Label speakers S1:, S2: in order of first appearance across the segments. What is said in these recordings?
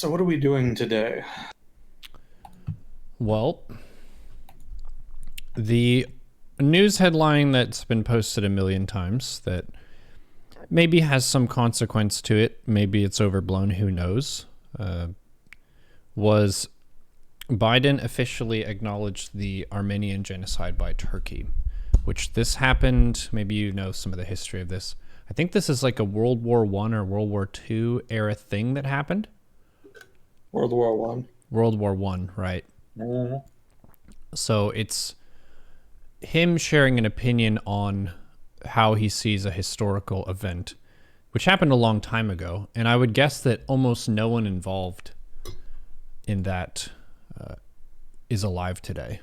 S1: So what are we doing today?
S2: Well, the news headline that's been posted a million times that maybe has some consequence to it, maybe it's overblown, who knows, was Biden officially acknowledged the Armenian genocide by Turkey, which this happened, maybe you know some of the history of this. I think this is like a World War One or World War Two era thing that happened.
S1: World War One.
S2: World War One, right?
S1: Mm-hmm.
S2: So it's him sharing an opinion on how he sees a historical event, which happened a long time ago. And I would guess that almost no one involved in that is alive today.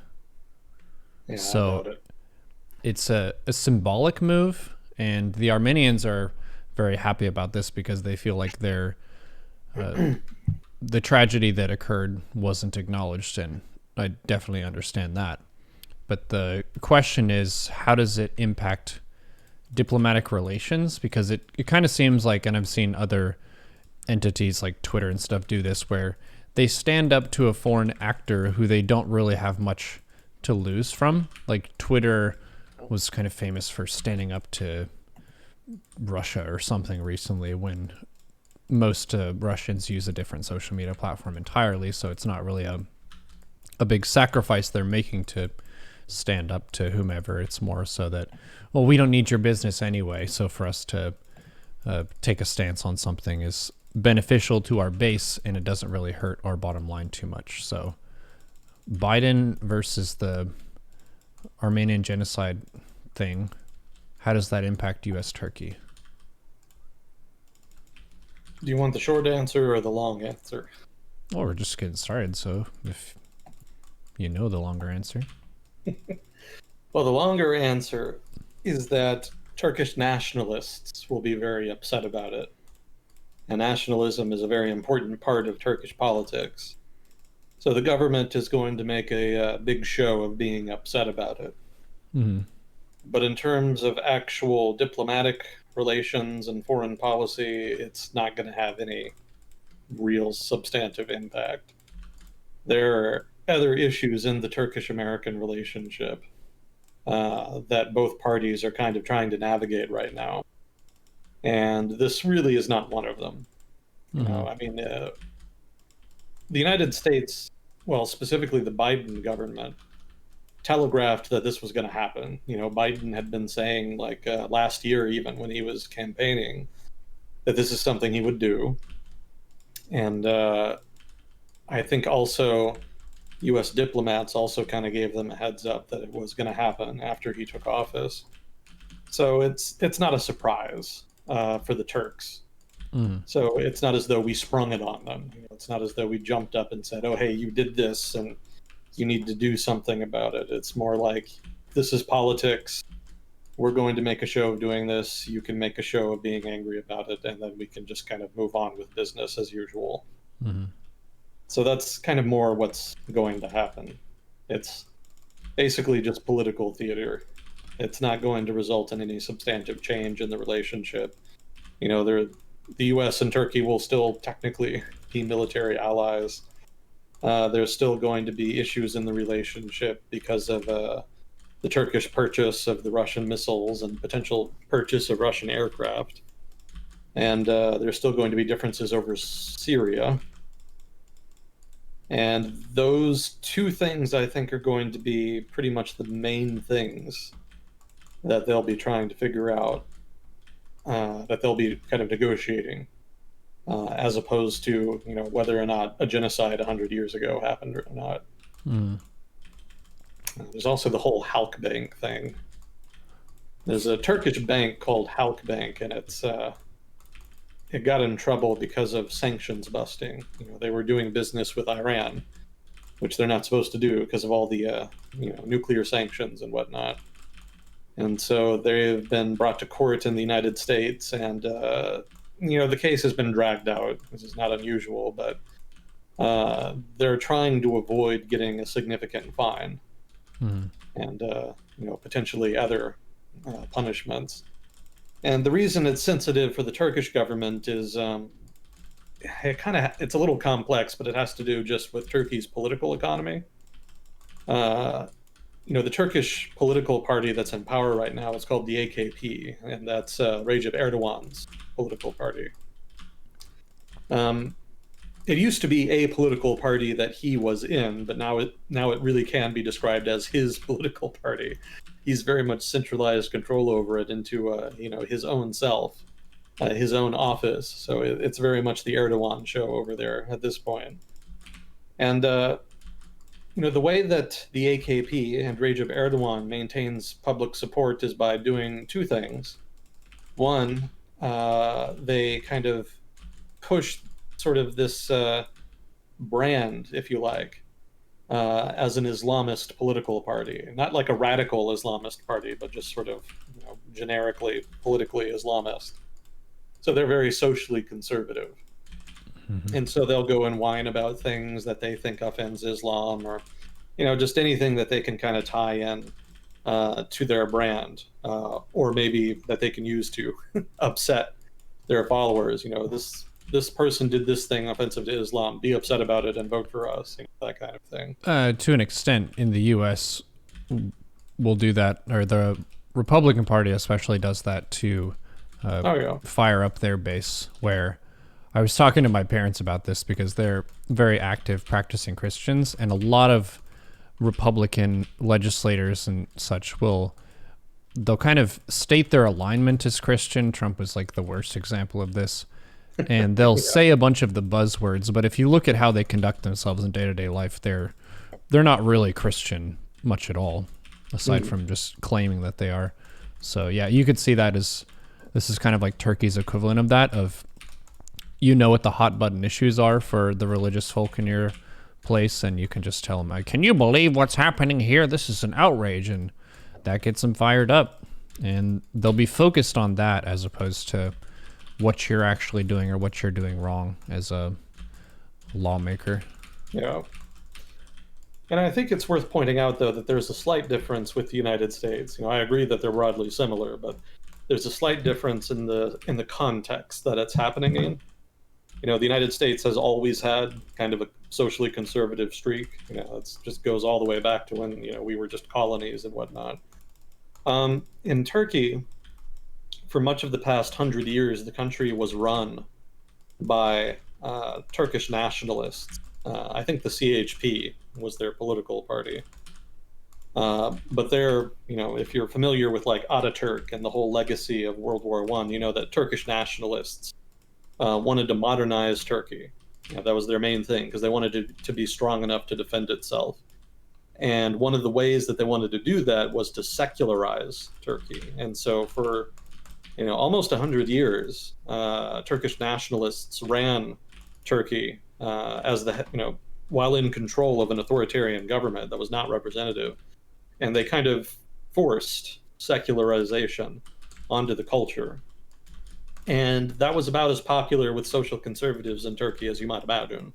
S1: Yeah, I
S2: So
S1: doubt it.
S2: it's a symbolic move, and the Armenians are very happy about this because they feel like the tragedy that occurred wasn't acknowledged, and I definitely understand that. But the question is, how does it impact diplomatic relations? Because it kind of seems like, and I've seen other entities like Twitter and stuff do this, where they stand up to a foreign actor who they don't really have much to lose from. Like Twitter was kind of famous for standing up to Russia or something recently when most Russians use a different social media platform entirely. So it's not really a big sacrifice they're making to stand up to whomever. It's more so that, well, we don't need your business anyway. So for us to take a stance on something is beneficial to our base, and it doesn't really hurt our bottom line too much. So Biden versus the Armenian genocide thing, how does that impact U.S. Turkey?
S1: Do you want the short answer or the long answer?
S2: Well, we're just getting started, so if you know the longer answer.
S1: Well, the longer answer is that Turkish nationalists will be very upset about it. And nationalism is a very important part of Turkish politics. So the government is going to make a big show of being upset about it.
S2: Mm-hmm.
S1: But in terms of actual diplomatic relations and foreign policy, it's not going to have any real substantive impact. There are other issues in the Turkish American relationship that both parties are kind of trying to navigate right now. And this really is not one of them.
S2: Mm-hmm.
S1: I mean, the United States, well, specifically the Biden government, telegraphed that this was going to happen. Biden had been saying, like last year, even when he was campaigning, that this is something he would do. And I think also U.S. diplomats also kind of gave them a heads up that it was going to happen after he took office. So it's not a surprise for the Turks.
S2: Mm-hmm.
S1: So it's not as though we sprung it on them. It's not as though we jumped up and said, "Oh, hey, you did this, and you need to do something about it." It's more like, this is politics. We're going to make a show of doing this. You can make a show of being angry about it, and then we can just kind of move on with business as usual.
S2: Mm-hmm.
S1: So that's kind of more what's going to happen. It's basically just political theater. It's not going to result in any substantive change in the relationship. The U.S. and Turkey will still technically be military allies. There's still going to be issues in the relationship because of the Turkish purchase of the Russian missiles and potential purchase of Russian aircraft. And there's still going to be differences over Syria. And those two things, I think, are going to be pretty much the main things that they'll be trying to figure out, that they'll be kind of negotiating, as opposed to, whether or not a genocide 100 years ago happened or not.
S2: Mm-hmm.
S1: There's also the whole Halkbank thing. There's a Turkish bank called Halkbank, and it got in trouble because of sanctions busting. They were doing business with Iran, which they're not supposed to do because of all the nuclear sanctions and whatnot. And so they've been brought to court in the United States, and the case has been dragged out. This is not unusual, but they're trying to avoid getting a significant fine
S2: Mm-hmm.
S1: and potentially other punishments. And the reason it's sensitive for the Turkish government is it's a little complex, but it has to do just with Turkey's political economy. Uh, the Turkish political party that's in power right now is called the AKP, and that's Recep Erdogan's political party. Um, it used to be a political party that he was in, but now it really can be described as his political party. He's very much centralized control over it into his own self, his own office. So it's very much the Erdogan show over there at this point. And the way that the AKP and Recep Erdogan maintains public support is by doing two things. One, they kind of push sort of this brand, if you like, as an Islamist political party. Not like a radical Islamist party, but just sort of generically politically Islamist. So they're very socially conservative.
S2: Mm-hmm.
S1: And so they'll go and whine about things that they think offends Islam, or just anything that they can kind of tie in to their brand, or maybe that they can use to upset their followers. This person did this thing offensive to Islam. Be upset about it and vote for us. That kind of thing.
S2: To an extent, in the U.S., we'll do that, or the Republican Party especially does that to fire up their base. Where I was talking to my parents about this because they're very active practicing Christians, and a lot of Republican legislators and such they'll kind of state their alignment as Christian. Trump was like the worst example of this. And they'll say a bunch of the buzzwords, but if you look at how they conduct themselves in day-to-day life, they're not really Christian much at all, aside from just claiming that they are. So yeah, you could see that as this is kind of like Turkey's equivalent of that, of what the hot button issues are for the religious folk in your place, and you can just tell them, can you believe what's happening here? This is an outrage, and that gets them fired up, and they'll be focused on that as opposed to what you're actually doing or what you're doing wrong as a lawmaker.
S1: Yeah. And I think it's worth pointing out, though, that there's a slight difference with the United States. I agree that they're broadly similar, but there's a slight difference in the context that it's happening in. The United States has always had kind of a socially conservative streak. It just goes all the way back to when we were just colonies and whatnot. In Turkey, for much of the past 100 years, the country was run by Turkish nationalists. I think the CHP was their political party. But they're, if you're familiar with like Ataturk and the whole legacy of World War I, that Turkish nationalists wanted to modernize Turkey. That was their main thing, because they wanted to be strong enough to defend itself. And one of the ways that they wanted to do that was to secularize Turkey. And so for almost 100 years, Turkish nationalists ran Turkey as while in control of an authoritarian government that was not representative. And they kind of forced secularization onto the culture. And that was about as popular with social conservatives in Turkey as you might imagine.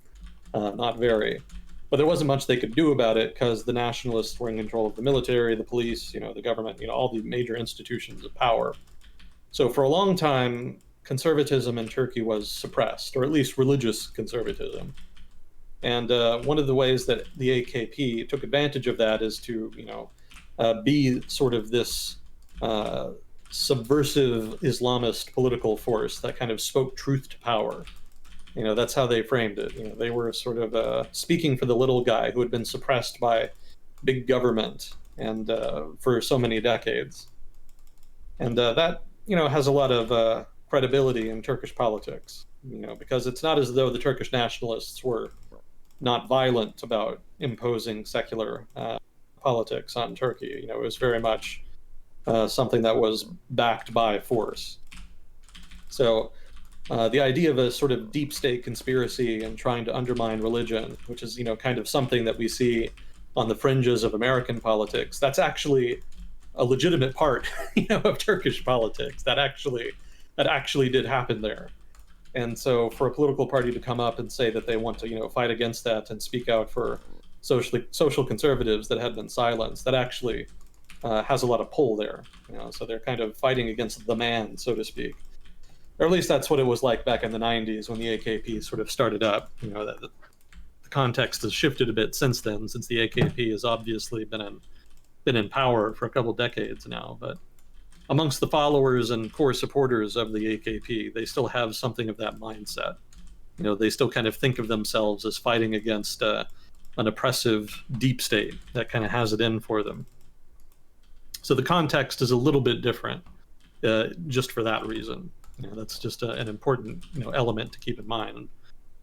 S1: Not very. But there wasn't much they could do about it because the nationalists were in control of the military, the police, the government, all the major institutions of power. So for a long time, conservatism in Turkey was suppressed, or at least religious conservatism. And one of the ways that the AKP took advantage of that is to, be sort of this subversive Islamist political force that kind of spoke truth to power. That's how they framed it. They were sort of speaking for the little guy who had been suppressed by big government and for so many decades. And that has a lot of credibility in Turkish politics, because it's not as though the Turkish nationalists were not violent about imposing secular politics on Turkey. It was very much something that was backed by force. So the idea of a sort of deep state conspiracy and trying to undermine religion, which is, kind of something that we see on the fringes of American politics, that's actually a legitimate part, of Turkish politics. That actually did happen there. And so for a political party to come up and say that they want to, fight against that and speak out for social conservatives that had been silenced, that actually has a lot of pull there. So they're kind of fighting against the man, so to speak. or at least that's what it was like back in the 90s when the AKP sort of started up. The context has shifted a bit since then, since the AKP has obviously been in power for a couple decades now. But amongst the followers and core supporters of the AKP, they still have something of that mindset. They still kind of think of themselves as fighting against an oppressive deep state that kind of has it in for them. So the context is a little bit different, just for that reason. That's just an important element to keep in mind.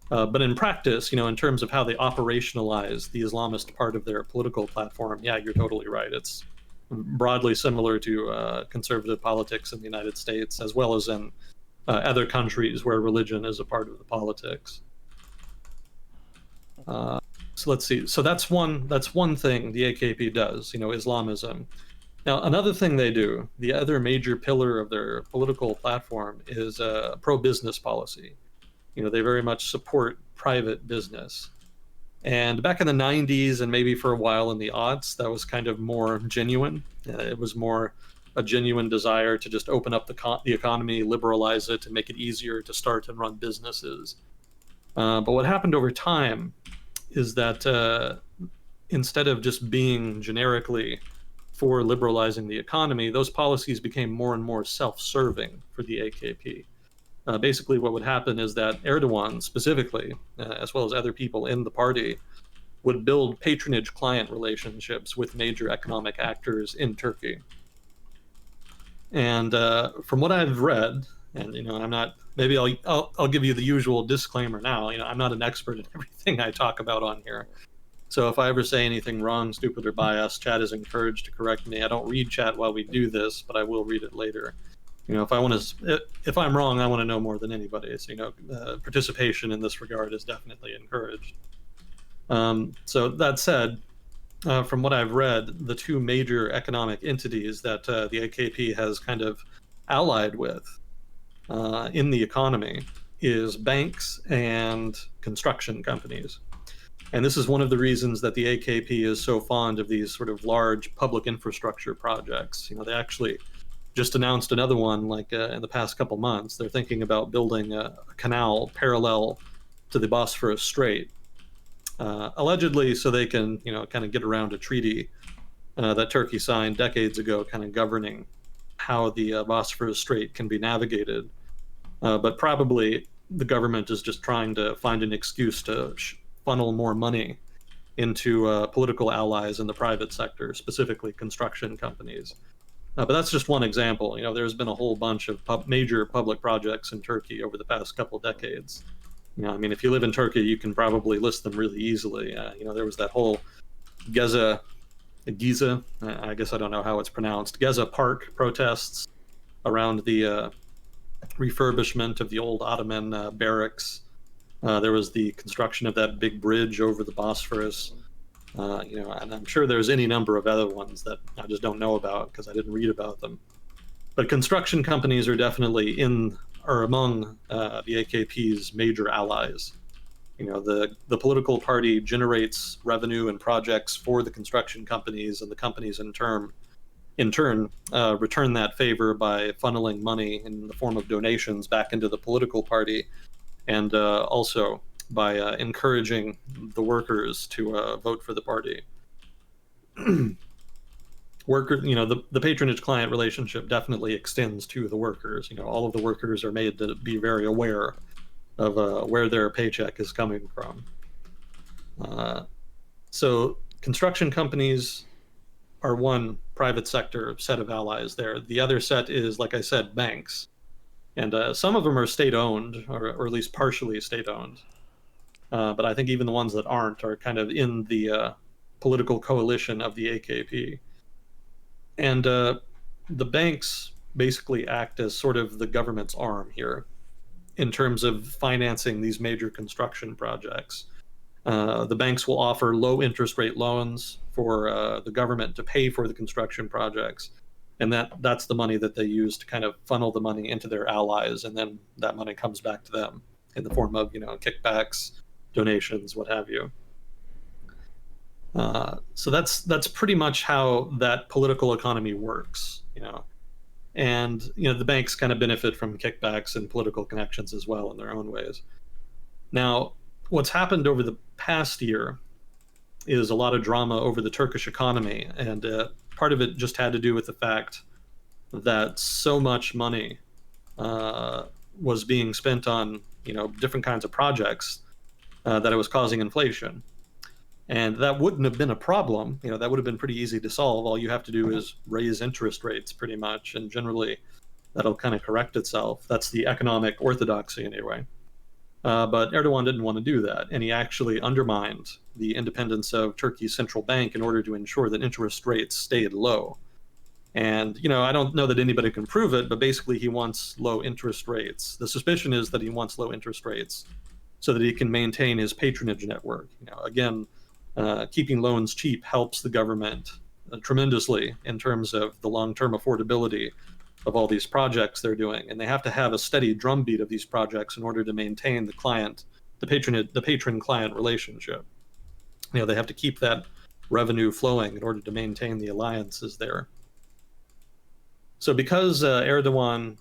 S1: But in practice, in terms of how they operationalize the Islamist part of their political platform, yeah, you're totally right. It's broadly similar to conservative politics in the United States, as well as in other countries where religion is a part of the politics. So let's see. So that's one thing the AKP does. Islamism. Now, another thing they do, the other major pillar of their political platform, is pro-business policy. They very much support private business. And back in the 90s and maybe for a while in the aughts, that was kind of more genuine. It was more a genuine desire to just open up the economy, liberalize it, and make it easier to start and run businesses. But what happened over time is that instead of just being generically for liberalizing the economy, those policies became more and more self-serving for the AKP. Basically, what would happen is that Erdogan, specifically, as well as other people in the party, would build patronage client relationships with major economic actors in Turkey. And from what I've read, and I'm not, maybe I'll give you the usual disclaimer now. I'm not an expert in everything I talk about on here. So if I ever say anything wrong, stupid, or biased, chat is encouraged to correct me. I don't read chat while we do this, but I will read it later. If I'm wrong, I want to know more than anybody. So participation in this regard is definitely encouraged. So that said, from what I've read, the two major economic entities that the AKP has kind of allied with in the economy is banks and construction companies. And this is one of the reasons that the AKP is so fond of these sort of large public infrastructure projects. They actually just announced another one in the past couple months. They're thinking about building a canal parallel to the Bosphorus Strait, allegedly so they can kind of get around a treaty that Turkey signed decades ago, kind of governing how the Bosphorus Strait can be navigated. But probably the government is just trying to find an excuse to funnel more money into political allies in the private sector, specifically construction companies. But that's just one example. There's been a whole bunch of major public projects in Turkey over the past couple decades. If you live in Turkey, you can probably list them really easily. There was that whole Geza, I guess I don't know how it's pronounced, Geza Park protests around the refurbishment of the old Ottoman barracks. There was the construction of that big bridge over the Bosphorus. And I'm sure there's any number of other ones that I just don't know about because I didn't read about them. But construction companies are definitely among the AKP's major allies. The political party generates revenue and projects for the construction companies, and the companies in turn return that favor by funneling money in the form of donations back into the political party, and also by encouraging the workers to vote for the party. The patronage client relationship definitely extends to the workers. All of the workers are made to be very aware of where their paycheck is coming from. So construction companies are one private sector set of allies there. The other set is, like I said, banks. And some of them are state-owned, or at least partially state-owned. But I think even the ones that aren't are kind of in the political coalition of the AKP. And the banks basically act as sort of the government's arm here in terms of financing these major construction projects. The banks will offer low interest rate loans for the government to pay for the construction projects. And that's the money that they use to kind of funnel the money into their allies. And then that money comes back to them in the form of, kickbacks, donations, what have you. So that's pretty much how that political economy works. And the banks kind of benefit from kickbacks and political connections as well in their own ways. Now, what's happened over the past year is a lot of drama over the Turkish economy, and part of it just had to do with the fact that so much money uh, was being spent on different kinds of projects that it was causing inflation. And that wouldn't have been a problem. That would have been pretty easy to solve. All you have to do is raise interest rates pretty much, and generally that'll kind of correct itself. That's the economic orthodoxy anyway. But Erdogan didn't want to do that, and he actually undermined the independence of Turkey's central bank in order to ensure that interest rates stayed low. And I don't know that anybody can prove it, but basically he wants low interest rates. The suspicion is that he wants low interest rates so that he can maintain his patronage network. Again, keeping loans cheap helps the government tremendously in terms of the long-term affordability of all these projects they're doing, and they have to have a steady drumbeat of these projects in order to maintain the patron-client relationship. They have to keep that revenue flowing in order to maintain the alliances there. So because Erdogan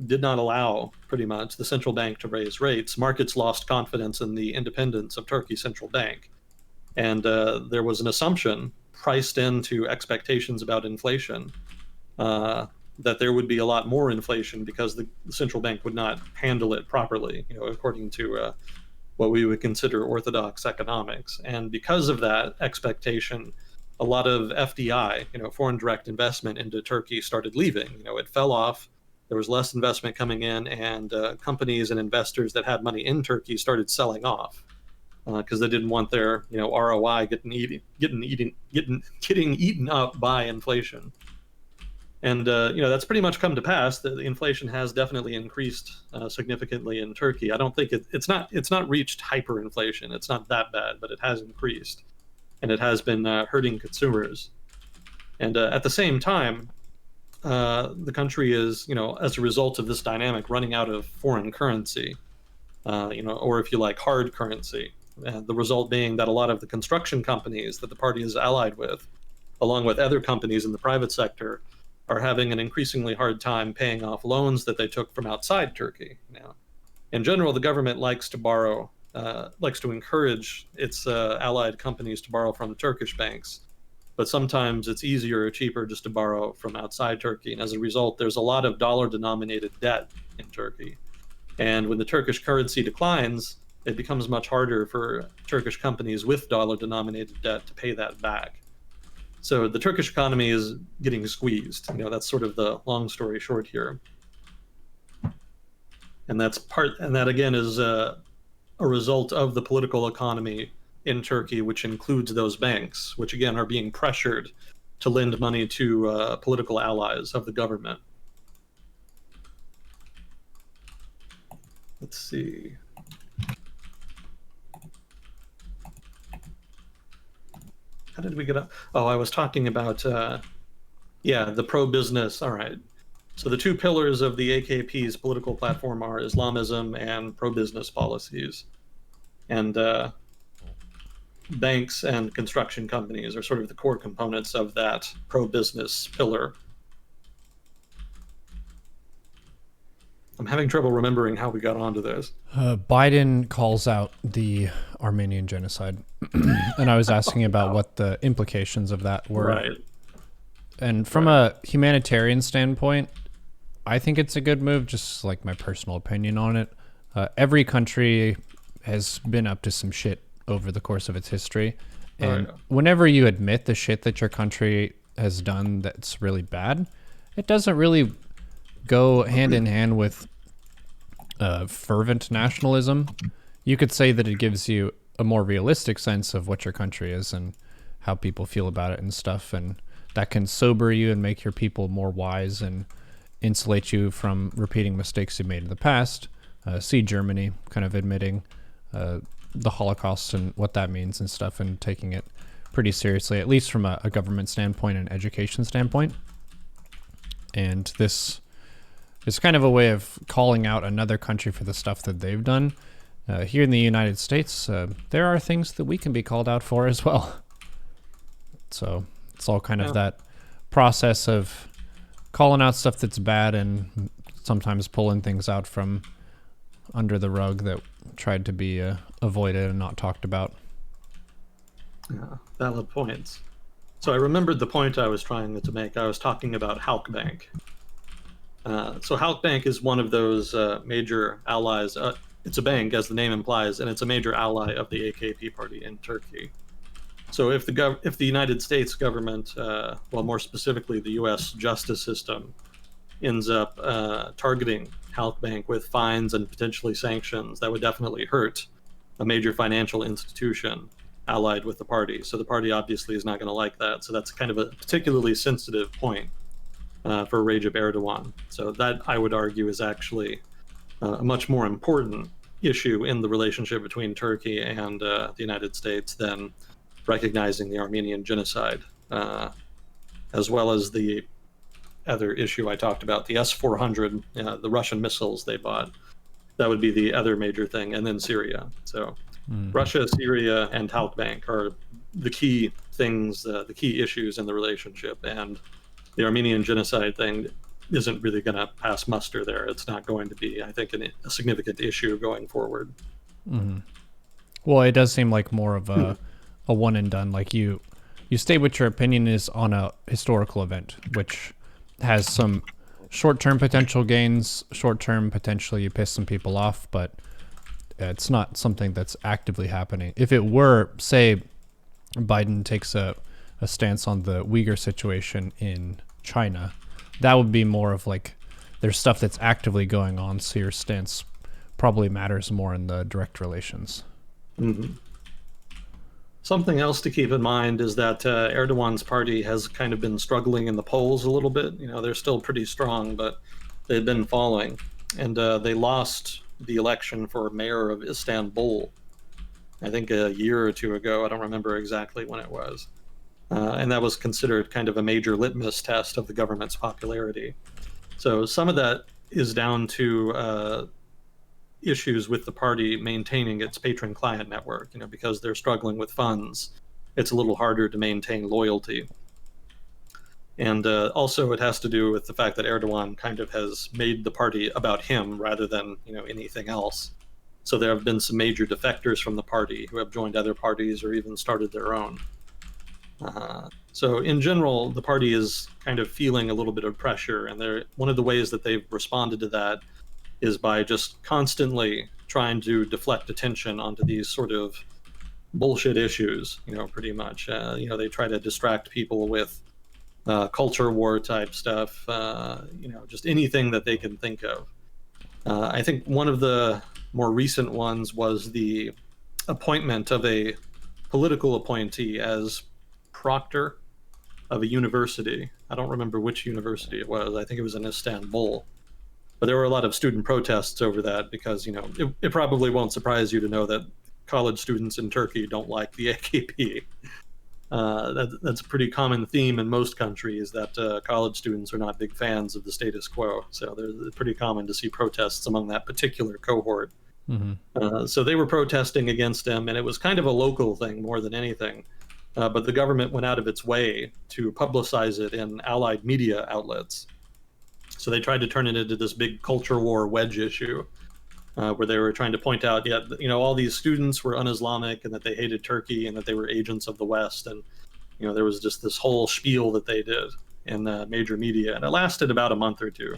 S1: did not allow, pretty much, the central bank to raise rates, markets lost confidence in the independence of Turkey's central bank. And there was an assumption priced into expectations about inflation that there would be a lot more inflation because the central bank would not handle it properly, according to what we would consider orthodox economics. And because of that expectation, a lot of FDI, foreign direct investment into Turkey started leaving. It fell off. There was less investment coming in, and companies and investors that had money in Turkey started selling off because they didn't want their ROI getting eaten up by inflation. And that's pretty much come to pass. The inflation has definitely increased significantly in Turkey. I don't think it's not reached hyperinflation. It's not that bad, but it has increased, and it has been hurting consumers. And at the same time, the country is, as a result of this dynamic, running out of foreign currency, or if you like, hard currency. The result being that a lot of the construction companies that the party is allied with, along with other companies in the private sector, are having an increasingly hard time paying off loans that they took from outside Turkey. Now, in general, the government likes to encourage its allied companies to borrow from Turkish banks, but sometimes it's easier or cheaper just to borrow from outside Turkey. And as a result, there's a lot of dollar-denominated debt in Turkey. And when the Turkish currency declines, it becomes much harder for Turkish companies with dollar-denominated debt to pay that back. So the Turkish economy is getting squeezed. That's sort of the long story short here. And that again is a result of the political economy in Turkey, which includes those banks, which again are being pressured to lend money to political allies of the government. Let's see. How did we get up? Oh, I was talking about, the pro-business. All right. So the two pillars of the AKP's political platform are Islamism and pro-business policies. And banks and construction companies are sort of the core components of that pro-business pillar. I'm having trouble remembering how we got onto this.
S2: Biden calls out the Armenian genocide, and I was asking about what the implications of that were.
S1: Right.
S2: And from a humanitarian standpoint, I think it's a good move, just like my personal opinion on it. Every country has been up to some shit over the course of its history. And whenever you admit the shit that your country has done that's really bad, it doesn't really go hand in hand with fervent nationalism. You could say that it gives you a more realistic sense of what your country is and how people feel about it and stuff, and that can sober you and make your people more wise and insulate you from repeating mistakes you made in the past. See Germany kind of admitting the Holocaust and what that means and stuff, and taking it pretty seriously, at least from a government standpoint and education standpoint. And this is kind of a way of calling out another country for the stuff that they've done. Here in the United States, there are things that we can be called out for as well. So it's all kind of that process of calling out stuff that's bad and sometimes pulling things out from under the rug that tried to be avoided and not talked about.
S1: Yeah, valid points. So I remembered the point I was trying to make. I was talking about Halkbank. So Halkbank is one of those major allies. It's a bank, as the name implies, and it's a major ally of the AKP party in Turkey. So if the United States government, well, more specifically the U.S. justice system, ends up targeting Halkbank with fines and potentially sanctions, that would definitely hurt a major financial institution allied with the party. So the party obviously is not going to like that. So that's kind of a particularly sensitive point for Recep Erdogan. So that, I would argue, is actually a much more important issue in the relationship between Turkey and the United States than recognizing the Armenian genocide, as well as the other issue I talked about, the S-400, the Russian missiles they bought. That would be the other major thing, and then Syria. So Russia, Syria, and Halkbank are the key things, the key issues in the relationship. And the Armenian genocide thing isn't really going to pass muster there. It's not going to be, I think, a significant issue going forward.
S2: Well, it does seem like more of a one and done. Like you state what your opinion is on a historical event, which has some short-term potential gains, short-term potentially you piss some people off, but it's not something that's actively happening. If it were, say, Biden takes a stance on the Uyghur situation in China, that would be more of like there's stuff that's actively going on, so your stance probably matters more in the direct relations.
S1: Mm-hmm. Something else to keep in mind is that Erdogan's party has kind of been struggling in the polls a little bit. You know, they're still pretty strong, but they've been falling. And they lost the election for mayor of Istanbul, I think a year or two ago. I don't remember exactly when it was. And that was considered kind of a major litmus test of the government's popularity. So some of that is down to issues with the party maintaining its patron-client network. You know, because they're struggling with funds, it's a little harder to maintain loyalty. And also it has to do with the fact that Erdogan kind of has made the party about him rather than, you know, anything else. So there have been some major defectors from the party who have joined other parties or even started their own. So in general, the party is kind of feeling a little bit of pressure, and one of the ways that they've responded to that is by just constantly trying to deflect attention onto these sort of bullshit issues, you know, pretty much. You know, they try to distract people with culture war type stuff, you know, just anything that they can think of. I think one of the more recent ones was the appointment of a political appointee as proctor of a university. I don't remember which university it was. I think it was in Istanbul. But there were a lot of student protests over that because, you know, it probably won't surprise you to know that college students in Turkey don't like the AKP. That's a pretty common theme in most countries, that college students are not big fans of the status quo. So it's pretty common to see protests among that particular cohort. So they were protesting against him, and it was kind of a local thing more than anything. But the government went out of its way to publicize it in allied media outlets. So they tried to turn it into this big culture war wedge issue, where they were trying to point out, yeah, you know, all these students were un-Islamic and that they hated Turkey and that they were agents of the West. And, you know, there was just this whole spiel that they did in major media. And it lasted about a month or two.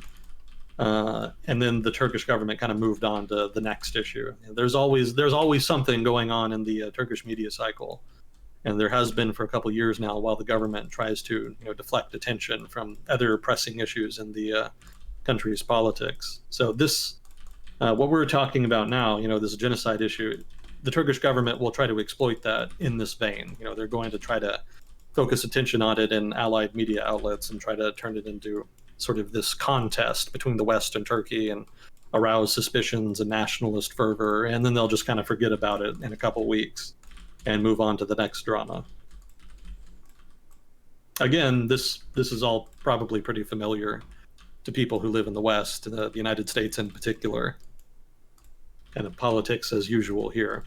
S1: And then the Turkish government kind of moved on to the next issue. There's always something going on in the Turkish media cycle. And there has been for a couple of years now, while the government tries to, you know, deflect attention from other pressing issues in the country's politics. So this, what we're talking about now, you know, this genocide issue, the Turkish government will try to exploit that in this vein. You know, they're going to try to focus attention on it in allied media outlets and try to turn it into sort of this contest between the West and Turkey and arouse suspicions and nationalist fervor. And then they'll just kind of forget about it in a couple weeks and move on to the next drama. Again, this is all probably pretty familiar to people who live in the West, the United States in particular, kind of politics as usual here.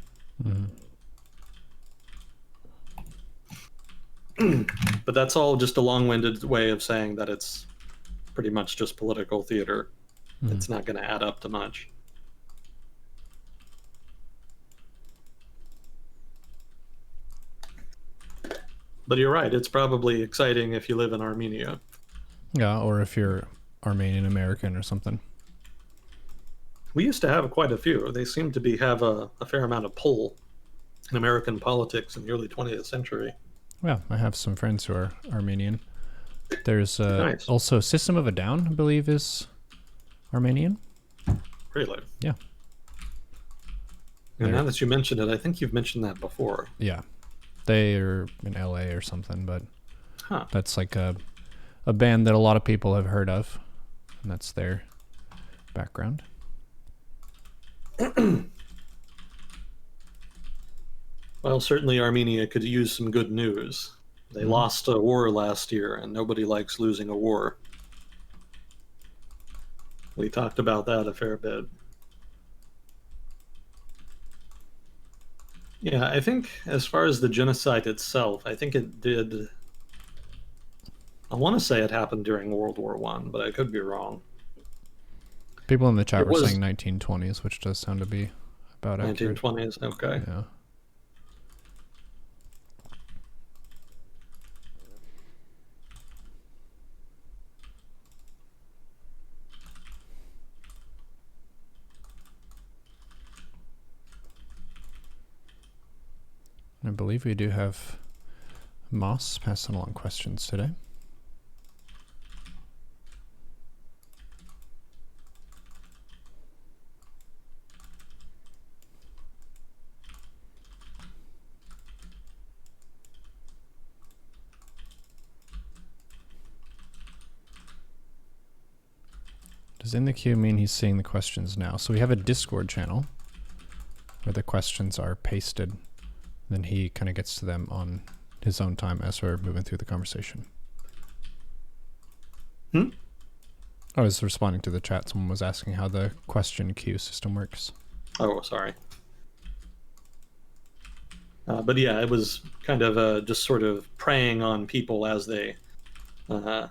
S1: But that's all just a long-winded way of saying that it's pretty much just political theater.
S2: Mhm.
S1: It's not going to add up to much. But you're right, it's probably exciting if you live in Armenia.
S2: Yeah, or if you're Armenian American or something.
S1: We used to have quite a few. They seem to have a fair amount of pull in American politics in the early 20th century.
S2: Yeah, I have some friends who are Armenian. There's
S1: Nice.
S2: also System of a Down, I believe, is Armenian.
S1: Really?
S2: Yeah.
S1: And now that you mention it, I think you've mentioned that before.
S2: Yeah. They are in LA or something, but that's like a band that a lot of people have heard of, and that's their background.
S1: Well, certainly Armenia could use some good news. They lost a war last year, and nobody likes losing a war. We talked about that a fair bit. Yeah, I think as far as the genocide itself, I think it did. I want to say it happened during World War One, but I could be wrong.
S2: People in the chat
S1: It
S2: were
S1: was-
S2: saying 1920s, which does sound to be about accurate.
S1: 1920s, okay.
S2: Yeah. I believe we do have Moss passing along questions today. Does in the queue mean he's seeing the questions now? So we have a Discord channel where the questions are pasted. Then he kind of gets to them on his own time as we're moving through the conversation. I was responding to the chat. Someone was asking how the question queue system works.
S1: Oh, sorry. But yeah, it was kind of just sort of preying on people as they were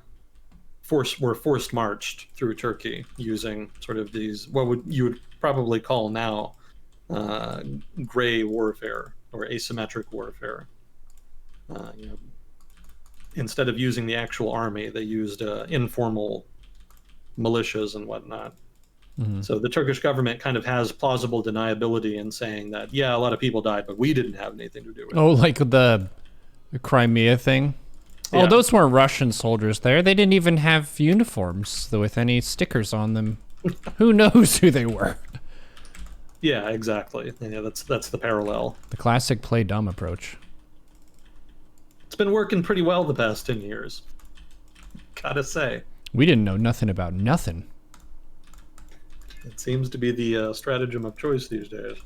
S1: forced marched through Turkey using sort of these you would probably call now gray warfare or asymmetric warfare. Instead of using the actual army, they used informal militias and whatnot. So the Turkish government kind of has plausible deniability in saying that, yeah, a lot of people died, but we didn't have anything to do with it.
S2: Oh, like the Crimea thing?
S1: Yeah.
S2: Oh, those weren't Russian soldiers there. They didn't even have uniforms with any stickers on them. Who knows who they were?
S1: Yeah, exactly. Yeah, that's the parallel.
S2: The classic play dumb approach.
S1: It's been working pretty well the past 10 years. Gotta say.
S2: We didn't know nothing about nothing.
S1: It seems to be the stratagem of choice these days.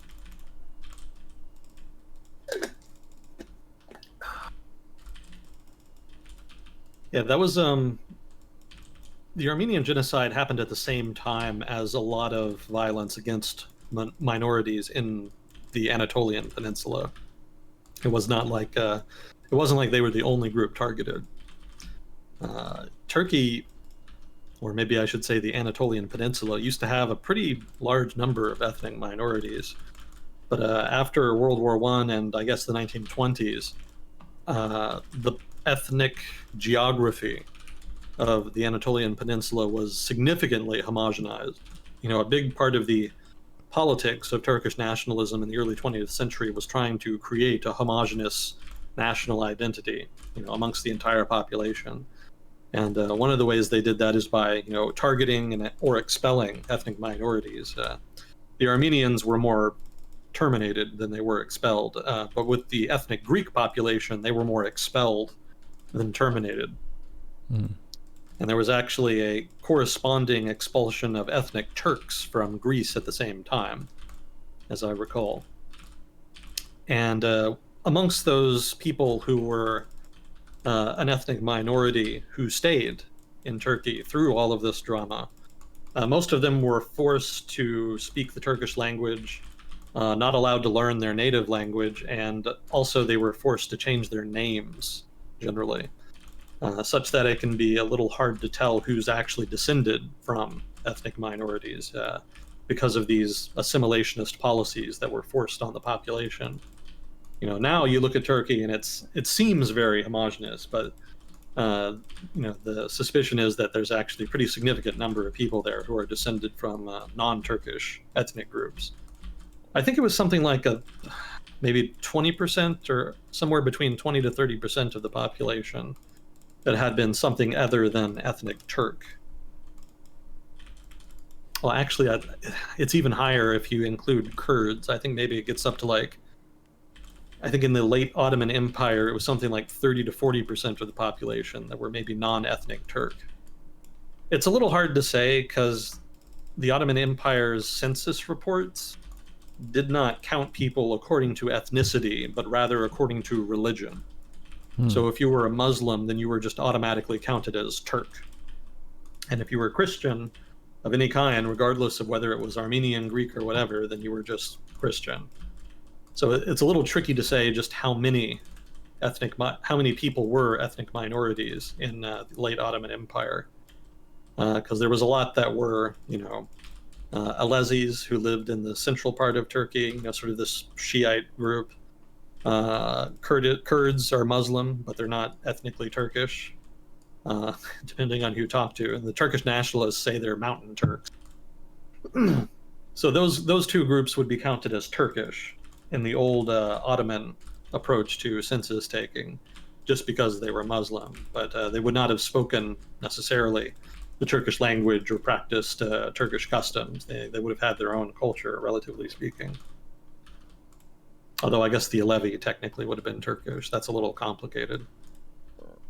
S1: Yeah, that was the Armenian genocide happened at the same time as a lot of violence against minorities in the Anatolian Peninsula. It was not like it wasn't like they were the only group targeted. Turkey, or maybe I should say the Anatolian Peninsula, used to have a pretty large number of ethnic minorities. But after World War I and I guess the 1920s, the ethnic geography of the Anatolian Peninsula was significantly homogenized. A big part of the politics of Turkish nationalism in the early 20th century was trying to create a homogenous national identity, amongst the entire population. And one of the ways they did that is by, targeting or expelling ethnic minorities. The Armenians were more terminated than they were expelled, but with the ethnic Greek population, they were more expelled than terminated. And there was actually a corresponding expulsion of ethnic Turks from Greece at the same time, as I recall. And amongst those people who were an ethnic minority who stayed in Turkey through all of this drama, most of them were forced to speak the Turkish language, not allowed to learn their native language, and also they were forced to change their names, generally. such that it can be a little hard to tell who's actually descended from ethnic minorities because of these assimilationist policies that were forced on the population. Now you look at Turkey and it seems very homogenous, but uh, the suspicion is that there's actually a pretty significant number of people there who are descended from non-Turkish ethnic groups. I think it was something like maybe 20% or somewhere between 20 to 30% of the population that had been something other than ethnic Turk. Well, actually, it's even higher if you include Kurds. I think maybe it gets up to I think in the late Ottoman Empire, it was something like 30 to 40% of the population that were maybe non-ethnic Turk. It's a little hard to say because the Ottoman Empire's census reports did not count people according to ethnicity, but rather according to religion. So if you were a Muslim, then you were just automatically counted as Turk. And if you were a Christian of any kind, regardless of whether it was Armenian, Greek, or whatever, then you were just Christian. So it's a little tricky to say just how many people were ethnic minorities in the late Ottoman Empire, because there was a lot that were, Alezis who lived in the central part of Turkey, sort of this Shiite group. Kurds are Muslim, but they're not ethnically Turkish, depending on who you talk to. And the Turkish nationalists say they're mountain Turks. So those two groups would be counted as Turkish in the old Ottoman approach to census taking, just because they were Muslim, but they would not have spoken necessarily the Turkish language or practiced Turkish customs. They would have had their own culture, relatively speaking. Although I guess the Alevi technically would have been Turkish. That's a little complicated.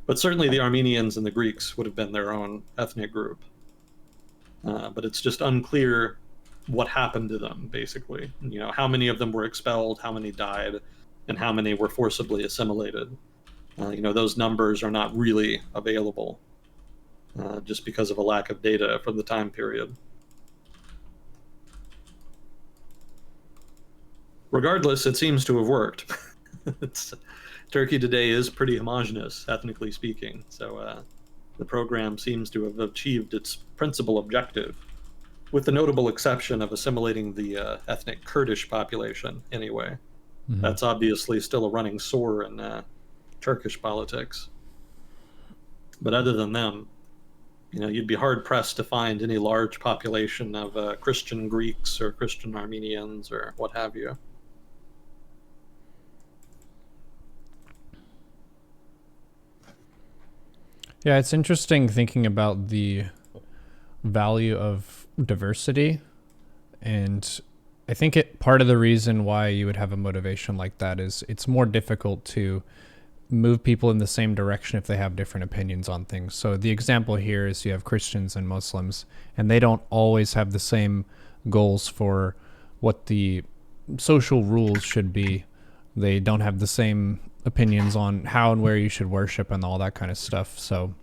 S1: But certainly the Armenians and the Greeks would have been their own ethnic group. But it's just unclear what happened to them, basically. How many of them were expelled, how many died, and how many were forcibly assimilated. Those numbers are not really available just because of a lack of data from the time period. Regardless, it seems to have worked. Turkey today is pretty homogenous, ethnically speaking, so the program seems to have achieved its principal objective, with the notable exception of assimilating the ethnic Kurdish population, anyway. Mm-hmm. That's obviously still a running sore in Turkish politics. But other than them, you'd be hard-pressed to find any large population of Christian Greeks or Christian Armenians or what have you.
S2: Yeah, it's interesting thinking about the value of diversity, and I think part of the reason why you would have a motivation like that is it's more difficult to move people in the same direction if they have different opinions on things. So the example here is you have Christians and Muslims, and they don't always have the same goals for what the social rules should be. They don't have the same opinions on how and where you should worship and all that kind of stuff. So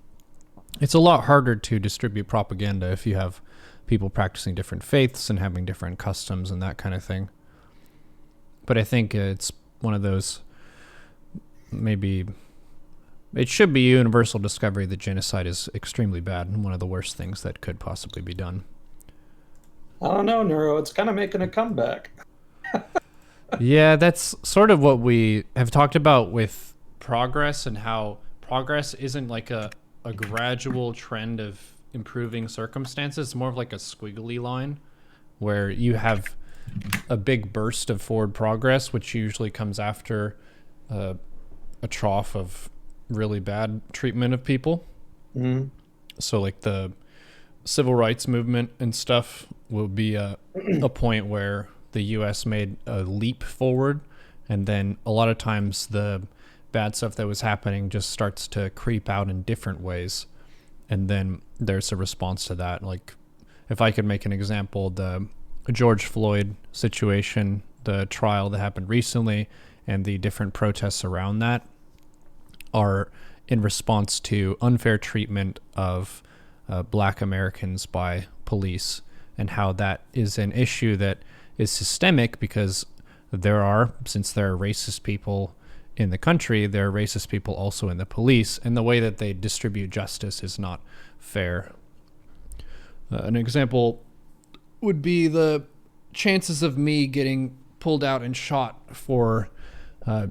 S2: it's a lot harder to distribute propaganda if you have people practicing different faiths and having different customs and that kind of thing. But I think it's one of those, maybe it should be universal discovery that genocide is extremely bad and one of the worst things that could possibly be done.
S1: I don't know, Neuro. It's kind of making a comeback.
S2: Yeah, that's sort of what we have talked about with progress, and how progress isn't like a gradual trend of improving circumstances. It's more of like a squiggly line where you have a big burst of forward progress, which usually comes after a trough of really bad treatment of people. Mm-hmm. So like the civil rights movement and stuff will be a point where the U.S. made a leap forward, and then a lot of times the bad stuff that was happening just starts to creep out in different ways, and then there's a response to that. Like, if I could make an example, the George Floyd situation, the trial that happened recently, and the different protests around that are in response to unfair treatment of Black Americans by police, and how that is an issue that is systemic because since there are racist people in the country, there are racist people also in the police, and the way that they distribute justice is not fair. An example would be the chances of me getting pulled out and shot for a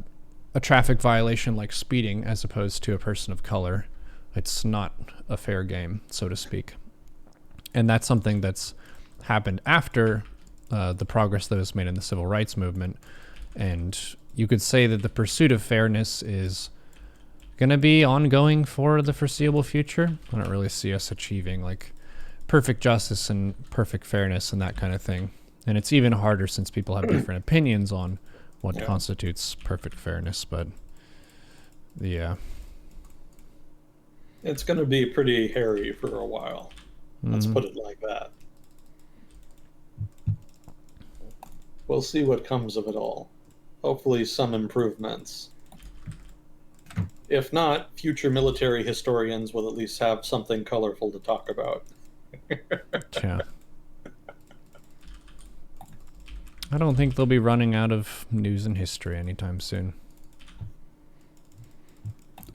S2: traffic violation like speeding as opposed to a person of color. It's not a fair game, so to speak. And that's something that's happened after the progress that was made in the civil rights movement. And you could say that the pursuit of fairness is going to be ongoing for the foreseeable future. I don't really see us achieving like perfect justice and perfect fairness and that kind of thing. And it's even harder since people have different opinions on what constitutes perfect fairness. But yeah,
S1: it's going to be pretty hairy for a while. Let's put it like that. We'll see what comes of it all. Hopefully some improvements. If not, future military historians will at least have something colorful to talk about.
S2: Yeah. I don't think they'll be running out of news and history anytime soon.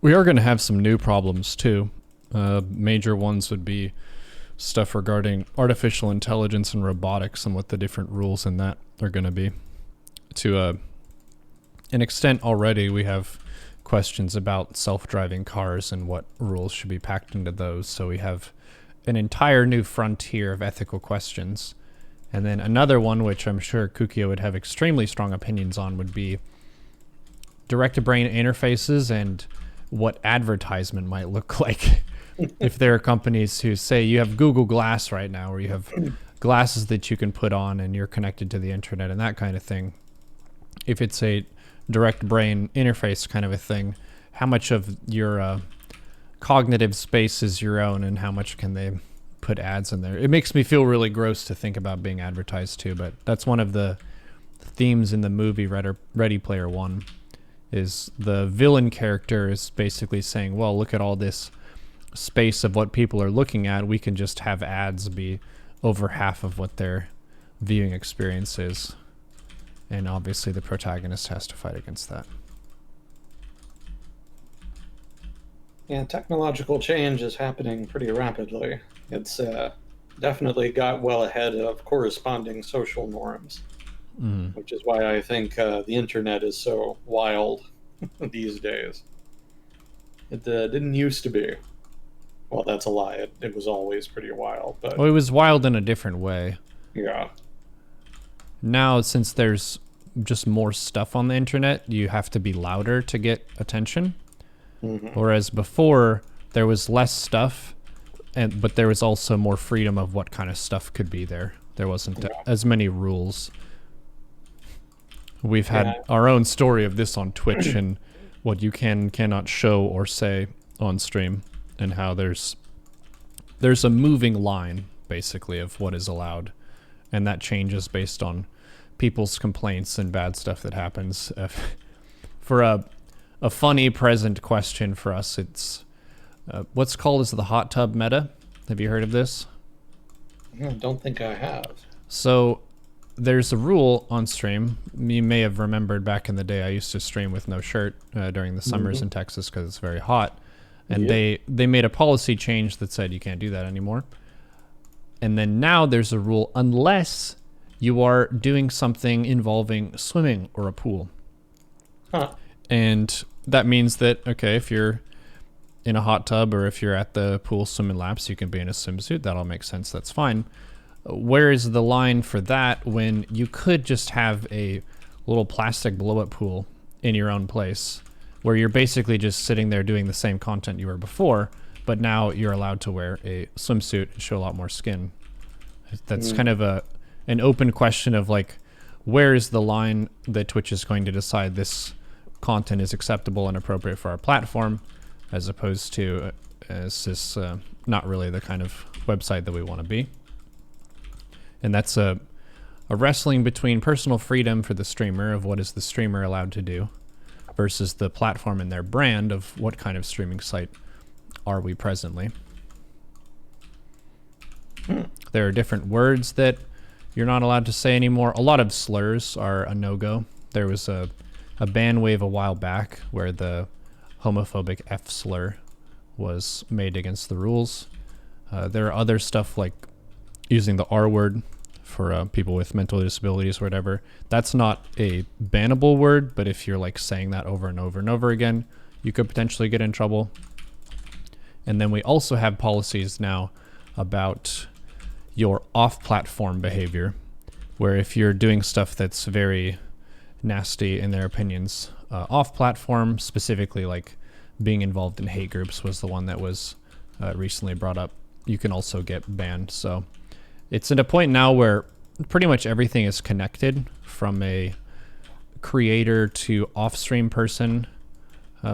S2: We are going to have some new problems too. Major ones would be stuff regarding artificial intelligence and robotics and what the different rules in that are going to be. To an extent already, we have questions about self-driving cars and what rules should be packed into those. So we have an entire new frontier of ethical questions. And then another one, which I'm sure Kukio would have extremely strong opinions on, would be direct-to-brain interfaces and what advertisement might look like. If there are companies who say you have Google Glass right now, where you have glasses that you can put on and you're connected to the internet and that kind of thing. If it's a direct brain interface kind of a thing, how much of your cognitive space is your own and how much can they put ads in there? It makes me feel really gross to think about being advertised to, but that's one of the themes in the movie Ready Player One, is the villain character is basically saying, well, look at all this space of what people are looking at. We can just have ads be over half of what their viewing experience is. And obviously the protagonist has to fight against that.
S1: Yeah, technological change is happening pretty rapidly. It's definitely got well ahead of corresponding social norms, which is why I think the internet is so wild these days. It didn't used to be. Well, that's a lie. It was always pretty wild. But
S2: well, it was wild in a different way.
S1: Yeah.
S2: Now, since there's just more stuff on the internet, you have to be louder to get attention. Whereas before, there was less stuff, but there was also more freedom of what kind of stuff could be there. There wasn't as many rules. We've had our own story of this on Twitch and what you cannot show or say on stream, and how there's a moving line, basically, of what is allowed. And that changes based on people's complaints and bad stuff that happens. For a funny present question for us, it's what's called as the hot tub meta. Have you heard of this?
S1: I don't think I have.
S2: So there's a rule on stream. You may have remembered back in the day I used to stream with no shirt during the summers in Texas because it's very hot. And they made a policy change that said you can't do that anymore. And then now there's a rule unless you are doing something involving swimming or a pool. And that means that, okay, if you're in a hot tub or if you're at the pool swimming laps, you can be in a swimsuit. That all makes sense. That's fine. Where is the line for that when you could just have a little plastic blow-up pool in your own place where you're basically just sitting there doing the same content you were before, but now you're allowed to wear a swimsuit and show a lot more skin? That's kind of an open question of like, where is the line that Twitch is going to decide this content is acceptable and appropriate for our platform, as opposed to is this not really the kind of website that we want to be. And that's a wrestling between personal freedom for the streamer of what is the streamer allowed to do versus the platform and their brand of what kind of streaming site are we presently. There are different words that you're not allowed to say anymore. A lot of slurs are a no-go. There was a a ban wave a while back where the homophobic F slur was made against the rules. There are other stuff like using the R word for people with mental disabilities or whatever. That's not a bannable word, but if you're like saying that over and over and over again, you could potentially get in trouble. And then we also have policies now about your off-platform behavior, where if you're doing stuff that's very nasty in their opinions, off-platform, specifically like being involved in hate groups was the one that was recently brought up, you can also get banned. So it's at a point now where pretty much everything is connected from a creator to off-stream person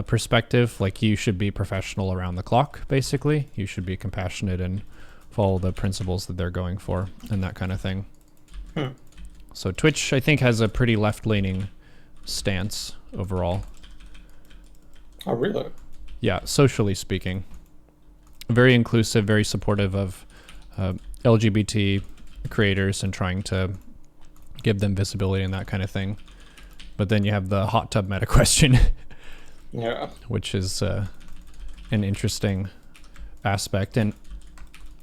S2: perspective. Like, you should be professional around the clock, basically. You should be compassionate and follow the principles that they're going for and that kind of thing. So Twitch, I think, has a pretty left-leaning stance overall.
S1: Oh, really?
S2: Yeah, socially speaking. Very inclusive, very supportive of LGBT creators and trying to give them visibility and that kind of thing. But then you have the hot tub meta question,
S1: Yeah.
S2: which is an interesting aspect. And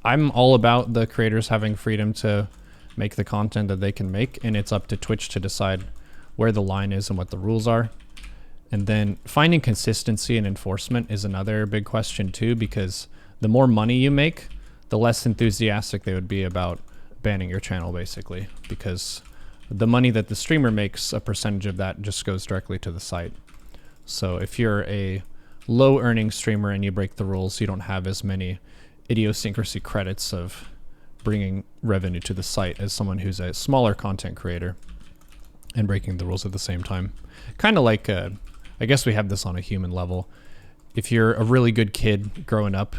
S2: I'm all about the creators having freedom to make the content that they can make, and it's up to Twitch to decide where the line is and what the rules are. And then finding consistency and enforcement is another big question too, because the more money you make, the less enthusiastic they would be about banning your channel, basically, because the money that the streamer makes, a percentage of that just goes directly to the site. So if you're a low earning streamer and you break the rules, you don't have as many idiosyncrasy credits of bringing revenue to the site as someone who's a smaller content creator and breaking the rules at the same time. Kind of like, I guess we have this on a human level. If you're a really good kid growing up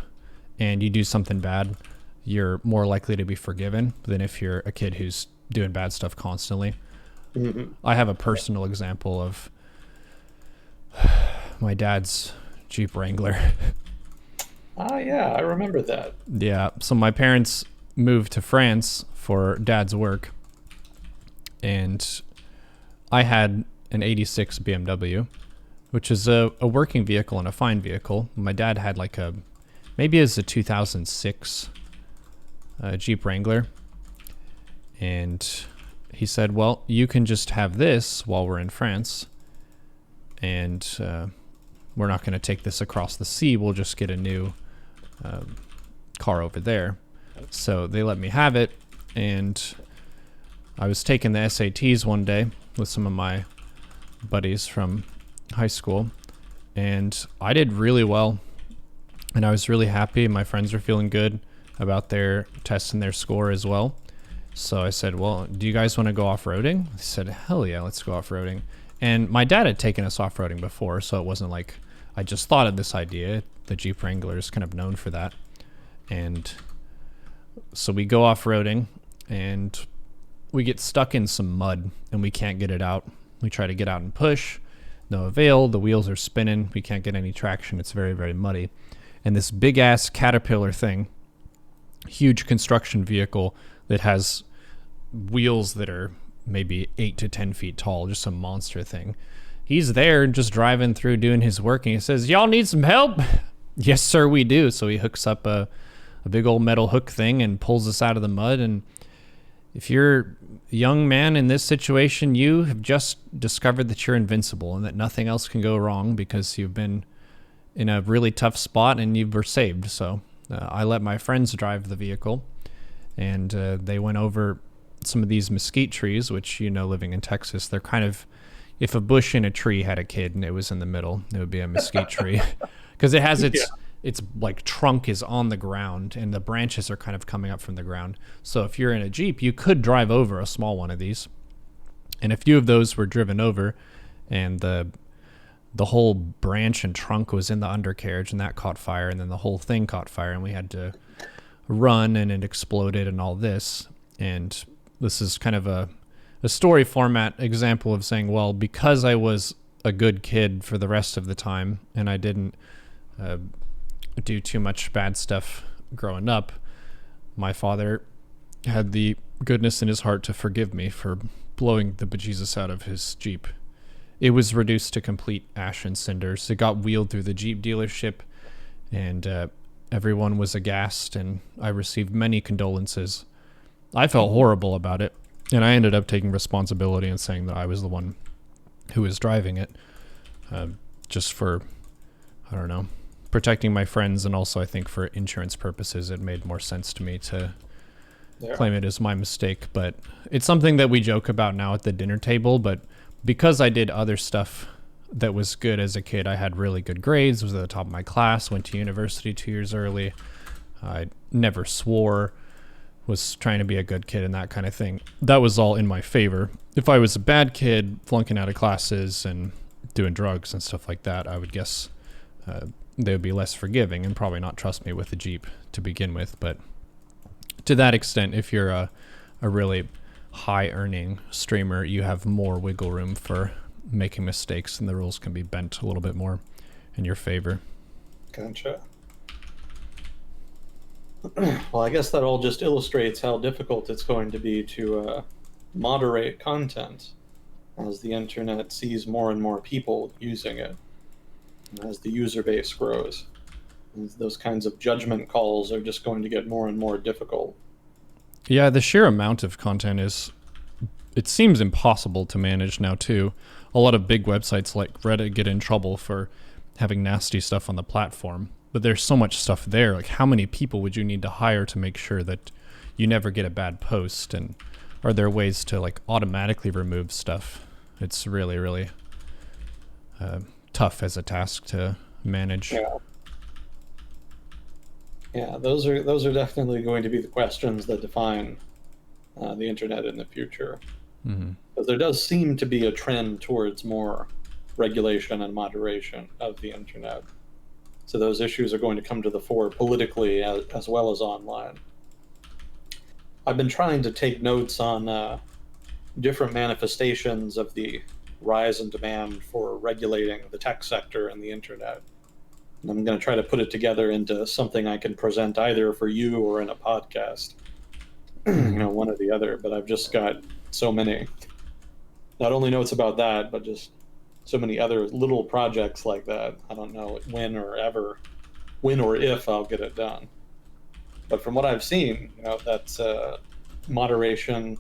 S2: and you do something bad, you're more likely to be forgiven than if you're a kid who's doing bad stuff constantly.
S1: Mm-hmm.
S2: I have a personal example of my dad's Jeep Wrangler.
S1: Ah, yeah, I remember that.
S2: Yeah, so my parents moved to France for dad's work, and I had an 86 BMW, which is a working vehicle and a fine vehicle. My dad had like maybe it's a 2006 Jeep Wrangler, and he said, well, you can just have this while we're in France, and we're not going to take this across the sea. We'll just get a new car over there. So they let me have it, and I was taking the SATs one day with some of my buddies from high school, and I did really well, and I was really happy. My friends were feeling good about their tests and their score as well. So I said, well, do you guys want to go off-roading? They said, hell yeah, let's go off-roading. And my dad had taken us off-roading before, so it wasn't like I just thought of this idea. The Jeep Wrangler is kind of known for that. And so we go off-roading, and we get stuck in some mud, and we can't get it out. We try to get out and push. No avail. The wheels are spinning. We can't get any traction. It's very, very muddy. And this big-ass Caterpillar thing, huge construction vehicle that has wheels that are maybe 8 to 10 feet tall, just a monster thing. He's there just driving through doing his work, and he says, y'all need some help? Yes, sir, we do. So he hooks up a big old metal hook thing and pulls us out of the mud. And if you're a young man in this situation, you have just discovered that you're invincible and that nothing else can go wrong because you've been in a really tough spot and you were saved. So I let my friends drive the vehicle, and they went over some of these mesquite trees, which, you know, living in Texas, they're kind of, if a bush in a tree had a kid and it was in the middle, it would be a mesquite tree, because it has its like trunk is on the ground and the branches are kind of coming up from the ground. So if you're in a Jeep, you could drive over a small one of these, and a few of those were driven over, and the whole branch and trunk was in the undercarriage, and that caught fire, and then the whole thing caught fire, and we had to run, and it exploded and all this. And this is kind of a story format example of saying, well, because I was a good kid for the rest of the time and I didn't do too much bad stuff growing up, my father had the goodness in his heart to forgive me for blowing the bejesus out of his Jeep. it was reduced to complete ash and cinders. It got wheeled through the Jeep dealership, and everyone was aghast, and I received many condolences. I felt horrible about it, and I ended up taking responsibility and saying that I was the one who was driving it, just for, I don't know, protecting my friends, and also I think for insurance purposes it made more sense to me to claim it as my mistake. But it's something that we joke about now at the dinner table, but because I did other stuff that was good as a kid, I had really good grades, was at the top of my class, went to university 2 years early, I never swore, was trying to be a good kid and that kind of thing. That was all in my favor. If I was a bad kid, flunking out of classes and doing drugs and stuff like that, I would guess they would be less forgiving and probably not trust me with the Jeep to begin with. But to that extent, if you're a really high earning streamer, you have more wiggle room for making mistakes, and the rules can be bent a little bit more in your favor.
S1: Gotcha. Well, I guess that all just illustrates how difficult it's going to be to moderate content as the internet sees more and more people using it, and as the user base grows. And those kinds of judgment calls are just going to get more and more difficult.
S2: Yeah, the sheer amount of content it seems impossible to manage now too. A lot of big websites like Reddit get in trouble for having nasty stuff on the platform, but there's so much stuff there. Like, how many people would you need to hire to make sure that you never get a bad post? And are there ways to like automatically remove stuff? It's really, really tough as a task to manage.
S1: Yeah, those are definitely going to be the questions that define the internet in the future.
S2: Mm-hmm.
S1: But there does seem to be a trend towards more regulation and moderation of the internet. So those issues are going to come to the fore politically as well as online. I've been trying to take notes on different manifestations of the rise in demand for regulating the tech sector and the internet. And I'm going to try to put it together into something I can present either for you or in a podcast. One or the other, but I've just got so many, not only notes about that, but just so many other little projects like that. I don't know when or if I'll get it done. But from what I've seen, that's moderation,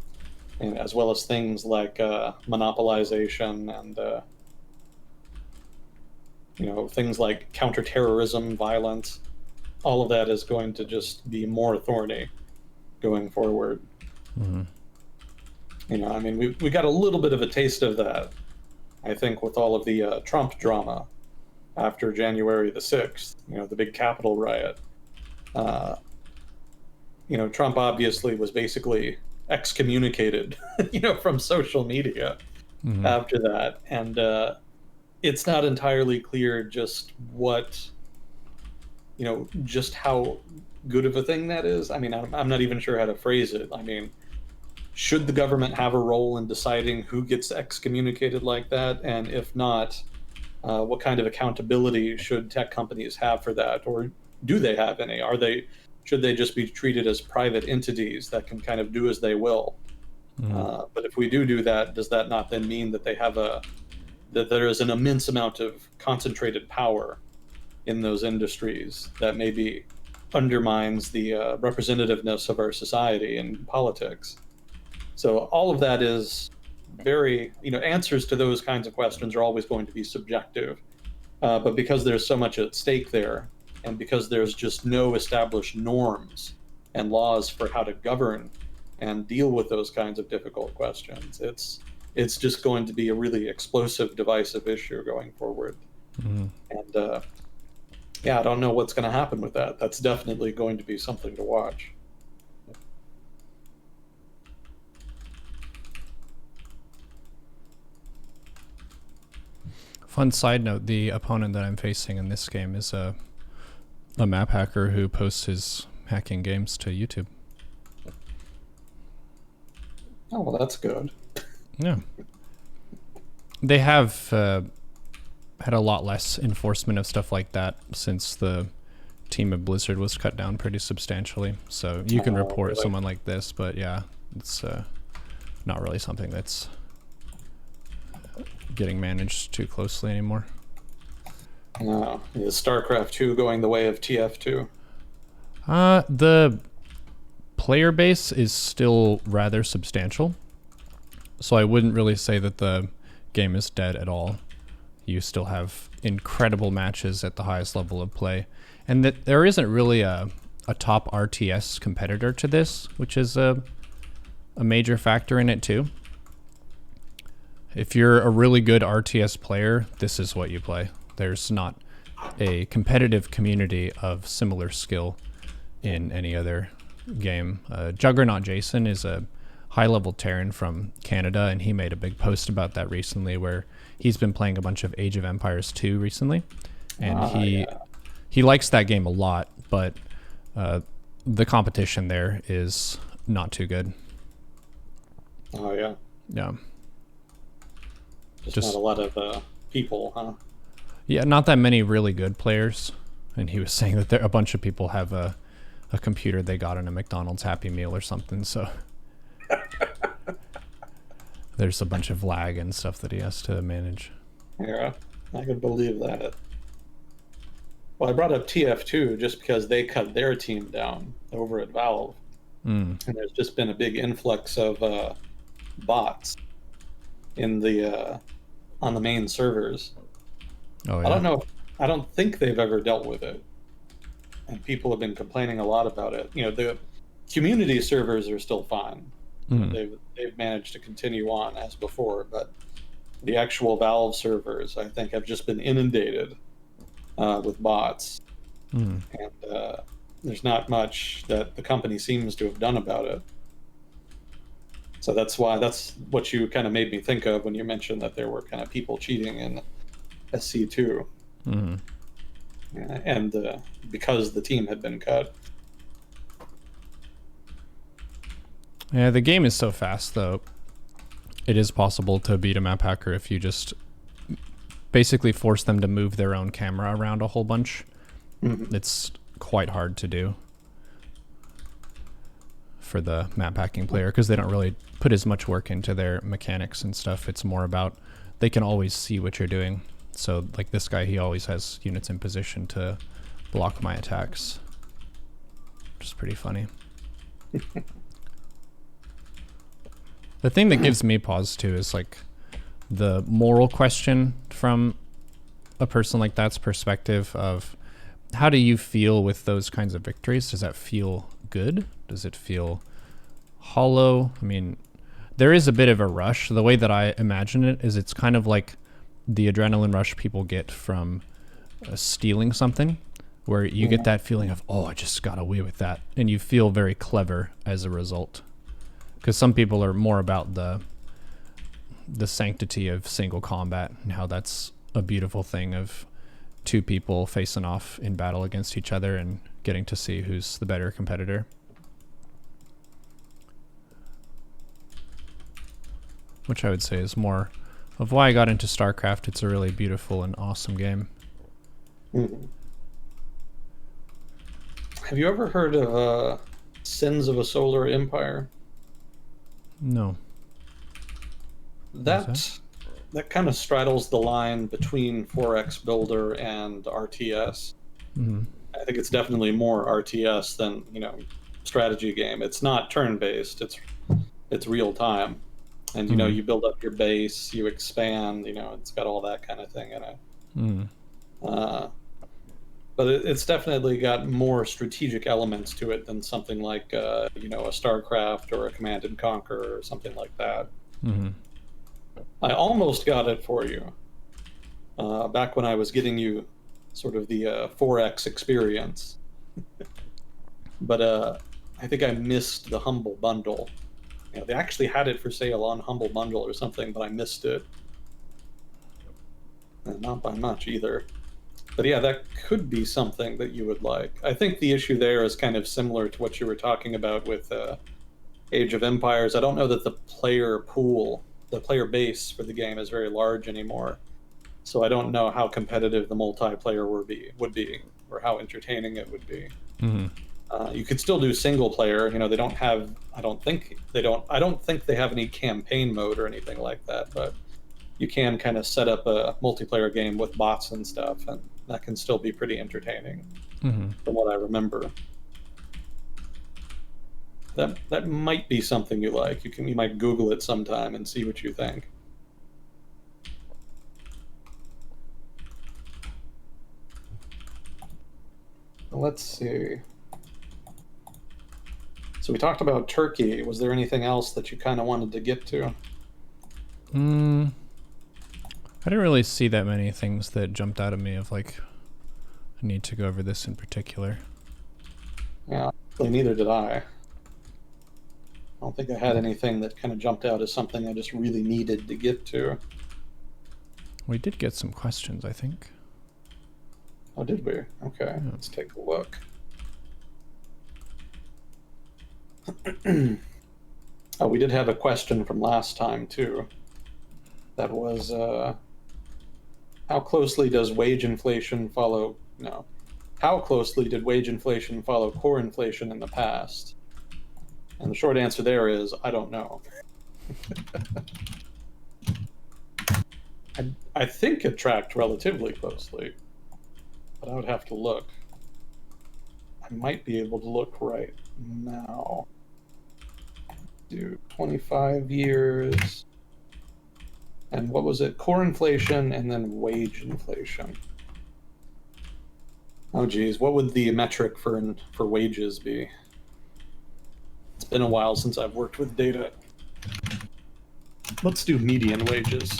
S1: and as well as things like monopolization and things like counterterrorism, violence. All of that is going to just be more thorny going forward.
S2: Mm-hmm.
S1: We got a little bit of a taste of that, I think, with all of the Trump drama after January the 6th, the big Capitol riot. Trump obviously was basically excommunicated, from social media after that. And it's not entirely clear just just how good of a thing that is. I'm not even sure how to phrase it. Should the government have a role in deciding who gets excommunicated like that? And if not, what kind of accountability should tech companies have for that? Or do they have any? Should they just be treated as private entities that can kind of do as they will? But if we do that, does that not then mean that that there is an immense amount of concentrated power in those industries that maybe undermines the representativeness of our society and politics? So all of that is very, answers to those kinds of questions are always going to be subjective. But because there's so much at stake there, and because there's just no established norms and laws for how to govern and deal with those kinds of difficult questions, it's just going to be a really explosive, divisive issue going forward. And I don't know what's going to happen with that. That's definitely going to be something to watch.
S2: Fun side note, the opponent that I'm facing in this game is a map hacker who posts his hacking games to YouTube.
S1: Oh, well, that's good.
S2: Yeah. They have had a lot less enforcement of stuff like that since the team of Blizzard was cut down pretty substantially. So you can report someone like this, but yeah, it's not really something that's getting managed too closely anymore.
S1: Is StarCraft 2 going the way of TF2?
S2: The player base is still rather substantial, so I wouldn't really say that the game is dead at all. You still have incredible matches at the highest level of play, and that there isn't really a top RTS competitor to this, which is a major factor in it too. If you're a really good RTS player, this is what you play. There's not a competitive community of similar skill in any other game. Juggernaut Jason is a high-level Terran from Canada, and he made a big post about that recently, where he's been playing a bunch of Age of Empires 2 recently, and he likes that game a lot, but the competition there is not too good.
S1: Oh yeah.
S2: Yeah.
S1: Just not a lot of people, huh?
S2: Yeah, not that many really good players. And he was saying that a bunch of people have a computer they got in a McDonald's Happy Meal or something, so there's a bunch of lag and stuff that he has to manage.
S1: Yeah, I can believe that. Well, I brought up TF2 just because they cut their team down over at Valve. And there's just been a big influx of bots in the on the main servers.
S2: Oh, yeah.
S1: I don't know. I don't think they've ever dealt with it, and people have been complaining a lot about it. You know, the community servers are still fine. They've managed to continue on as before, but the actual Valve servers, I think, have just been inundated with bots, and there's not much that the company seems to have done about it. So that's what you kind of made me think of when you mentioned that there were kind of people cheating in SC2. And because the team had been cut.
S2: Yeah, the game is so fast, though. It is possible to beat a map hacker if you just basically force them to move their own camera around a whole bunch. It's quite hard to do for the map hacking player, because they don't really put as much work into their mechanics and stuff. It's more about they can always see what you're doing. So like this guy, he always has units in position to block my attacks, which is pretty funny. The thing that gives me pause too is like the moral question from a person like that's perspective of how do you feel with those kinds of victories? Does that feel good? Does it feel hollow? I mean, there is a bit of a rush. The way that I imagine it is it's kind of like the adrenaline rush people get from stealing something, where you get that feeling of, oh, I just got away with that. And you feel very clever as a result. Because some people are more about the sanctity of single combat and how that's a beautiful thing of two people facing off in battle against each other and getting to see who's the better competitor. Which I would say is more of why I got into StarCraft. It's a really beautiful and awesome game.
S1: Have you ever heard of Sins of a Solar Empire?
S2: No.
S1: That kind of straddles the line between 4X Builder and RTS. I think it's definitely more RTS than, strategy game. It's not turn-based. It's real time. And, you build up your base, you expand, it's got all that kind of thing in it. But it's definitely got more strategic elements to it than something like, a StarCraft or a Command and Conquer or something like that. I almost got it for you back when I was getting you sort of the 4X experience. But I think I missed the Humble Bundle. They actually had it for sale on Humble Bundle or something, but I missed it. And not by much either. But yeah, that could be something that you would like. I think the issue there is kind of similar to what you were talking about with Age of Empires. I don't know that the player pool, the player base for the game is very large anymore. So I don't know how competitive the multiplayer would be, or how entertaining it would be. You could still do single player. They don't have. I don't think they have any campaign mode or anything like that. But you can kind of set up a multiplayer game with bots and stuff, and that can still be pretty entertaining, from what I remember. That might be something you like. You might Google it sometime and see what you think. Let's see. So we talked about Turkey. Was there anything else that you kind of wanted to get to?
S2: I didn't really see that many things that jumped out at me of like, I need to go over this in particular.
S1: Yeah, neither did I. I don't think I had anything that kind of jumped out as something I just really needed to get to.
S2: We did get some questions, I think.
S1: Oh, did we? Okay, let's take a look. Oh, we did have a question from last time, too. That was, how closely does wage inflation follow... No. How closely did wage inflation follow core inflation in the past? And the short answer there is, I don't know. I think it tracked relatively closely, but I would have to look. I might be able to look right now. Do 25 years. And what was it? Core inflation and then wage inflation. Oh geez, what would the metric for wages be? It's been a while since I've worked with data. Let's do median wages.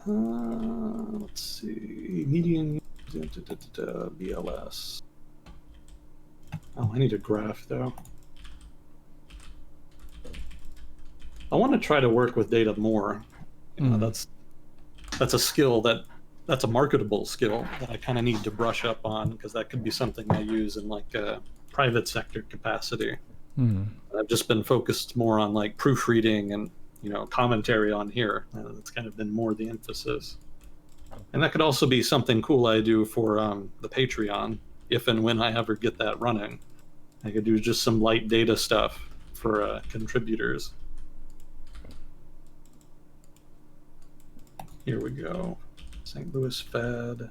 S1: Let's see, median BLS. Oh, I need a graph though. I want to try to work with data more. You know, that's a skill that's a marketable skill that I kind of need to brush up on, because that could be something I use in like a private sector capacity. I've just been focused more on like proofreading and, you know, commentary on here. That's kind of been more the emphasis. And that could also be something cool I do for the Patreon, if and when I ever get that running. I could do just some light data stuff for contributors. Here we go. St. Louis Fed.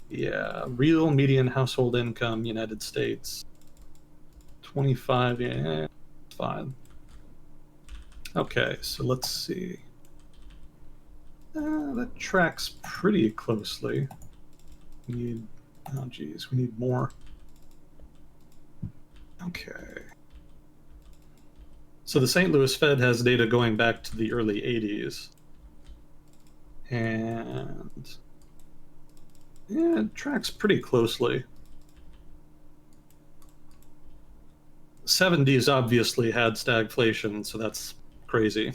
S1: Yeah, real median household income, United States. 25, yeah, it's fine. Okay, so let's see. That tracks pretty closely. We need, oh geez, we need more. Okay. So the St. Louis Fed has data going back to the early 80s. And yeah, it tracks pretty closely. 70s obviously had stagflation, so that's crazy.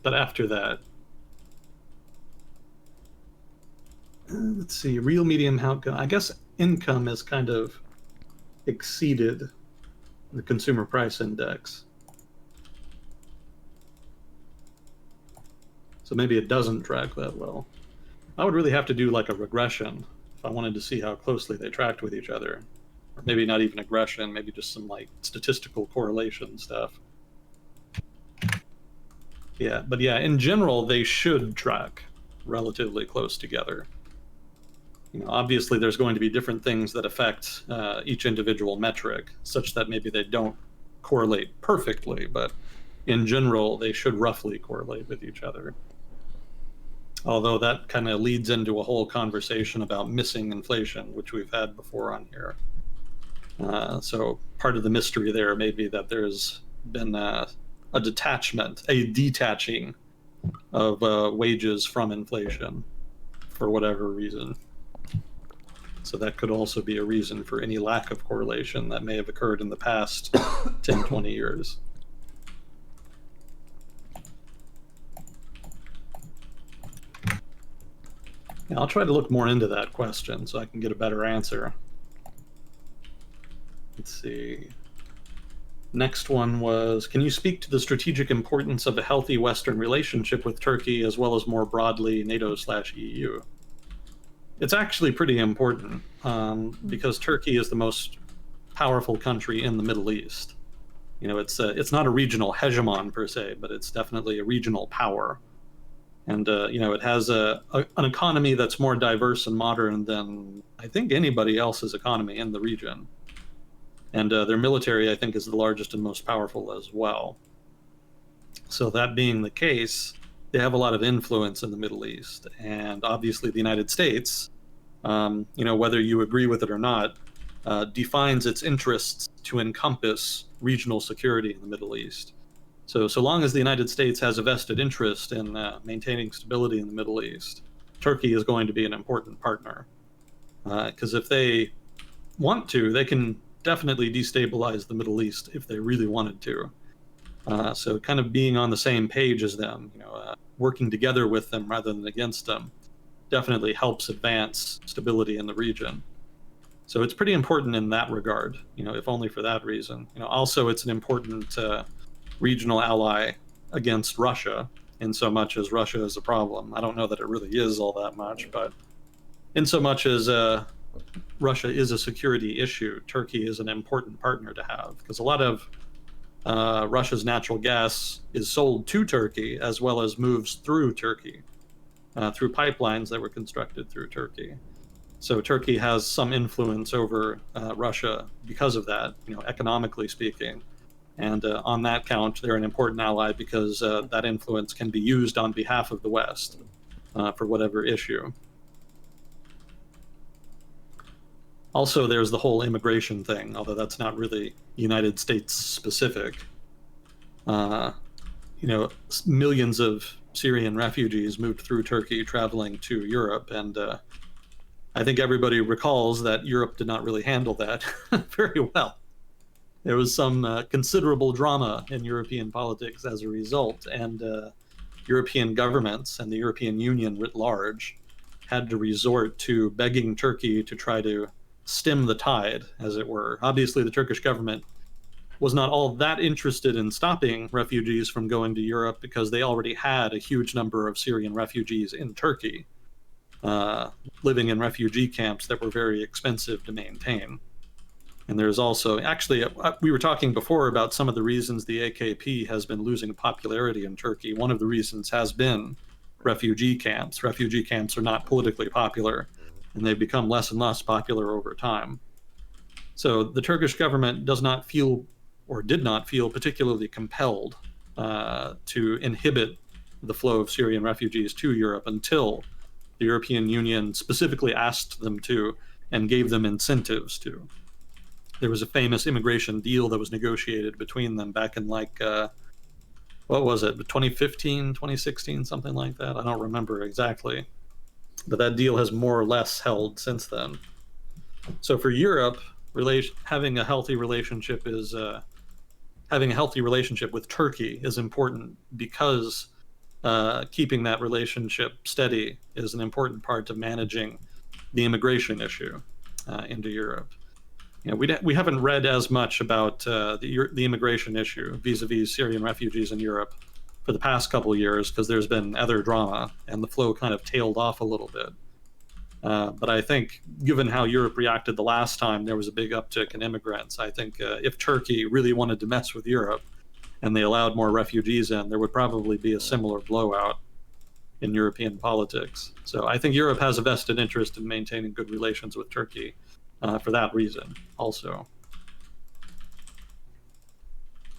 S1: But after that, let's see, real medium outcome. I guess income has kind of exceeded the consumer price index. So maybe it doesn't track that well. I would really have to do like a regression if I wanted to see how closely they tracked with each other. Or maybe not even aggression, maybe just some like statistical correlation stuff. Yeah, but yeah, in general, they should track relatively close together. You know, obviously there's going to be different things that affect each individual metric, such that maybe they don't correlate perfectly, but in general, they should roughly correlate with each other. Although that kind of leads into a whole conversation about missing inflation, which we've had before on here. So part of the mystery there may be that there's been a detaching of wages from inflation for whatever reason. So that could also be a reason for any lack of correlation that may have occurred in the past 10, 20 years. Yeah, I'll try to look more into that question so I can get a better answer. Let's see. Next one was, can you speak to the strategic importance of a healthy Western relationship with Turkey, as well as more broadly NATO/EU? It's actually pretty important because Turkey is the most powerful country in the Middle East. It's not a regional hegemon per se, but it's definitely a regional power. And it has an economy that's more diverse and modern than I think anybody else's economy in the region. And their military, I think, is the largest and most powerful as well. So that being the case, they have a lot of influence in the Middle East, and obviously the United States, whether you agree with it or not, defines its interests to encompass regional security in the Middle East. So long as the United States has a vested interest in maintaining stability in the Middle East, Turkey is going to be an important partner. Because if they want to, they can definitely destabilize the Middle East if they really wanted to. So kind of being on the same page as them, working together with them rather than against them, definitely helps advance stability in the region. So it's pretty important in that regard, if only for that reason. Also it's an important regional ally against Russia, in so much as Russia is a problem. I don't know that it really is all that much, but in so much as Russia is a security issue, Turkey is an important partner to have, because a lot of Russia's natural gas is sold to Turkey as well as moves through Turkey, through pipelines that were constructed through Turkey. So Turkey has some influence over Russia because of that, economically speaking. And on that count, they're an important ally because that influence can be used on behalf of the West for whatever issue. Also, there's the whole immigration thing, although that's not really United States specific. Millions of Syrian refugees moved through Turkey traveling to Europe, and I think everybody recalls that Europe did not really handle that very well. There was some considerable drama in European politics as a result, and European governments and the European Union writ large had to resort to begging Turkey to try to stem the tide, as it were. Obviously, the Turkish government was not all that interested in stopping refugees from going to Europe because they already had a huge number of Syrian refugees in Turkey, living in refugee camps that were very expensive to maintain. And there's also, actually, we were talking before about some of the reasons the AKP has been losing popularity in Turkey. One of the reasons has been refugee camps. Refugee camps are not politically popular, and they've become less and less popular over time. So the Turkish government does not feel, or did not feel, particularly compelled to inhibit the flow of Syrian refugees to Europe until the European Union specifically asked them to and gave them incentives to. There was a famous immigration deal that was negotiated between them back in what was it, 2015, 2016, something like that? I don't remember exactly. But that deal has more or less held since then. So for Europe, having a healthy relationship with Turkey is important because keeping that relationship steady is an important part of managing the immigration issue into Europe. We haven't read as much about the immigration issue vis-a-vis Syrian refugees in Europe for the past couple of years because there's been other drama and the flow kind of tailed off a little bit. But I think, given how Europe reacted the last time there was a big uptick in immigrants, I think if Turkey really wanted to mess with Europe and they allowed more refugees in, there would probably be a similar blowout in European politics. So I think Europe has a vested interest in maintaining good relations with Turkey for that reason also.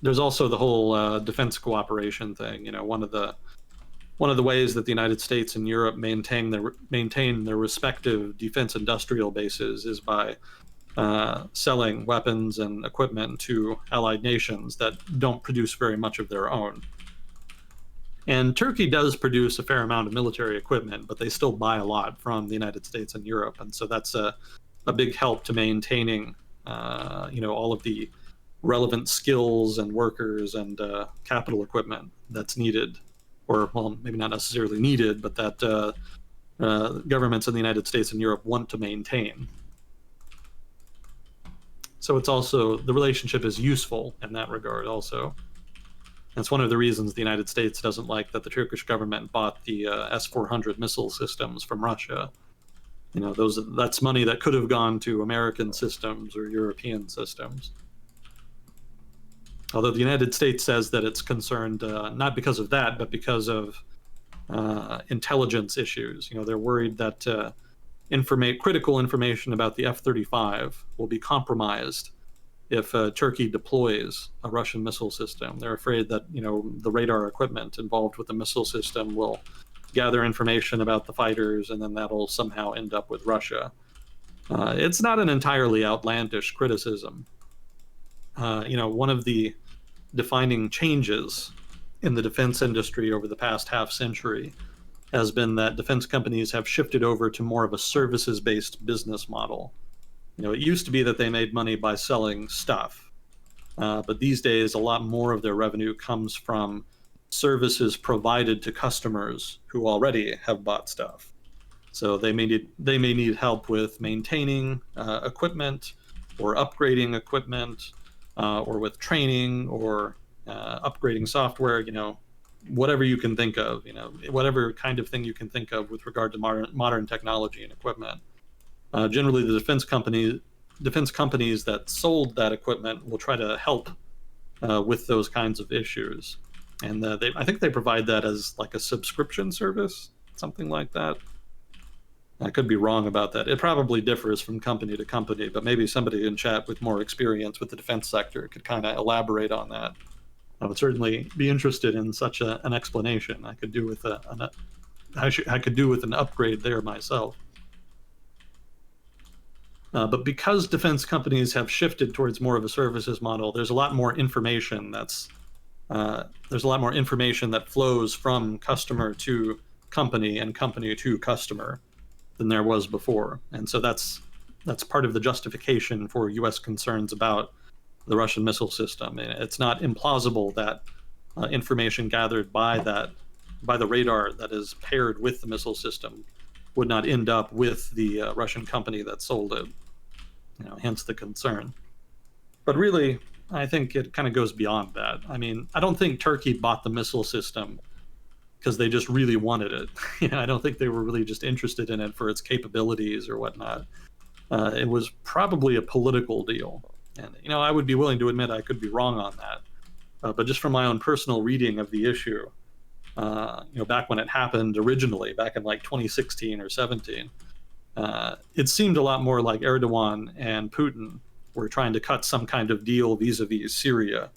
S1: There's also the whole defense cooperation thing. One of the ways that the United States and Europe maintain their respective defense industrial bases is by selling weapons and equipment to allied nations that don't produce very much of their own. And Turkey does produce a fair amount of military equipment, but they still buy a lot from the United States and Europe, and so that's a big help to maintaining all of the relevant skills and workers and capital equipment that's needed, or, well, maybe not necessarily needed, but that governments in the United States and Europe want to maintain. So it's also, the relationship is useful in that regard also. That's one of the reasons the United States doesn't like that the Turkish government bought the S-400 missile systems from Russia. That's money that could have gone to American systems or European systems. Although the United States says that it's concerned not because of that, but because of intelligence issues. They're worried that critical information about the F-35 will be compromised if Turkey deploys a Russian missile system. They're afraid that the radar equipment involved with the missile system will gather information about the fighters, and then that'll somehow end up with Russia. It's not an entirely outlandish criticism. One of the defining changes in the defense industry over the past half century has been that defense companies have shifted over to more of a services-based business model. It used to be that they made money by selling stuff, but these days a lot more of their revenue comes from services provided to customers who already have bought stuff. So they may need help with maintaining equipment, or upgrading equipment, or with training, or upgrading software. Whatever you can think of. Whatever kind of thing you can think of with regard to modern technology and equipment. Generally, the defense companies that sold that equipment will try to help with those kinds of issues, and I think they provide that as like a subscription service, something like that. I could be wrong about that. It probably differs from company to company, but maybe somebody in chat with more experience with the defense sector could kind of elaborate on that. I would certainly be interested in such an explanation. I could do with an upgrade there myself. But because defense companies have shifted towards more of a services model, there's a lot more information that flows from customer to company and company to customer than there was before. And so that's part of the justification for U.S. concerns about the Russian missile system. It's not implausible that information gathered by the radar that is paired with the missile system would not end up with the Russian company that sold it. Hence the concern. But really, I think it kind of goes beyond that. I mean, I don't think Turkey bought the missile system because they just really wanted it. I don't think they were really just interested in it for its capabilities or whatnot. It was probably a political deal. And, I would be willing to admit I could be wrong on that. But just from my own personal reading of the issue, back when it happened originally, back in like 2016 or 17, it seemed a lot more like Erdogan and Putin were trying to cut some kind of deal vis-a-vis Syria,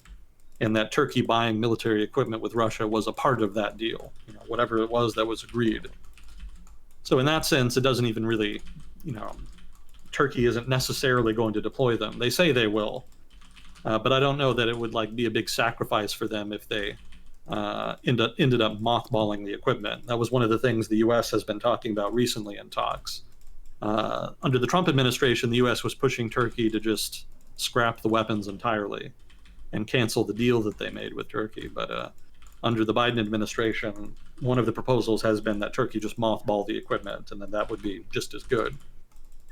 S1: and that Turkey buying military equipment with Russia was a part of that deal, whatever it was that was agreed. So in that sense, it doesn't even really, Turkey isn't necessarily going to deploy them. They say they will, but I don't know that it would be a big sacrifice for them if they ended up mothballing the equipment. That was one of the things the U.S. has been talking about recently in talks. Under the Trump administration, the U.S. was pushing Turkey to just scrap the weapons entirely and cancel the deal that they made with Turkey. But under the Biden administration, one of the proposals has been that Turkey just mothball the equipment, and then that would be just as good.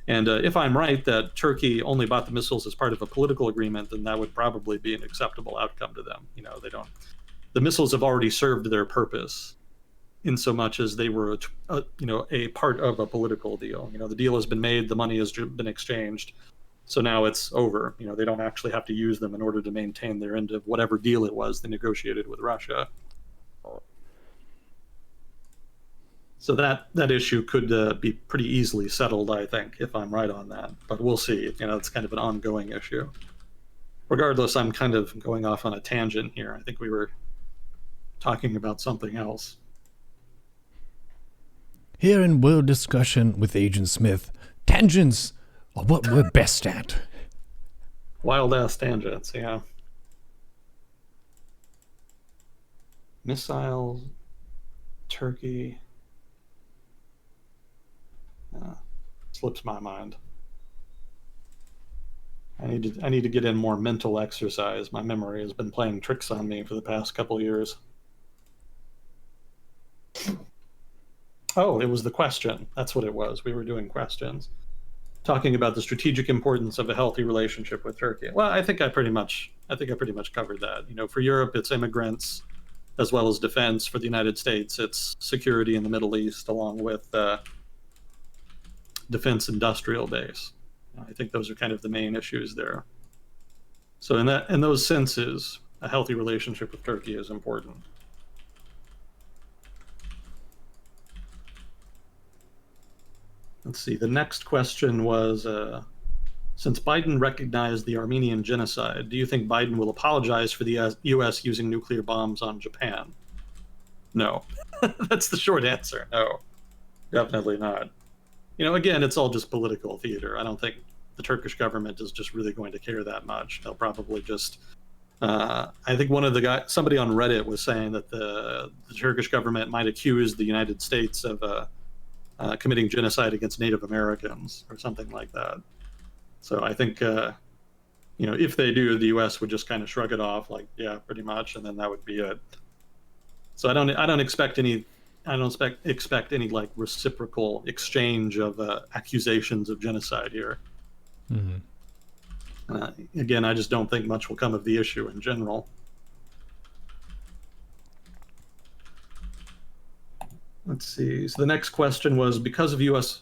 S1: And if I'm right that Turkey only bought the missiles as part of a political agreement, then that would probably be an acceptable outcome to them. The missiles have already served their purpose in so much as they were a part of a political deal. The deal has been made, the money has been exchanged, so now it's over. They don't actually have to use them in order to maintain their end of whatever deal it was they negotiated with Russia. So that issue could be pretty easily settled, I think, if I'm right on that. But we'll see. It's kind of an ongoing issue. Regardless, I'm kind of going off on a tangent here. I think we were talking about something else.
S2: Here in World Discussion with Agent Smith, tangents are what we're best at.
S1: Wild-ass tangents, yeah. Missiles, Turkey... slips my mind. I need to get in more mental exercise. My memory has been playing tricks on me for the past couple of years. Oh, it was the question. That's what it was. We were doing questions, talking about the strategic importance of a healthy relationship with Turkey. Well, I think I pretty much covered that. For Europe, it's immigrants as well as defense. For the United States, it's security in the Middle East, along with defense industrial base. I think those are kind of the main issues there. So in those senses, a healthy relationship with Turkey is important. Let's see. The next question was, since Biden recognized the Armenian genocide, do you think Biden will apologize for the U.S. using nuclear bombs on Japan? No. That's the short answer. No, definitely not. Again, it's all just political theater. I don't think the Turkish government is just really going to care that much. They'll probably just. I think one of the guys, somebody on Reddit, was saying that the Turkish government might accuse the United States of committing genocide against Native Americans or something like that. So I think, if they do, the U.S. would just kind of shrug it off, like, yeah, pretty much, and then that would be it. So I don't expect any. I don't expect any like reciprocal exchange of accusations of genocide here. Again, I just don't think much will come of the issue in general. Let's see. So the next question was, because of U.S.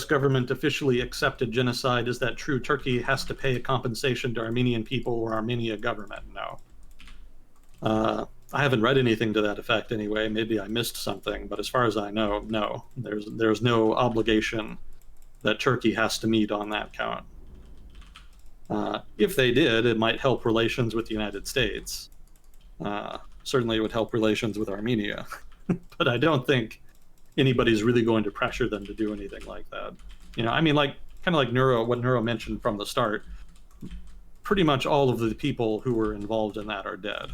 S1: government officially accepted genocide, is that true? Turkey has to pay a compensation to Armenian people or Armenia government? No. I haven't read anything to that effect anyway. Maybe I missed something, but as far as I know, no. There's no obligation that Turkey has to meet on that count. If they did, it might help relations with the United States. Certainly it would help relations with Armenia. But I don't think anybody's really going to pressure them to do anything like that. I mean, like kind of like what Neuro mentioned from the start, pretty much all of the people who were involved in that are dead.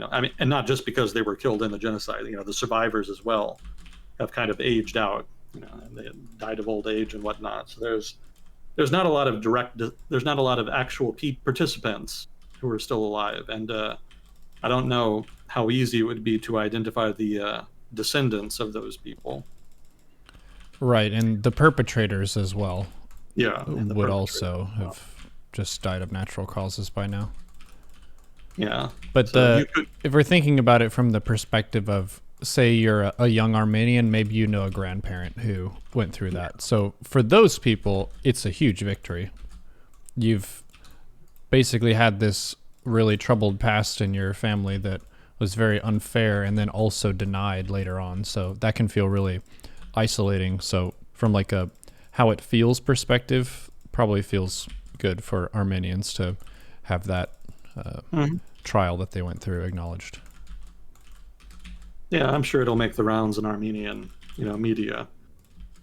S1: I mean, and not just because they were killed in the genocide. The survivors as well have kind of aged out. And they died of old age and whatnot. So there's not a lot of there's not a lot of actual participants who are still alive, and I don't know how easy it would be to identify the descendants of those people.
S2: Right, and the perpetrators as well.
S1: Yeah,
S2: would also have just died of natural causes by now.
S1: Yeah,
S2: but if we're thinking about it from the perspective of, say, you're a young Armenian, maybe you know a grandparent who went through that. So for those people, it's a huge victory. You've basically had this really troubled past in your family that was very unfair and then also denied later on. So that can feel really isolating. So from like a how it feels perspective, probably feels good for Armenians to have that trial that they went through acknowledged.
S1: Yeah, I'm sure it'll make the rounds in Armenian, media,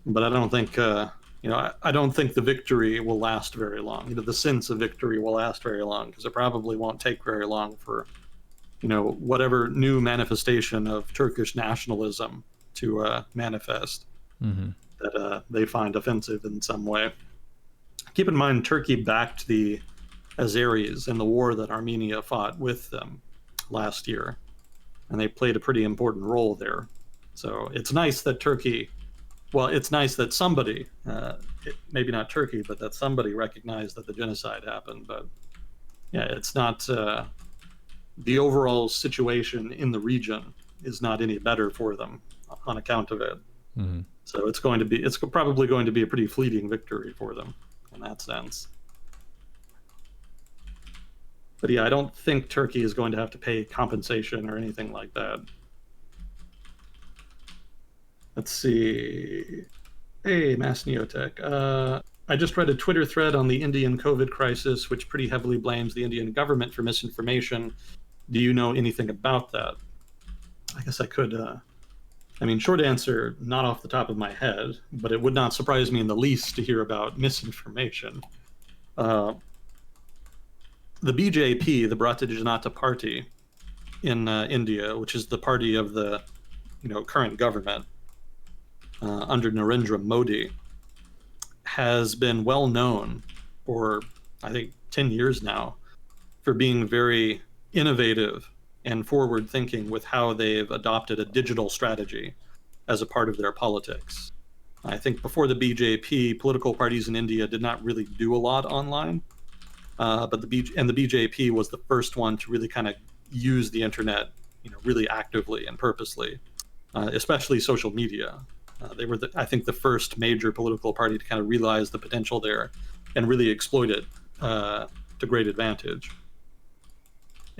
S1: but I don't think, I don't think the victory will last very long. The sense of victory will last very long, because it probably won't take very long for, whatever new manifestation of Turkish nationalism to manifest that they find offensive in some way. Keep in mind, Turkey backed the Azeris in the war that Armenia fought with them last year, and they played a pretty important role there. So it's nice that it's nice that somebody, maybe not Turkey, but that somebody recognized that the genocide happened. But yeah, it's not, the overall situation in the region is not any better for them on account of it. So it's probably going to be a pretty fleeting victory for them in that sense. But yeah, I don't think Turkey is going to have to pay compensation or anything like that. Let's see. Hey, Mass Neotech. I just read a Twitter thread on the Indian COVID crisis, which pretty heavily blames the Indian government for misinformation. Do you know anything about that? I guess I could. Short answer, not off the top of my head, but it would not surprise me in the least to hear about misinformation. The BJP, the Bharatiya Janata Party in India, which is the party of the current government under Narendra Modi, has been well known for, I think, 10 years now for being very innovative and forward thinking with how they've adopted a digital strategy as a part of their politics. I think before the BJP, political parties in India did not really do a lot online. But the BJP was the first one to really kind of use the internet, really actively and purposely, especially social media. They were, I think, the first major political party to kind of realize the potential there and really exploit it to great advantage.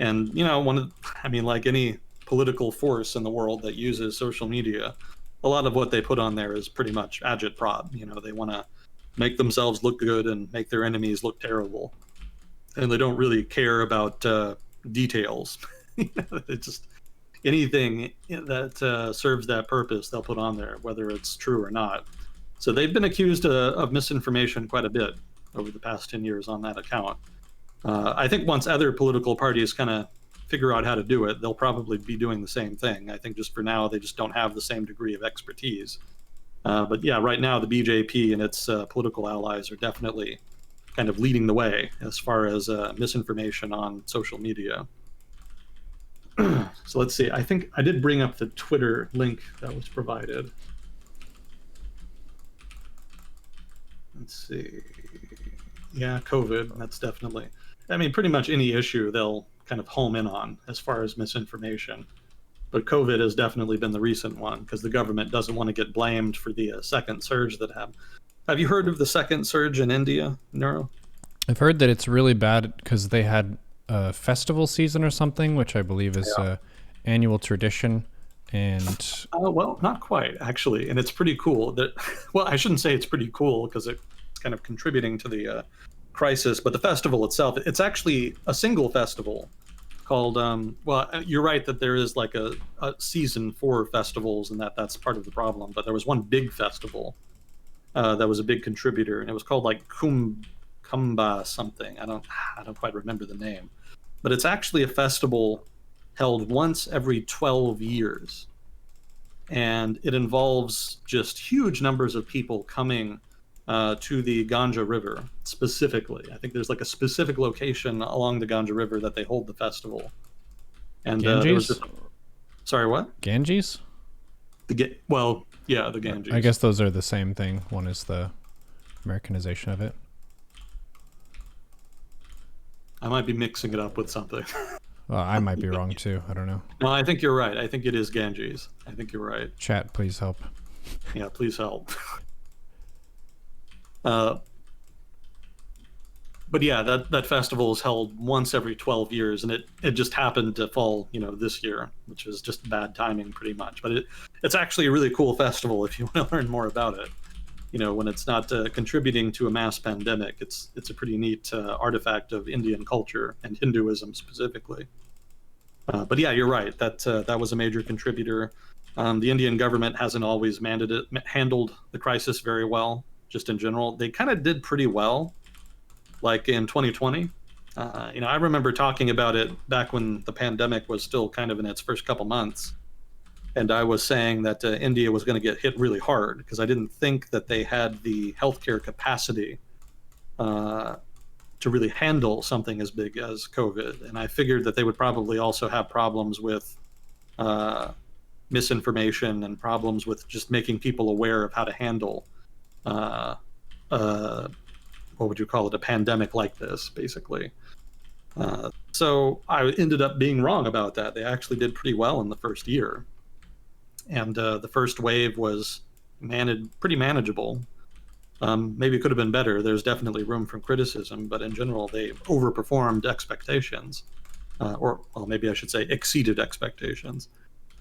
S1: And you know, I mean, like any political force in the world that uses social media, a lot of what they put on there is pretty much agitprop. You know, they want to make themselves look good and make their enemies look terrible, and they don't really care about details. It's just anything that serves that purpose, they'll put on there, whether it's true or not. So they've been accused of misinformation quite a bit over the past 10 years on that account. I think once other political parties kind of figure out how to do it, they'll probably be doing the same thing. I think just for now, they just don't have the same degree of expertise. But yeah, right now, the BJP and its political allies are definitely kind of leading the way as far as misinformation on social media. So let's see. I think I did bring up the Twitter link that was provided. Let's see. Yeah, COVID. That's definitely. I mean, pretty much any issue they'll kind of home in on as far as misinformation. But COVID has definitely been the recent one because the government doesn't want to get blamed for the second surge that happened. Have you heard of the second surge in India, Neuro?
S2: I've heard that it's really bad because they had a festival season or something, which I believe is a annual tradition. And
S1: well, not quite actually, and it's pretty cool. That well, I shouldn't say it's pretty cool because it's kind of contributing to the crisis. But the festival itself, it's actually a single festival called. Well, you're right that there is like a season for festivals, and that's part of the problem. But there was one big festival that was a big contributor, and it was called like Kumbha something. I don't quite remember the name, but it's actually a festival held once every 12 years, and it involves just huge numbers of people coming to the Ganga River specifically. I think there's like a specific location along the Ganga River that they hold the festival. And there was
S2: Ganges?
S1: sorry, what?
S2: Ganges?
S1: Well, yeah, the Ganges.
S2: I guess those are the same thing. One is the Americanization of it.
S1: I might be mixing it up with something.
S2: Well, I might be wrong too. I don't know.
S1: No, I think you're right. I think it is Ganges. I think you're right.
S2: Chat, please help.
S1: Yeah, please help. But yeah, that festival is held once every 12 years, and it just happened to fall, this year, which is just bad timing pretty much. But it's actually a really cool festival if you want to learn more about it. When it's not contributing to a mass pandemic, it's a pretty neat artifact of Indian culture and Hinduism specifically. But yeah, you're right. That was a major contributor. The Indian government hasn't always handled the crisis very well. Just in general, they kind of did pretty well. Like in 2020, I remember talking about it back when the pandemic was still kind of in its first couple months. And I was saying that India was going to get hit really hard because I didn't think that they had the healthcare capacity to really handle something as big as COVID. And I figured that they would probably also have problems with misinformation and problems with just making people aware of how to handle what would you call it, a pandemic like this, basically. So I ended up being wrong about that. They actually did pretty well in the first year. And the first wave was pretty manageable. Maybe it could have been better. There's definitely room for criticism, but in general, they overperformed expectations. Or maybe I should say exceeded expectations.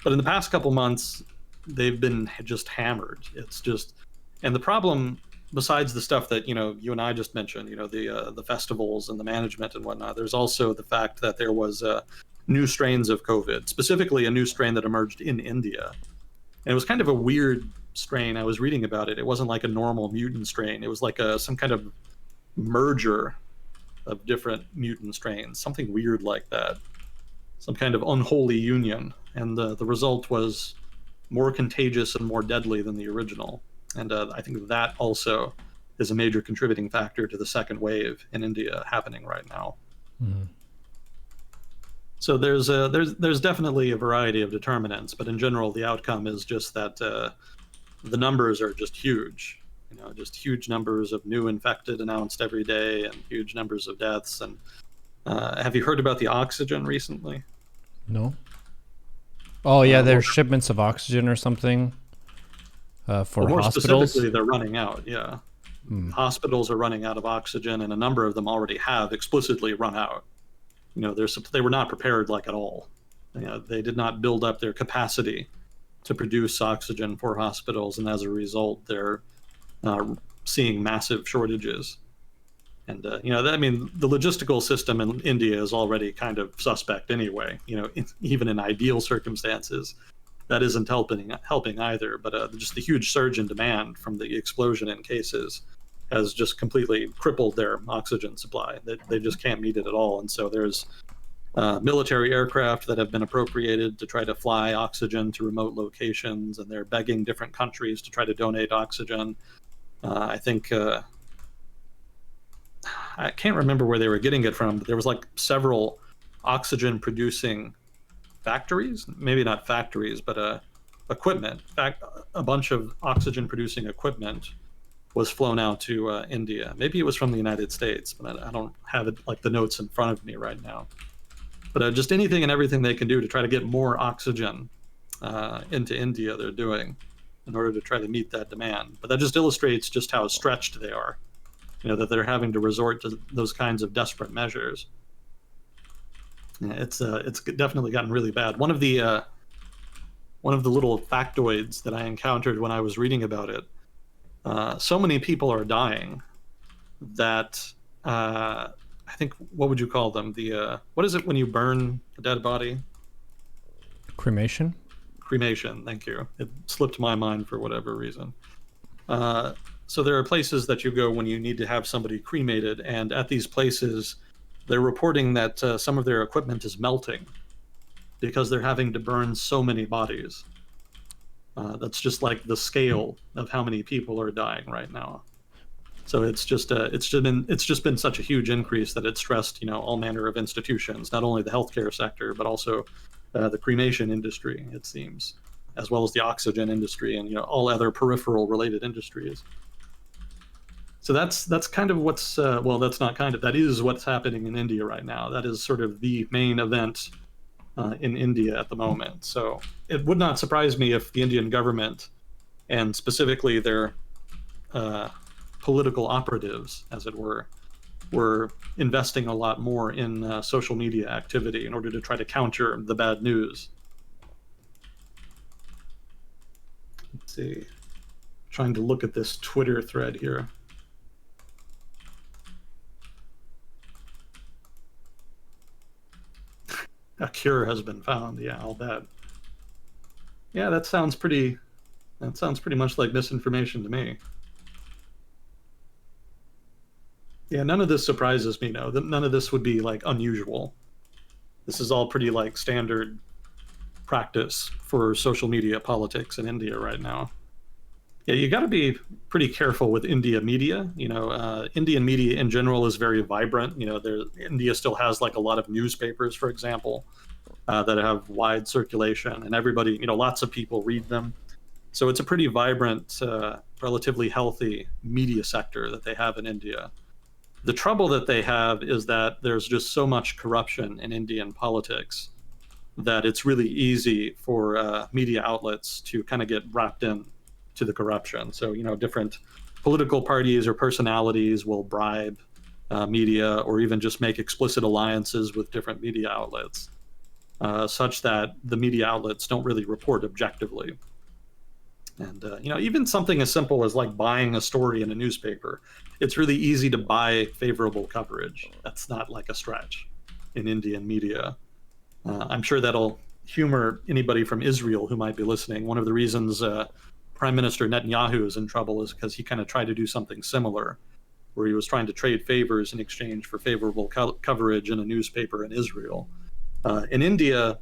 S1: But in the past couple months, they've been just hammered. It's just, and the problem, besides the stuff that you and I just mentioned, the festivals and the management and whatnot, there's also the fact that there was new strains of COVID, specifically a new strain that emerged in India, and it was kind of a weird strain. I was reading about it. It wasn't like a normal mutant strain. It was like some kind of merger of different mutant strains, something weird like that, some kind of unholy union, and the result was more contagious and more deadly than the original. And I think that also is a major contributing factor to the second wave in India happening right now.
S2: Mm-hmm.
S1: So there's definitely a variety of determinants, but in general, the outcome is just that the numbers are just huge. Just huge numbers of new infected announced every day, and huge numbers of deaths. And have you heard about the oxygen recently?
S2: No. Oh yeah, there's shipments of oxygen or something. For
S1: more
S2: hospitals?
S1: Specifically, they're running out, yeah. Hospitals are running out of oxygen, and a number of them already have explicitly run out. they were not prepared like at all. They did not build up their capacity to produce oxygen for hospitals, and as a result, they're seeing massive shortages. And I mean, the logistical system in India is already kind of suspect anyway. Even in ideal circumstances, that isn't helping either. But just the huge surge in demand from the explosion in cases has just completely crippled their oxygen supply. They just can't meet it at all. And so there's military aircraft that have been appropriated to try to fly oxygen to remote locations, and they're begging different countries to try to donate oxygen. I think I can't remember where they were getting it from, but there was like several oxygen producing factories, maybe not factories, but equipment. In fact, a bunch of oxygen producing equipment was flown out to India. Maybe it was from the United States, but I don't have it like the notes in front of me right now. But just anything and everything they can do to try to get more oxygen into India, they're doing in order to try to meet that demand. But that just illustrates just how stretched they are. That they're having to resort to those kinds of desperate measures. Yeah, it's definitely gotten really bad. One of the little factoids that I encountered when I was reading about it, so many people are dying that I think, what would you call them? What is it when you burn a dead body?
S2: Cremation.
S1: Cremation. Thank you. It slipped my mind for whatever reason. So there are places that you go when you need to have somebody cremated, and at these places, they're reporting that some of their equipment is melting because they're having to burn so many bodies. That's just like the scale of how many people are dying right now. So it's just been such a huge increase that it's stressed all manner of institutions, not only the healthcare sector but also the cremation industry, it seems, as well as the oxygen industry and all other peripheral related industries. So that's kind of what's that's not kind of, that is what's happening in India right now. That is sort of the main event in India at the moment. So it would not surprise me if the Indian government, and specifically their political operatives, as it were investing a lot more in social media activity in order to try to counter the bad news. Let's see. Trying to look at this Twitter thread here. A cure has been found. Yeah, I'll bet. Yeah, that sounds pretty much like misinformation to me. Yeah, none of this surprises me. No, none of this would be like unusual. This is all pretty like standard practice for social media politics in India right now. Yeah, you got to be pretty careful with India media. Indian media in general is very vibrant. India still has like a lot of newspapers, for example, that have wide circulation, and everybody, lots of people read them. So it's a pretty vibrant, relatively healthy media sector that they have in India. The trouble that they have is that there's just so much corruption in Indian politics that it's really easy for media outlets to kind of get wrapped in to the corruption. So, different political parties or personalities will bribe media, or even just make explicit alliances with different media outlets, such that the media outlets don't really report objectively. And even something as simple as like buying a story in a newspaper, it's really easy to buy favorable coverage. That's not like a stretch in Indian media. I'm sure that'll humor anybody from Israel who might be listening. One of the reasons Prime Minister Netanyahu is in trouble is because he kind of tried to do something similar, where he was trying to trade favors in exchange for favorable coverage in a newspaper in Israel. In India,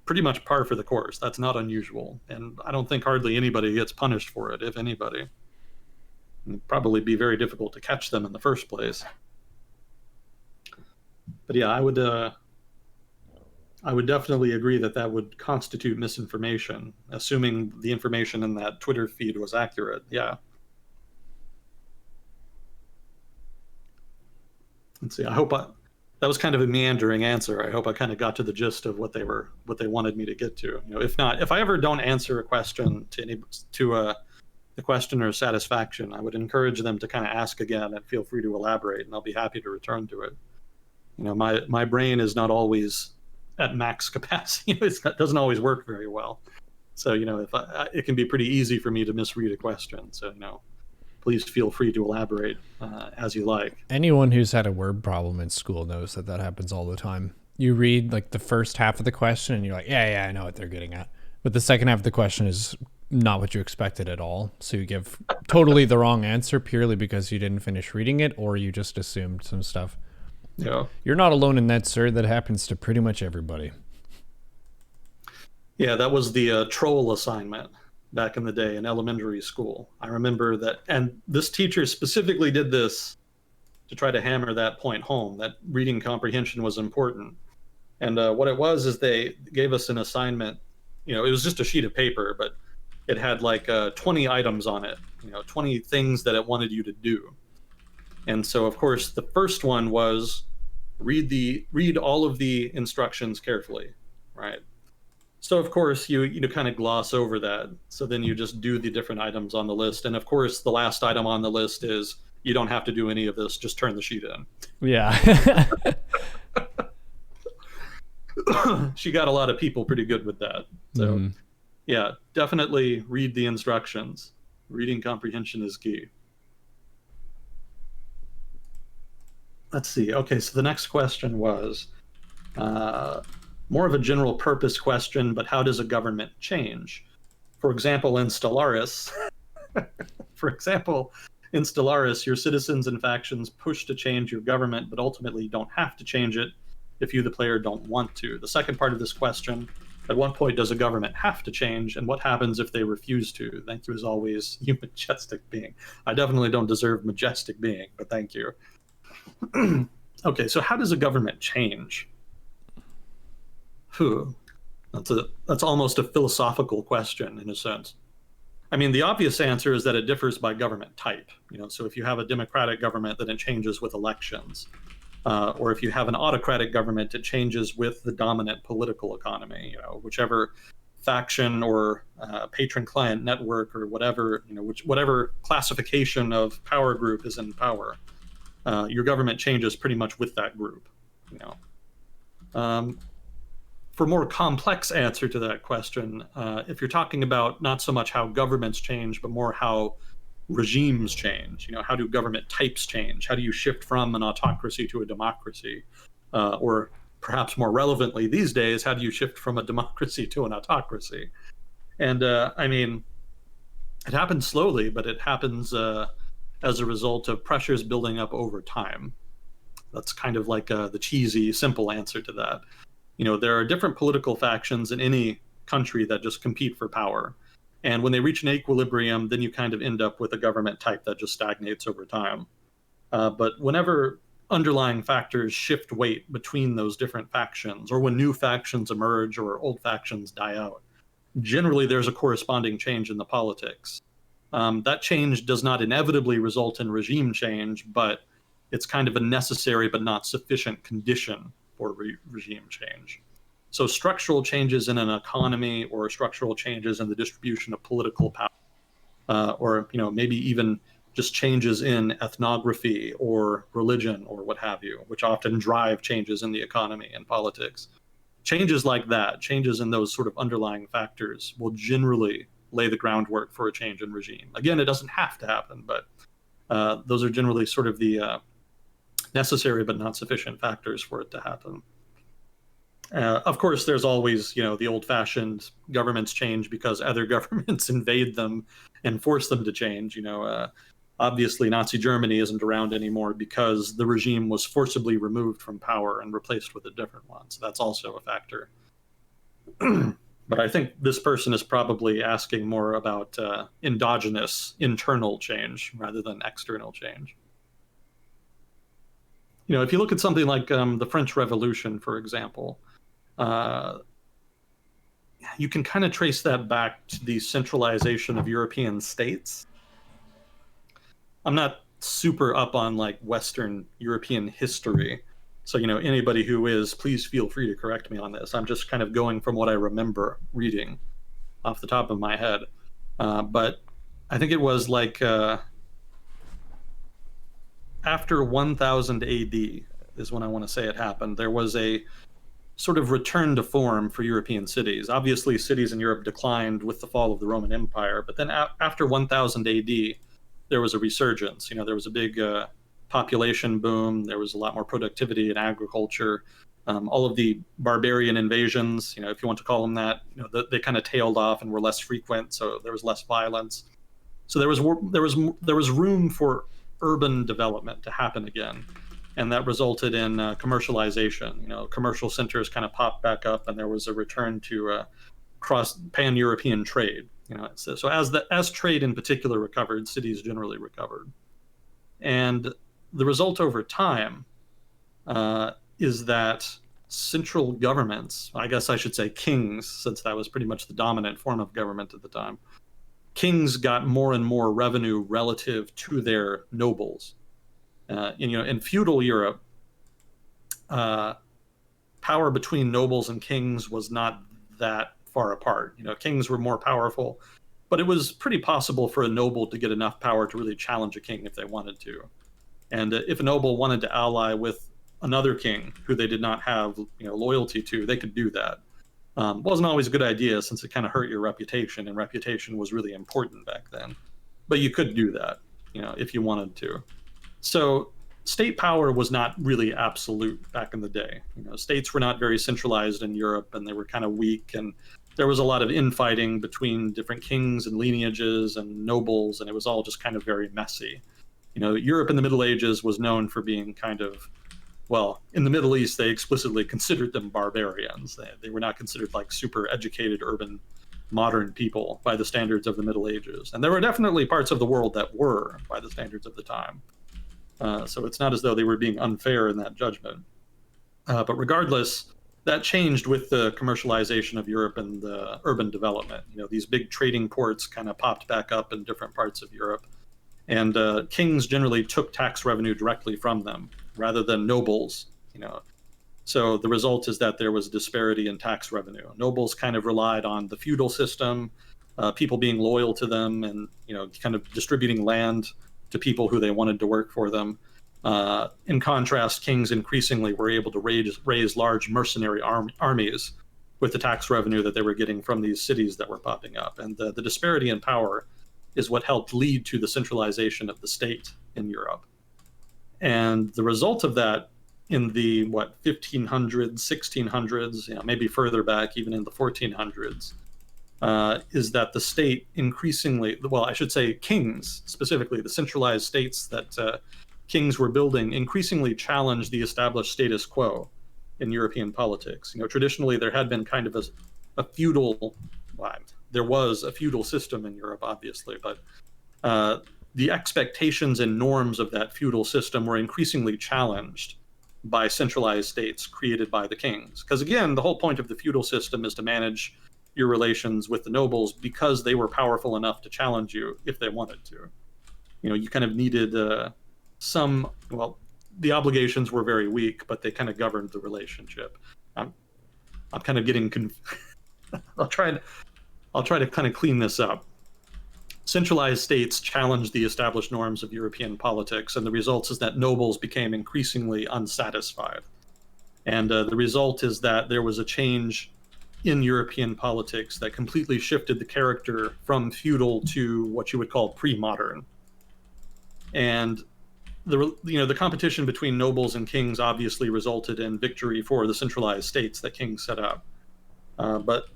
S1: pretty much par for the course. That's not unusual, and I don't think hardly anybody gets punished for it, if anybody. It'd probably be very difficult to catch them in the first place. But yeah, I would definitely agree that would constitute misinformation, assuming the information in that Twitter feed was accurate. Yeah. Let's see. That was kind of a meandering answer. I hope I kind of got to the gist of what they wanted me to get to. If not, if I ever don't answer a question to the questioner's satisfaction, I would encourage them to kind of ask again and feel free to elaborate, and I'll be happy to return to it. My brain is not always at max capacity. It doesn't always work very well. So, if it can be pretty easy for me to misread a question. So, please feel free to elaborate as you like.
S2: Anyone who's had a word problem in school knows that that happens all the time. You read like the first half of the question and you're like, yeah, I know what they're getting at. But the second half of the question is not what you expected at all. So you give totally the wrong answer purely because you didn't finish reading it or you just assumed some stuff.
S1: Yeah.
S2: You're not alone in that, sir. That happens to pretty much everybody.
S1: Yeah, that was the troll assignment back in the day in elementary school. I remember that, and this teacher specifically did this to try to hammer that point home, that reading comprehension was important. And what it was is they gave us an assignment. It was just a sheet of paper, but it had like 20 items on it, 20 things that it wanted you to do. And so, of course, the first one was read all of the instructions carefully, right? So, of course, you kind of gloss over that. So then you just do the different items on the list. And of course, the last item on the list is you don't have to do any of this. Just turn the sheet in.
S2: Yeah.
S1: She got a lot of people pretty good with that. So, yeah, definitely read the instructions. Reading comprehension is key. Let's see. Okay, so the next question was more of a general purpose question, but how does a government change? For example, in Stellaris, your citizens and factions push to change your government, but ultimately don't have to change it if you, the player, don't want to. The second part of this question, at what point does a government have to change, and what happens if they refuse to? Thank you, as always, you majestic being. I definitely don't deserve majestic being, but thank you. Okay, so how does a government change? That's almost a philosophical question in a sense. I mean, the obvious answer is that it differs by government type. So if you have a democratic government, then it changes with elections. Or if you have an autocratic government, it changes with the dominant political economy. Whichever faction or patron-client network or whatever, whatever classification of power group is in power, your government changes pretty much with that group. For more complex answer to that question, if you're talking about not so much how governments change, but more how regimes change, how do government types change? How do you shift from an autocracy to a democracy? Or perhaps more relevantly these days, how do you shift from a democracy to an autocracy? And I mean, it happens slowly, but it happens as a result of pressures building up over time. That's kind of like the cheesy, simple answer to that. There are different political factions in any country that just compete for power. And when they reach an equilibrium, then you kind of end up with a government type that just stagnates over time. But whenever underlying factors shift weight between those different factions, or when new factions emerge or old factions die out, generally there's a corresponding change in the politics. That change does not inevitably result in regime change, but it's kind of a necessary but not sufficient condition for regime change. So structural changes in an economy or structural changes in the distribution of political power, or maybe even just changes in ethnography or religion or what have you, which often drive changes in the economy and politics. Changes like that, changes in those sort of underlying factors, will generally lay the groundwork for a change in regime. Again, it doesn't have to happen, but those are generally sort of the necessary but not sufficient factors for it to happen. Of course, there's always, the old-fashioned governments change because other governments invade them and force them to change. Obviously, Nazi Germany isn't around anymore because the regime was forcibly removed from power and replaced with a different one. So that's also a factor. But I think this person is probably asking more about endogenous, internal change rather than external change. If you look at something like the French Revolution, for example, you can kind of trace that back to the centralization of European states. I'm not super up on like Western European history, so anybody who is, please feel free to correct me on this. I'm just kind of going from what I remember reading off the top of my head. But I think it was like after 1000 AD, is when I want to say it happened. There was a sort of return to form for European cities. Obviously, cities in Europe declined with the fall of the Roman Empire, but then after 1000 AD, there was a resurgence. There was a big population boom. There was a lot more productivity in agriculture. All of the barbarian invasions, if you want to call them that, they kind of tailed off and were less frequent, so there was less violence. So there was room for urban development to happen again, and that resulted in commercialization. Commercial centers kind of popped back up, and there was a return to cross pan-European trade. So as trade in particular recovered, cities generally recovered, and the result over time is that central governments, I guess I should say kings, since that was pretty much the dominant form of government at the time, kings got more and more revenue relative to their nobles. In feudal Europe, power between nobles and kings was not that far apart. Kings were more powerful, but it was pretty possible for a noble to get enough power to really challenge a king if they wanted to. And if a noble wanted to ally with another king who they did not have loyalty to, they could do that. Wasn't always a good idea, since it kind of hurt your reputation, and reputation was really important back then. But you could do that, if you wanted to. So state power was not really absolute back in the day. States were not very centralized in Europe, and they were kind of weak, and there was a lot of infighting between different kings and lineages and nobles, and it was all just kind of very messy. Europe in the Middle Ages was known for being kind of, well, in the Middle East, they explicitly considered them barbarians. They were not considered like super educated, urban, modern people by the standards of the Middle Ages. And there were definitely parts of the world that were by the standards of the time. So it's not as though they were being unfair in that judgment. But regardless, that changed with the commercialization of Europe and the urban development. These big trading ports kind of popped back up in different parts of Europe. And kings generally took tax revenue directly from them rather than nobles. So the result is that there was disparity in tax revenue. Nobles kind of relied on the feudal system, people being loyal to them, and kind of distributing land to people who they wanted to work for them. In contrast, kings increasingly were able to raise large mercenary armies with the tax revenue that they were getting from these cities that were popping up. And the disparity in power is what helped lead to the centralization of the state in Europe. And the result of that in the 1500s, 1600s, maybe further back, even in the 1400s, is that the state increasingly, well, I should say kings, specifically the centralized states that kings were building, increasingly challenged the established status quo in European politics. Traditionally there had been kind of a feudal, well, there was a feudal system in Europe, obviously, but the expectations and norms of that feudal system were increasingly challenged by centralized states created by the kings. Because again, the whole point of the feudal system is to manage your relations with the nobles because they were powerful enough to challenge you if they wanted to. You kind of needed the obligations were very weak, but they kind of governed the relationship. I'm kind of getting I'll try to kind of clean this up. Centralized states challenged the established norms of European politics, and the result is that nobles became increasingly unsatisfied. And the result is that there was a change in European politics that completely shifted the character from feudal to what you would call pre-modern. And the competition between nobles and kings obviously resulted in victory for the centralized states that kings set up. But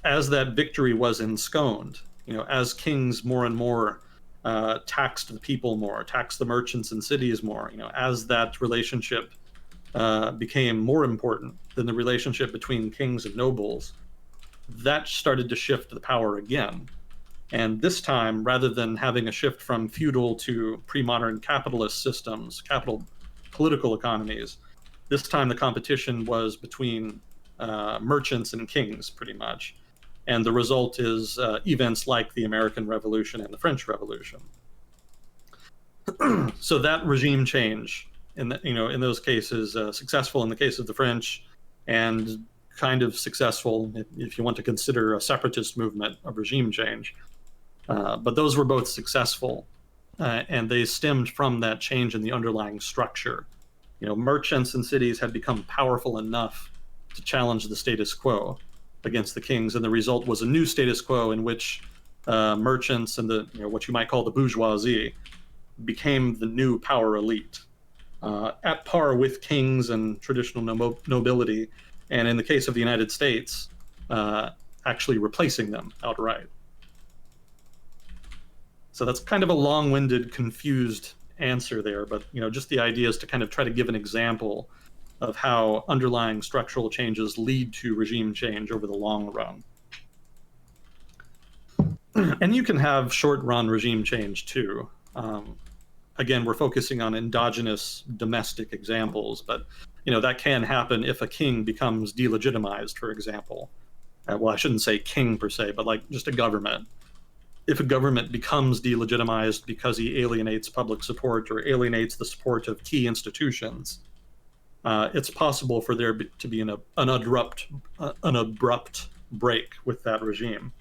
S1: as that victory was ensconced, as kings more and more taxed the people more, taxed the merchants and cities more, as that relationship became more important than the relationship between kings and nobles, that started to shift the power again. And this time, rather than having a shift from feudal to pre-modern capitalist systems, capital political economies, this time the competition was between merchants and kings, pretty much. And the result is events like the American Revolution and the French Revolution. So that regime change, in those cases, successful in the case of the French, and kind of successful if you want to consider a separatist movement of regime change. But those were both successful, and they stemmed from that change in the underlying structure Merchants in cities had become powerful enough to challenge the status quo against the kings, and the result was a new status quo in which merchants and the what you might call the bourgeoisie became the new power elite, at par with kings and traditional nobility, and in the case of the United States, actually replacing them outright. So that's kind of a long-winded, confused answer there, but just the idea is to kind of try to give an example of how underlying structural changes lead to regime change over the long run. And you can have short-run regime change too. Again, we're focusing on endogenous domestic examples, but that can happen if a king becomes delegitimized, for example. Well, I shouldn't say king per se, but like just a government. If a government becomes delegitimized because he alienates public support or alienates the support of key institutions, it's possible for there to be an abrupt break with that regime.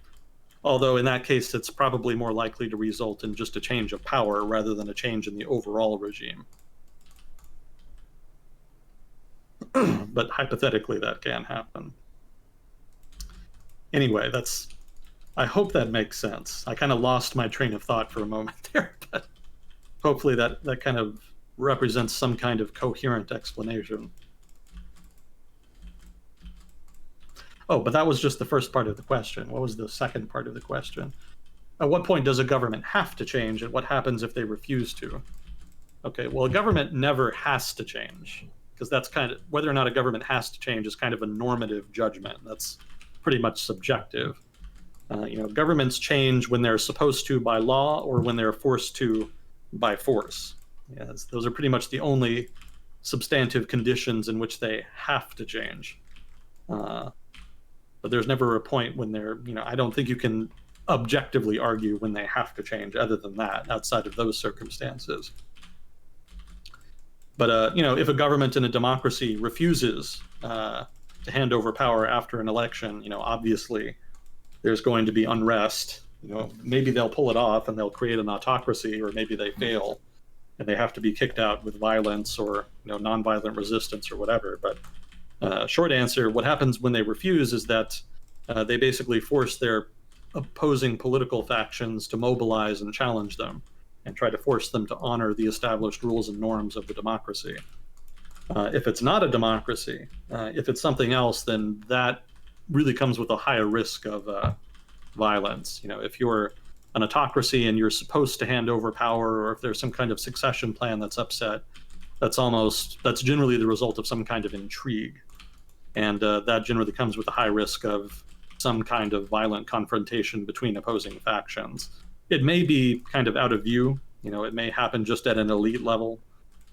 S1: Although in that case, it's probably more likely to result in just a change of power rather than a change in the overall regime. But hypothetically, that can happen. Anyway, I hope that makes sense. I kind of lost my train of thought for a moment there, but hopefully that kind of represents some kind of coherent explanation. Oh, but that was just the first part of the question. What was the second part of the question? At what point does a government have to change, and what happens if they refuse to? Okay, well, a government never has to change, because that's kind of, whether or not a government has to change is kind of a normative judgment. That's pretty much subjective. Governments change when they're supposed to by law or when they're forced to by force. Yes, those are pretty much the only substantive conditions in which they have to change. But there's never a point when they're, I don't think you can objectively argue when they have to change other than that, outside of those circumstances. But, if a government in a democracy refuses to hand over power after an election, obviously there's going to be unrest. Maybe they'll pull it off and they'll create an autocracy, or maybe they fail and they have to be kicked out with violence or nonviolent resistance or whatever. But short answer, what happens when they refuse is that they basically force their opposing political factions to mobilize and challenge them and try to force them to honor the established rules and norms of the democracy. If it's not a democracy, if it's something else, then that really comes with a higher risk of violence. If you're an autocracy and you're supposed to hand over power, or if there's some kind of succession plan that's upset, that's generally the result of some kind of intrigue. And that generally comes with a high risk of some kind of violent confrontation between opposing factions. It may be kind of out of view. It may happen just at an elite level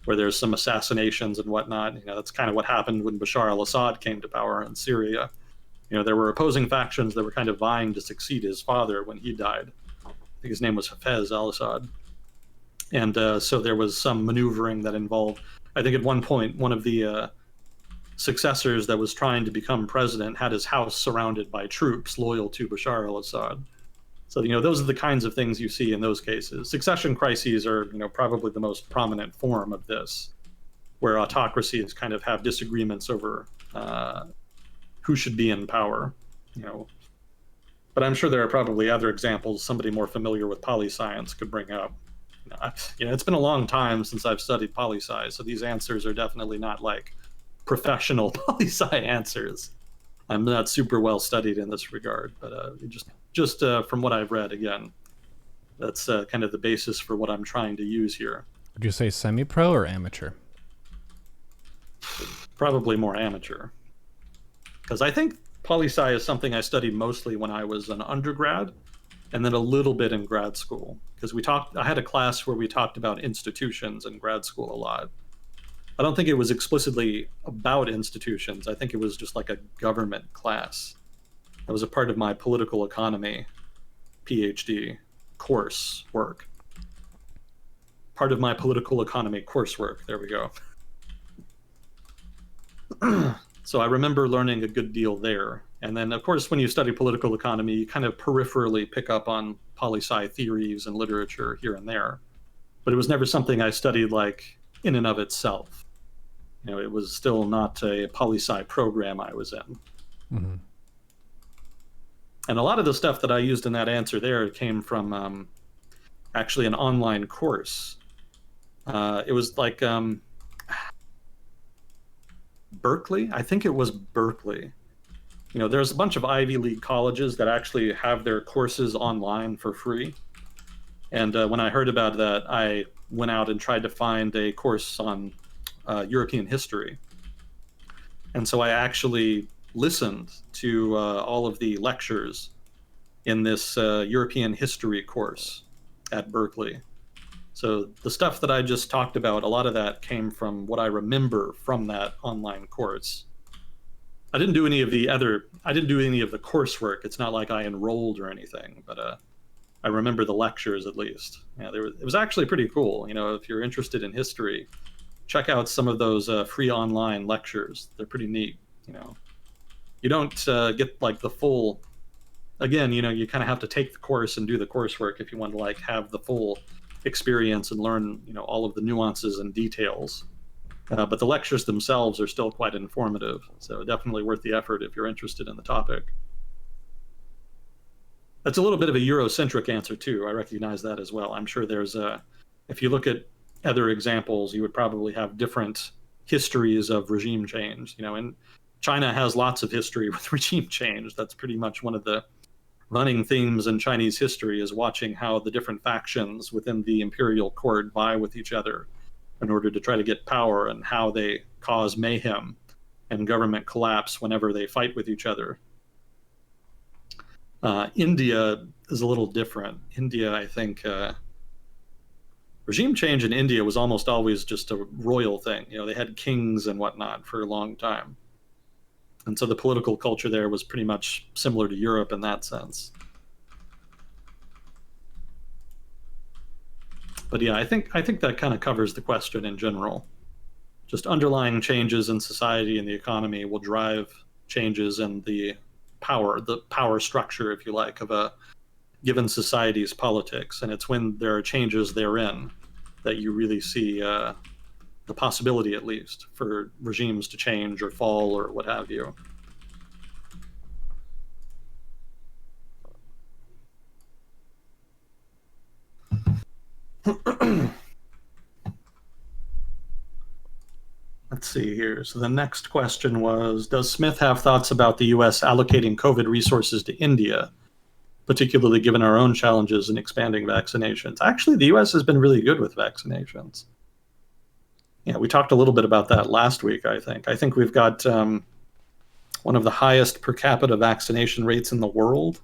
S1: where there's some assassinations and whatnot. That's kind of what happened when Bashar al-Assad came to power in Syria. There were opposing factions that were kind of vying to succeed his father when he died. I think his name was Hafez al-Assad. And so there was some maneuvering that involved, I think at one point, one of the successors that was trying to become president had his house surrounded by troops loyal to Bashar al-Assad. So, those are the kinds of things you see in those cases. Succession crises are, probably the most prominent form of this, where autocracies kind of have disagreements over who should be in power, But I'm sure there are probably other examples somebody more familiar with poli-science could bring up. It's been a long time since I've studied poli-sci, so these answers are definitely not like professional poli-sci answers. I'm not super well studied in this regard, but just from what I've read, again, that's kind of the basis for what I'm trying to use here.
S2: Would you say semi-pro or amateur?
S1: Probably more amateur. Because I think poli-sci is something I studied mostly when I was an undergrad, and then a little bit in grad school. Because I had a class where we talked about institutions in grad school a lot. I don't think it was explicitly about institutions. I think it was just like a government class. That was a part of my political economy PhD coursework. Part of my political economy coursework. There we go. So I remember learning a good deal there. And then, of course, when you study political economy, you kind of peripherally pick up on poli-sci theories and literature here and there. But it was never something I studied like in and of itself. It was still not a poli-sci program I was in.
S2: Mm-hmm.
S1: And a lot of the stuff that I used in that answer there came from actually an online course. It was like Berkeley. I think it was Berkeley. There's a bunch of Ivy League colleges that actually have their courses online for free. And when I heard about that, I went out and tried to find a course on European history. And so I actually listened to all of the lectures in this European history course at Berkeley. So the stuff that I just talked about, a lot of that came from what I remember from that online course. I didn't do any of the coursework. It's not like I enrolled or anything, but I remember the lectures at least. Yeah, it was actually pretty cool. If you're interested in history, check out some of those free online lectures. They're pretty neat. You don't get like the full. Again, you kind of have to take the course and do the coursework if you want to like have the full experience and learn, all of the nuances and details. But the lectures themselves are still quite informative, so definitely worth the effort if you're interested in the topic. That's a little bit of a Eurocentric answer too. I recognize that as well. I'm sure if you look at other examples, you would probably have different histories of regime change. And China has lots of history with regime change. That's pretty much one of the running themes in Chinese history, is watching how the different factions within the imperial court vie with each other in order to try to get power, and how they cause mayhem and government collapse whenever they fight with each other. India is a little different. India, I think, regime change in India was almost always just a royal thing. They had kings and whatnot for a long time. And so the political culture there was pretty much similar to Europe in that sense. But yeah, I think that kind of covers the question in general. Just underlying changes in society and the economy will drive changes in the power structure, if you like, of a given society's politics. And it's when there are changes therein that you really see the possibility, at least, for regimes to change or fall or what have you. Let's see here. So the next question was, does Smith have thoughts about the U.S. allocating COVID resources to India, particularly given our own challenges in expanding vaccinations? Actually, the U.S. has been really good with vaccinations. Yeah, we talked a little bit about that last week, I think. I think we've got one of the highest per capita vaccination rates in the world.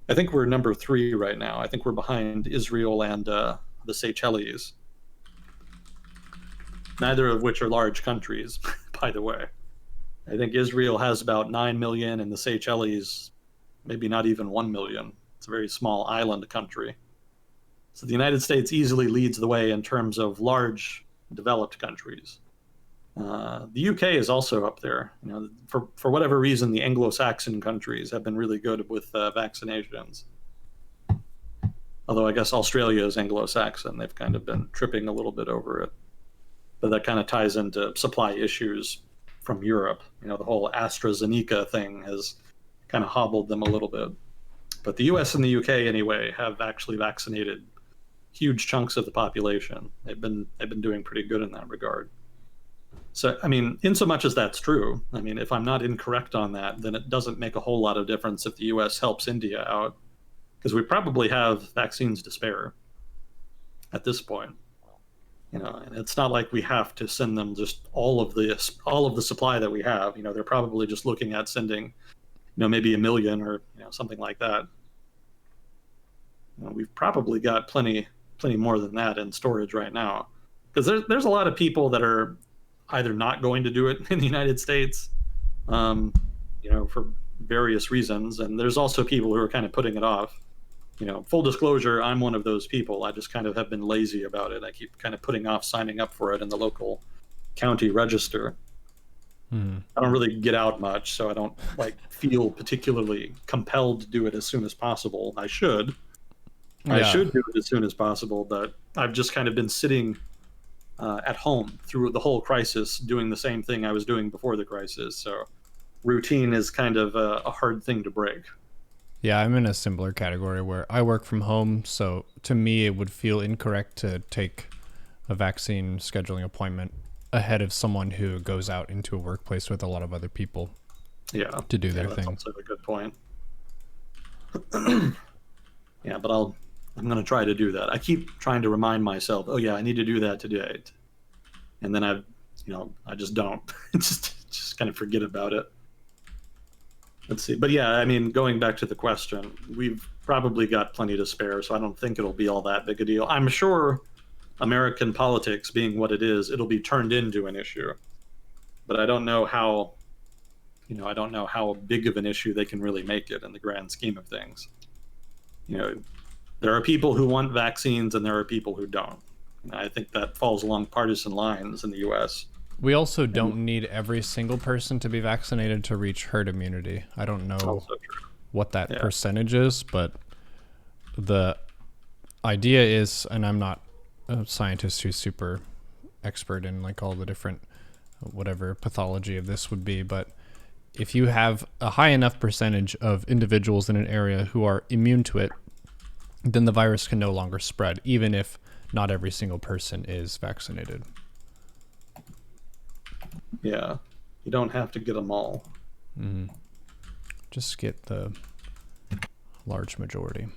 S1: I think we're number 3 right now. I think we're behind Israel and the Seychelles. Neither of which are large countries, by the way. I think Israel has about 9 million and the Seychelles maybe not even 1 million. It's a very small island country. So the United States easily leads the way in terms of large developed countries. The UK is also up there. For whatever reason, the Anglo-Saxon countries have been really good with vaccinations. Although I guess Australia is Anglo-Saxon. They've kind of been tripping a little bit over it. But that kind of ties into supply issues from Europe. The whole AstraZeneca thing has kind of hobbled them a little bit. But the US and the UK, anyway, have actually vaccinated huge chunks of the population. They've been doing pretty good in that regard. So, in so much as that's true, if I'm not incorrect on that, then it doesn't make a whole lot of difference if the US helps India out, because we probably have vaccines to spare at this point. And it's not like we have to send them just all of the supply that we have. They're probably just looking at sending, maybe 1 million or something like that. We've probably got plenty more than that in storage right now, because there's a lot of people that are either not going to do it in the United States, for various reasons, and there's also people who are kind of putting it off. Full disclosure, I'm one of those people. I just kind of have been lazy about it. I keep kind of putting off signing up for it in the local county register. I don't really get out much, so I don't feel particularly compelled to do it as soon as possible. I should. Yeah. I should do it as soon as possible, but I've just kind of been sitting at home through the whole crisis, doing the same thing I was doing before the crisis. So routine is kind of a hard thing to break.
S2: Yeah, I'm in a similar category where I work from home, so to me it would feel incorrect to take a vaccine scheduling appointment ahead of someone who goes out into a workplace with a lot of other people
S1: Yeah,
S2: to do
S1: yeah,
S2: their
S1: that's
S2: thing.
S1: also a good point. Yeah, but I'm going to try to do that. I keep trying to remind myself, oh yeah, I need to do that today, and then I just don't. just kind of forget about it. Let's see. But yeah, I mean, going back to the question, we've probably got plenty to spare, so I don't think it'll be all that big a deal. I'm sure American politics being what it is, it'll be turned into an issue. But I don't know how, I don't know how big of an issue they can really make it in the grand scheme of things. You know, there are people who want vaccines and there are people who don't. And I think that falls along partisan lines in the US.
S2: We also
S1: And
S2: don't need every single person to be vaccinated to reach herd immunity. I don't know
S1: also true.
S2: what that
S1: Yeah.
S2: percentage is, but the idea is, and I'm not a scientist who's super expert in like all the different whatever pathology of this would be, but if you have a high enough percentage of individuals in an area who are immune to it, then the virus can no longer spread, even if not every single person is vaccinated.
S1: Yeah. You don't have to get them all.
S2: Just get the large majority.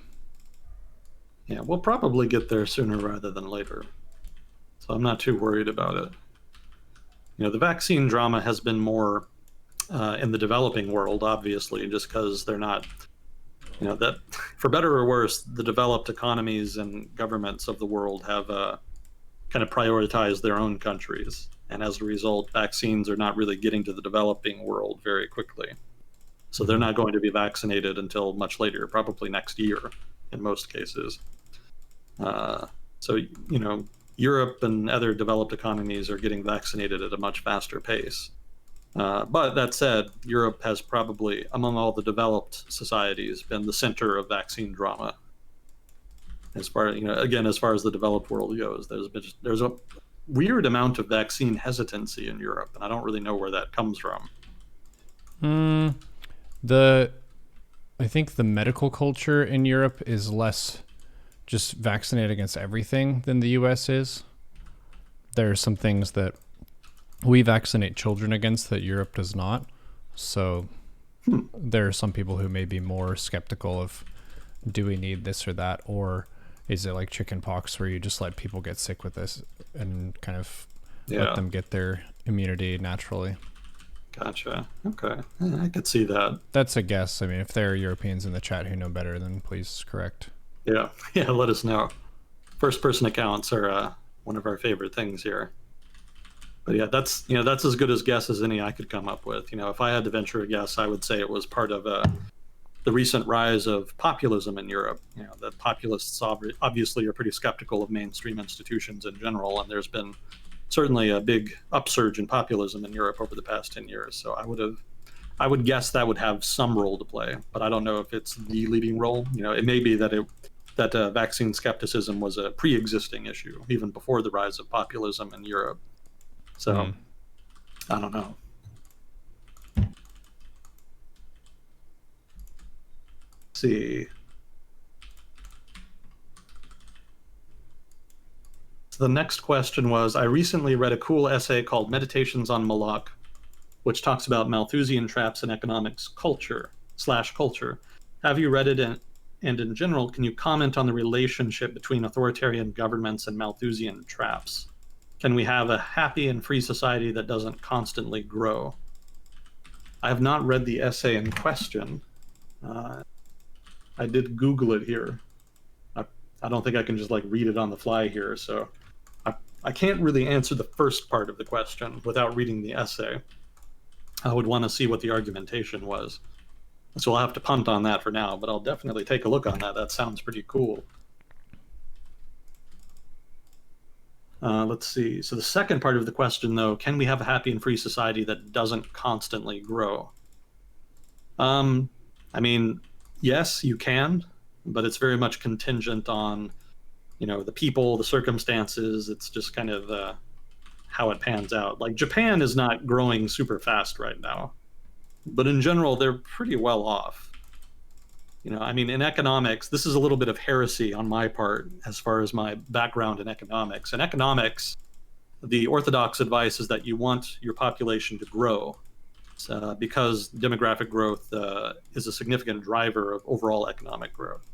S1: Yeah, we'll probably get there sooner rather than later. So I'm not too worried about it. The vaccine drama has been more in the developing world, obviously, just because they're not, that for better or worse, the developed economies and governments of the world have kind of prioritized their own countries. And as a result, vaccines are not really getting to the developing world very quickly. So they're not going to be vaccinated until much later, probably next year in most cases. So, Europe and other developed economies are getting vaccinated at a much faster pace. But that said, Europe has probably, among all the developed societies, been the center of vaccine drama. As far as far as the developed world goes, there's a weird amount of vaccine hesitancy in Europe, and I don't really know where that comes from.
S2: I think the medical culture in Europe is less just vaccinated against everything than the US is. There are some things that we vaccinate children against that Europe does not. So there are some people who may be more skeptical of, do we need this or that, or is it like chicken pox where you just let people get sick with this and kind of let them get their immunity naturally?
S1: Gotcha. Okay. I could see that.
S2: That's a guess. I mean, if there are Europeans in the chat who know better, then please correct.
S1: Yeah. Yeah, let us know. First person accounts are one of our favorite things here. But yeah, that's as good a guess as any I could come up with. If I had to venture a guess, I would say it was part of the recent rise of populism in Europe. That populists obviously are pretty skeptical of mainstream institutions in general, and there's been certainly a big upsurge in populism in Europe over the past 10 years. So I would guess that would have some role to play, but I don't know if it's the leading role. It may be that vaccine skepticism was a pre-existing issue even before the rise of populism in Europe. So I don't know. Let's see. So the next question was, I recently read a cool essay called Meditations on Malak, which talks about Malthusian traps in economics culture. Have you read it? And in general, can you comment on the relationship between authoritarian governments and Malthusian traps? Can we have a happy and free society that doesn't constantly grow? I have not read the essay in question. I did Google it here. I don't think I can just read it on the fly here, so I can't really answer the first part of the question without reading the essay. I would want to see what the argumentation was. So I'll have to punt on that for now, but I'll definitely take a look on that. That sounds pretty cool. Let's see. So the second part of the question, though, can we have a happy and free society that doesn't constantly grow? I mean, yes, you can, but it's very much contingent on, the people, the circumstances. It's just kind of how it pans out. Like Japan is not growing super fast right now, but in general, they're pretty well off. I mean, in economics, this is a little bit of heresy on my part as far as my background in economics. In economics, the orthodox advice is that you want your population to grow because demographic growth is a significant driver of overall economic growth.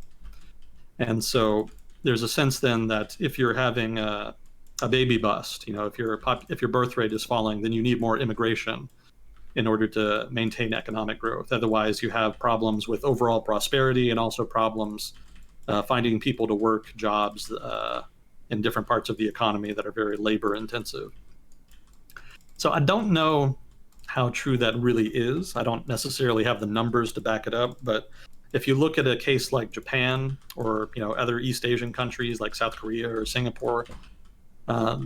S1: And so there's a sense then that if you're having a baby bust, if your birth rate is falling, then you need more immigration in order to maintain economic growth. Otherwise, you have problems with overall prosperity and also problems finding people to work jobs in different parts of the economy that are very labor intensive. So I don't know how true that really is. I don't necessarily have the numbers to back it up, but if you look at a case like Japan or other East Asian countries like South Korea or Singapore,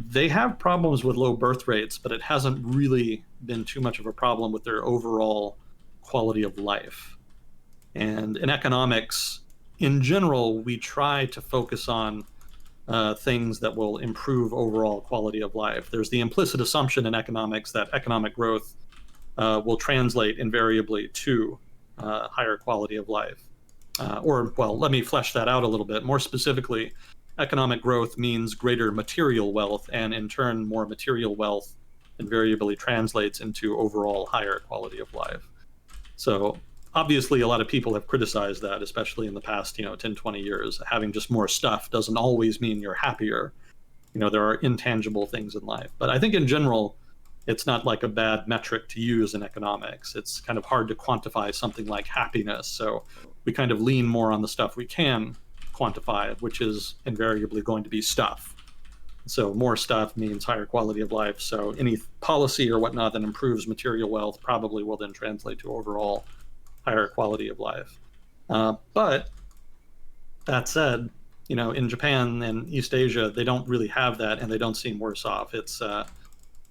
S1: they have problems with low birth rates, but it hasn't really been too much of a problem with their overall quality of life. And in economics, in general, we try to focus on things that will improve overall quality of life. There's the implicit assumption in economics that economic growth will translate invariably to higher quality of life. Well, let me flesh that out a little bit. More specifically, economic growth means greater material wealth, and in turn, more material wealth invariably translates into overall higher quality of life. So obviously, a lot of people have criticized that, especially in the past 10, 20 years. Having just more stuff doesn't always mean you're happier. There are intangible things in life. But I think in general, it's not like a bad metric to use in economics. It's kind of hard to quantify something like happiness. So we kind of lean more on the stuff we can quantify, which is invariably going to be stuff. So more stuff means higher quality of life. So any policy or whatnot that improves material wealth probably will then translate to overall higher quality of life. But that said, in Japan and East Asia, they don't really have that, and they don't seem worse off. It's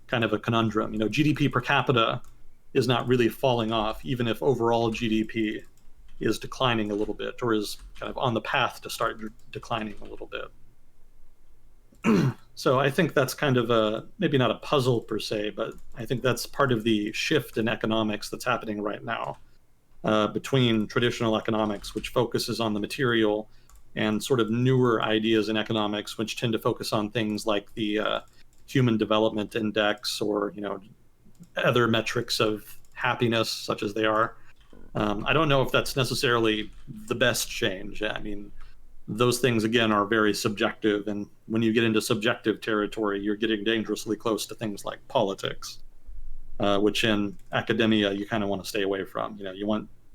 S1: kind of a conundrum. GDP per capita is not really falling off, even if overall GDP is declining a little bit, or is kind of on the path to start declining a little bit. So I think that's kind of maybe not a puzzle per se, but I think that's part of the shift in economics that's happening right now between traditional economics, which focuses on the material, and sort of newer ideas in economics, which tend to focus on things like the Human Development Index or other metrics of happiness, such as they are. I don't know if that's necessarily the best change. I mean, those things, again, are very subjective. And when you get into subjective territory, you're getting dangerously close to things like politics, which in academia, you kind of want to stay away from.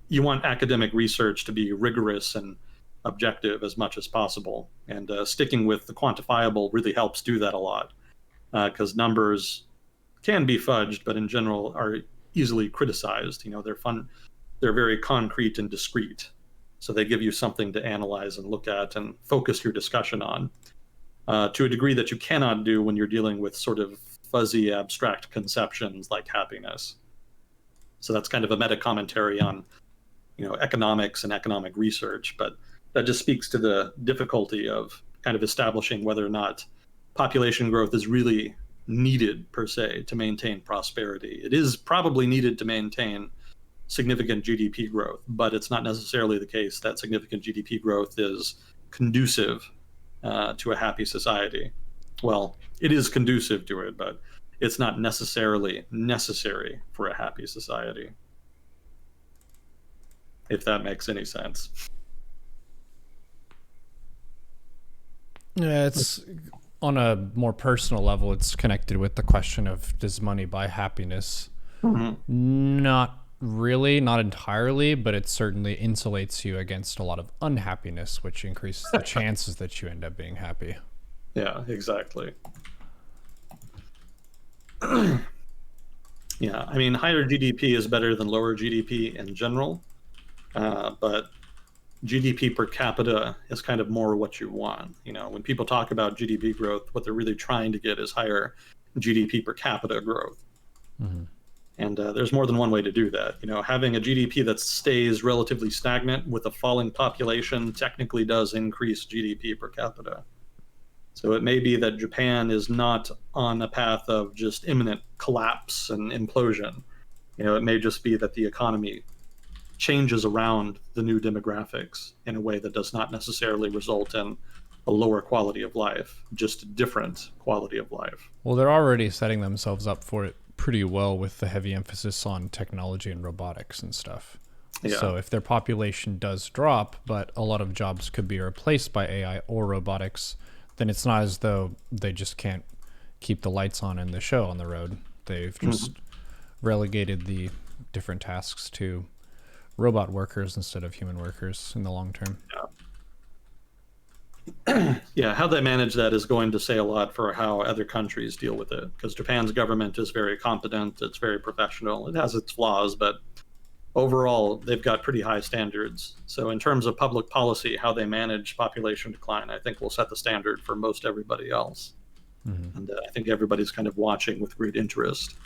S1: You want academic research to be rigorous and objective as much as possible. And sticking with the quantifiable really helps do that a lot, because numbers can be fudged, but in general are easily criticized. They're fun. They're very concrete and discrete. So they give you something to analyze and look at and focus your discussion on to a degree that you cannot do when you're dealing with sort of fuzzy, abstract conceptions like happiness. So that's kind of a meta commentary on, economics and economic research. But that just speaks to the difficulty of kind of establishing whether or not population growth is really needed per se to maintain prosperity. It is probably needed to maintain significant GDP growth, but it's not necessarily the case that significant GDP growth is conducive to a happy society. Well, it is conducive to it, but it's not necessarily necessary for a happy society, if that makes any sense.
S2: Yeah, it's on a more personal level, it's connected with the question of, does money buy happiness? Mm-hmm. Not really, not entirely, but it certainly insulates you against a lot of unhappiness, which increases the chances that you end up being happy.
S1: Yeah, exactly. Yeah, I mean, higher GDP is better than lower GDP in general, but GDP per capita is kind of more what you want. When people talk about GDP growth, what they're really trying to get is higher GDP per capita growth. Mm-hmm. And there's more than one way to do that. Having a GDP that stays relatively stagnant with a falling population technically does increase GDP per capita. So it may be that Japan is not on a path of just imminent collapse and implosion. It may just be that the economy changes around the new demographics in a way that does not necessarily result in a lower quality of life, just a different quality of life.
S2: Well, they're already setting themselves up for it pretty well with the heavy emphasis on technology and robotics and stuff.
S1: Yeah.
S2: So if their population does drop, but a lot of jobs could be replaced by AI or robotics, then it's not as though they just can't keep the lights on and the show on the road. They've just relegated the different tasks to robot workers instead of human workers in the long term.
S1: Yeah, how they manage that is going to say a lot for how other countries deal with it, because Japan's government is very competent, it's very professional, it has its flaws, but overall they've got pretty high standards. So in terms of public policy, how they manage population decline, I think will set the standard for most everybody else. And I think everybody's kind of watching with great interest.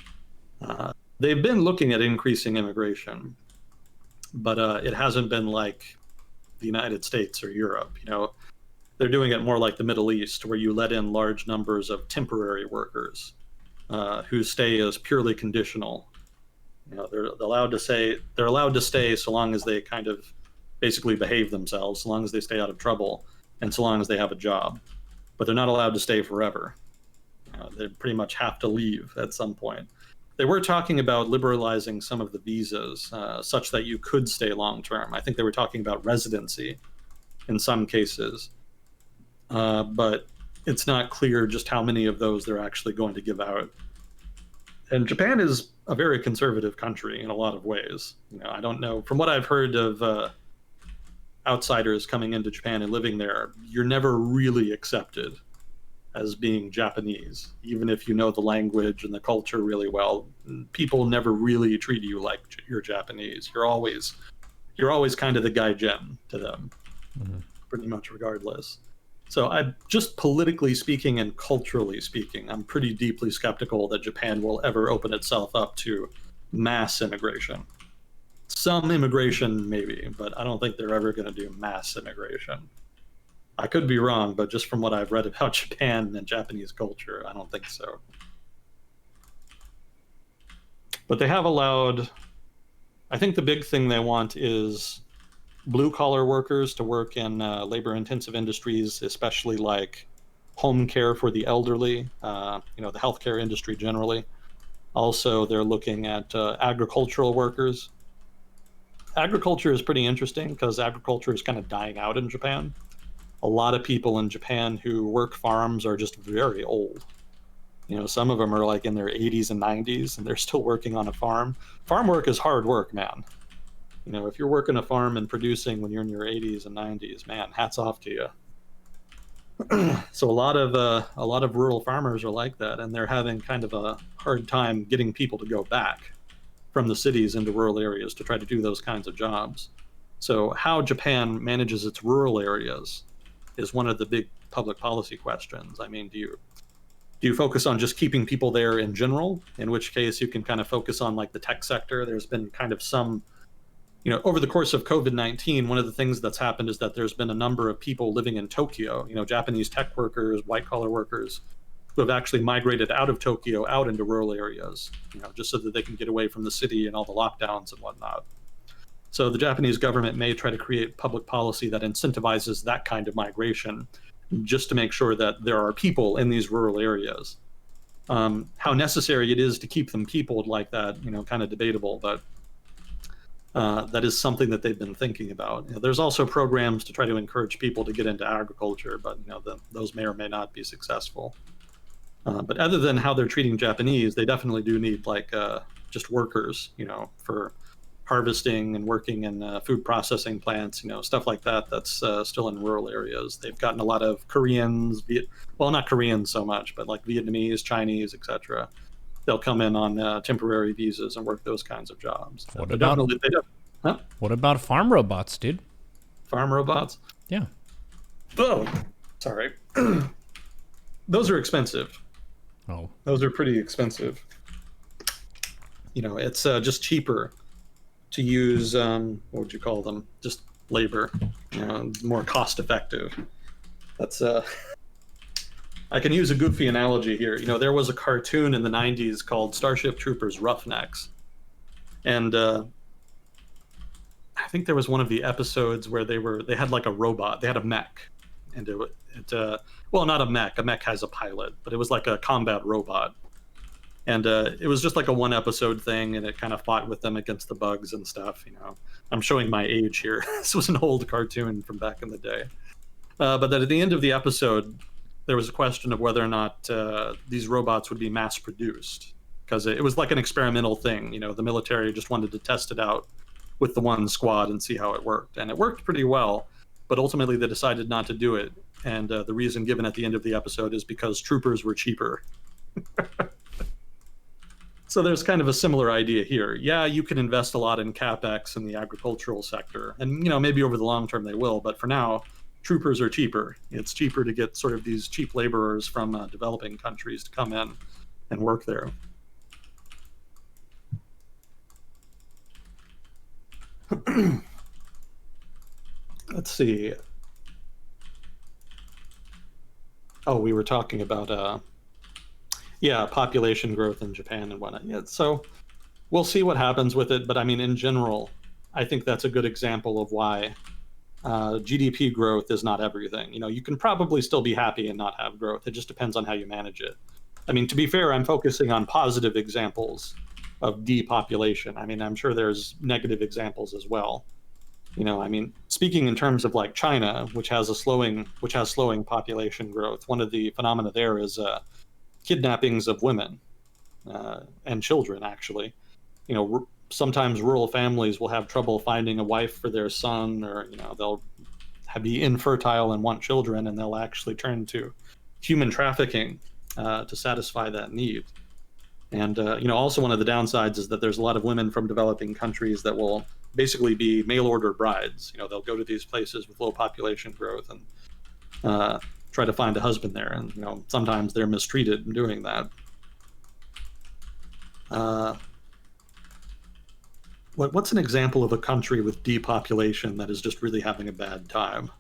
S1: They've been looking at increasing immigration, but it hasn't been like the United States or Europe. They're doing it more like the Middle East, where you let in large numbers of temporary workers whose stay is purely conditional. They're allowed to stay so long as they kind of basically behave themselves, so long as they stay out of trouble, and so long as they have a job. But they're not allowed to stay forever. They pretty much have to leave at some point. They were talking about liberalizing some of the visas such that you could stay long term. I think they were talking about residency in some cases. But it's not clear just how many of those they're actually going to give out. And Japan is a very conservative country in a lot of ways. I don't know. From what I've heard of outsiders coming into Japan and living there, you're never really accepted as being Japanese, even if you know the language and the culture really well. People never really treat you like you're Japanese. You're always kind of the gaijin to them, pretty much regardless. So I just politically speaking and culturally speaking, I'm pretty deeply skeptical that Japan will ever open itself up to mass immigration. Some immigration, maybe, but I don't think they're ever going to do mass immigration. I could be wrong, but just from what I've read about Japan and Japanese culture, I don't think so. But they have allowed, I think the big thing they want is blue-collar workers to work in labor-intensive industries, especially like home care for the elderly, the healthcare industry generally. Also, they're looking at agricultural workers. Agriculture is pretty interesting because agriculture is kind of dying out in Japan. A lot of people in Japan who work farms are just very old. Some of them are like in their 80s and 90s, and they're still working on a farm. Farm work is hard work, man. If you're working a farm and producing when you're in your 80s and 90s, man, hats off to you. So a lot of rural farmers are like that, and they're having kind of a hard time getting people to go back from the cities into rural areas to try to do those kinds of jobs. So how Japan manages its rural areas is one of the big public policy questions. I mean, do you focus on just keeping people there in general, in which case you can kind of focus on like the tech sector? There's been kind of some, over the course of COVID-19, one of the things that's happened is that there's been a number of people living in Tokyo, Japanese tech workers, white collar workers, who have actually migrated out of Tokyo, out into rural areas, just so that they can get away from the city and all the lockdowns and whatnot. So the Japanese government may try to create public policy that incentivizes that kind of migration, just to make sure that there are people in these rural areas. How necessary it is to keep them peopled like that, kind of debatable, but that is something that they've been thinking about. There's also programs to try to encourage people to get into agriculture, but those may or may not be successful. But other than how they're treating Japanese, they definitely do need just workers, for harvesting and working in food processing plants, stuff like that. That's still in rural areas. They've gotten a lot of Koreans, not Koreans so much, but like Vietnamese, Chinese, etc. They'll come in on temporary visas and work those kinds of jobs.
S2: What about farm robots, dude?
S1: Farm robots?
S2: Yeah.
S1: Oh, sorry. Those are expensive.
S2: Oh.
S1: Those are pretty expensive. It's just cheaper to use, what would you call them? Just labor, more cost effective. That's I can use a goofy analogy here. You know, there was a cartoon in the '90s called Starship Troopers Roughnecks, and I think there was one of the episodes where they had like a robot, they had a mech, and well, not a mech. A mech has a pilot, but it was like a combat robot, and it was just like a one episode thing, and it kind of fought with them against the bugs and stuff. You know, I'm showing my age here. This was an old cartoon from back in the day. But then at the end of the episode, there was a question of whether or not these robots would be mass produced, because it was like an experimental thing. You know, the military just wanted to test it out with the one squad and see how it worked, and it worked pretty well. But ultimately, they decided not to do it, and the reason given at the end of the episode is because troopers were cheaper. So there's kind of a similar idea here. Yeah, you can invest a lot in capex in the agricultural sector, and you know maybe over the long term they will. But for now, troopers are cheaper. It's cheaper to get sort of these cheap laborers from developing countries to come in and work there. Let's see. Oh, we were talking about yeah, population growth in Japan and whatnot. Yeah, so we'll see what happens with it. But I mean, in general, I think that's a good example of why GDP growth is not everything. You know, you can probably still be happy and not have growth. It just depends on how you manage it. I mean, to be fair, I'm focusing on positive examples of depopulation. I mean, I'm sure there's negative examples as well. You know, I mean, speaking in terms of like China, which has slowing population growth, one of the phenomena there is kidnappings of women and children. Actually, you know, sometimes rural families will have trouble finding a wife for their son, or you know, they'll be infertile and want children, and they'll actually turn to human trafficking to satisfy that need. And you know, also one of the downsides is that there's a lot of women from developing countries that will basically be mail order brides. You know, they'll go to these places with low population growth and try to find a husband there, and you know, sometimes they're mistreated in doing that. Uh, what's an example of a country with depopulation that is just really having a bad time?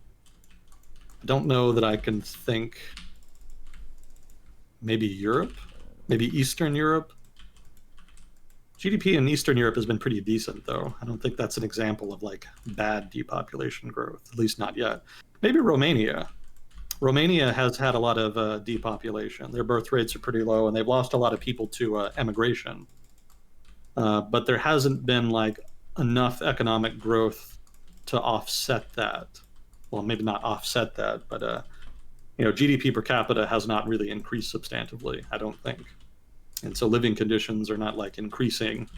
S1: I don't know that I can think. Maybe Europe, maybe Eastern Europe. GDP in Eastern Europe has been pretty decent, though. I don't think that's an example of like bad depopulation growth, at least not yet. Maybe Romania. Romania has had a lot of depopulation. Their birth rates are pretty low, and they've lost a lot of people to emigration. But there hasn't been like enough economic growth to offset that. Well, maybe not offset that, but you know, GDP per capita has not really increased substantively, I don't think. And so living conditions are not like increasing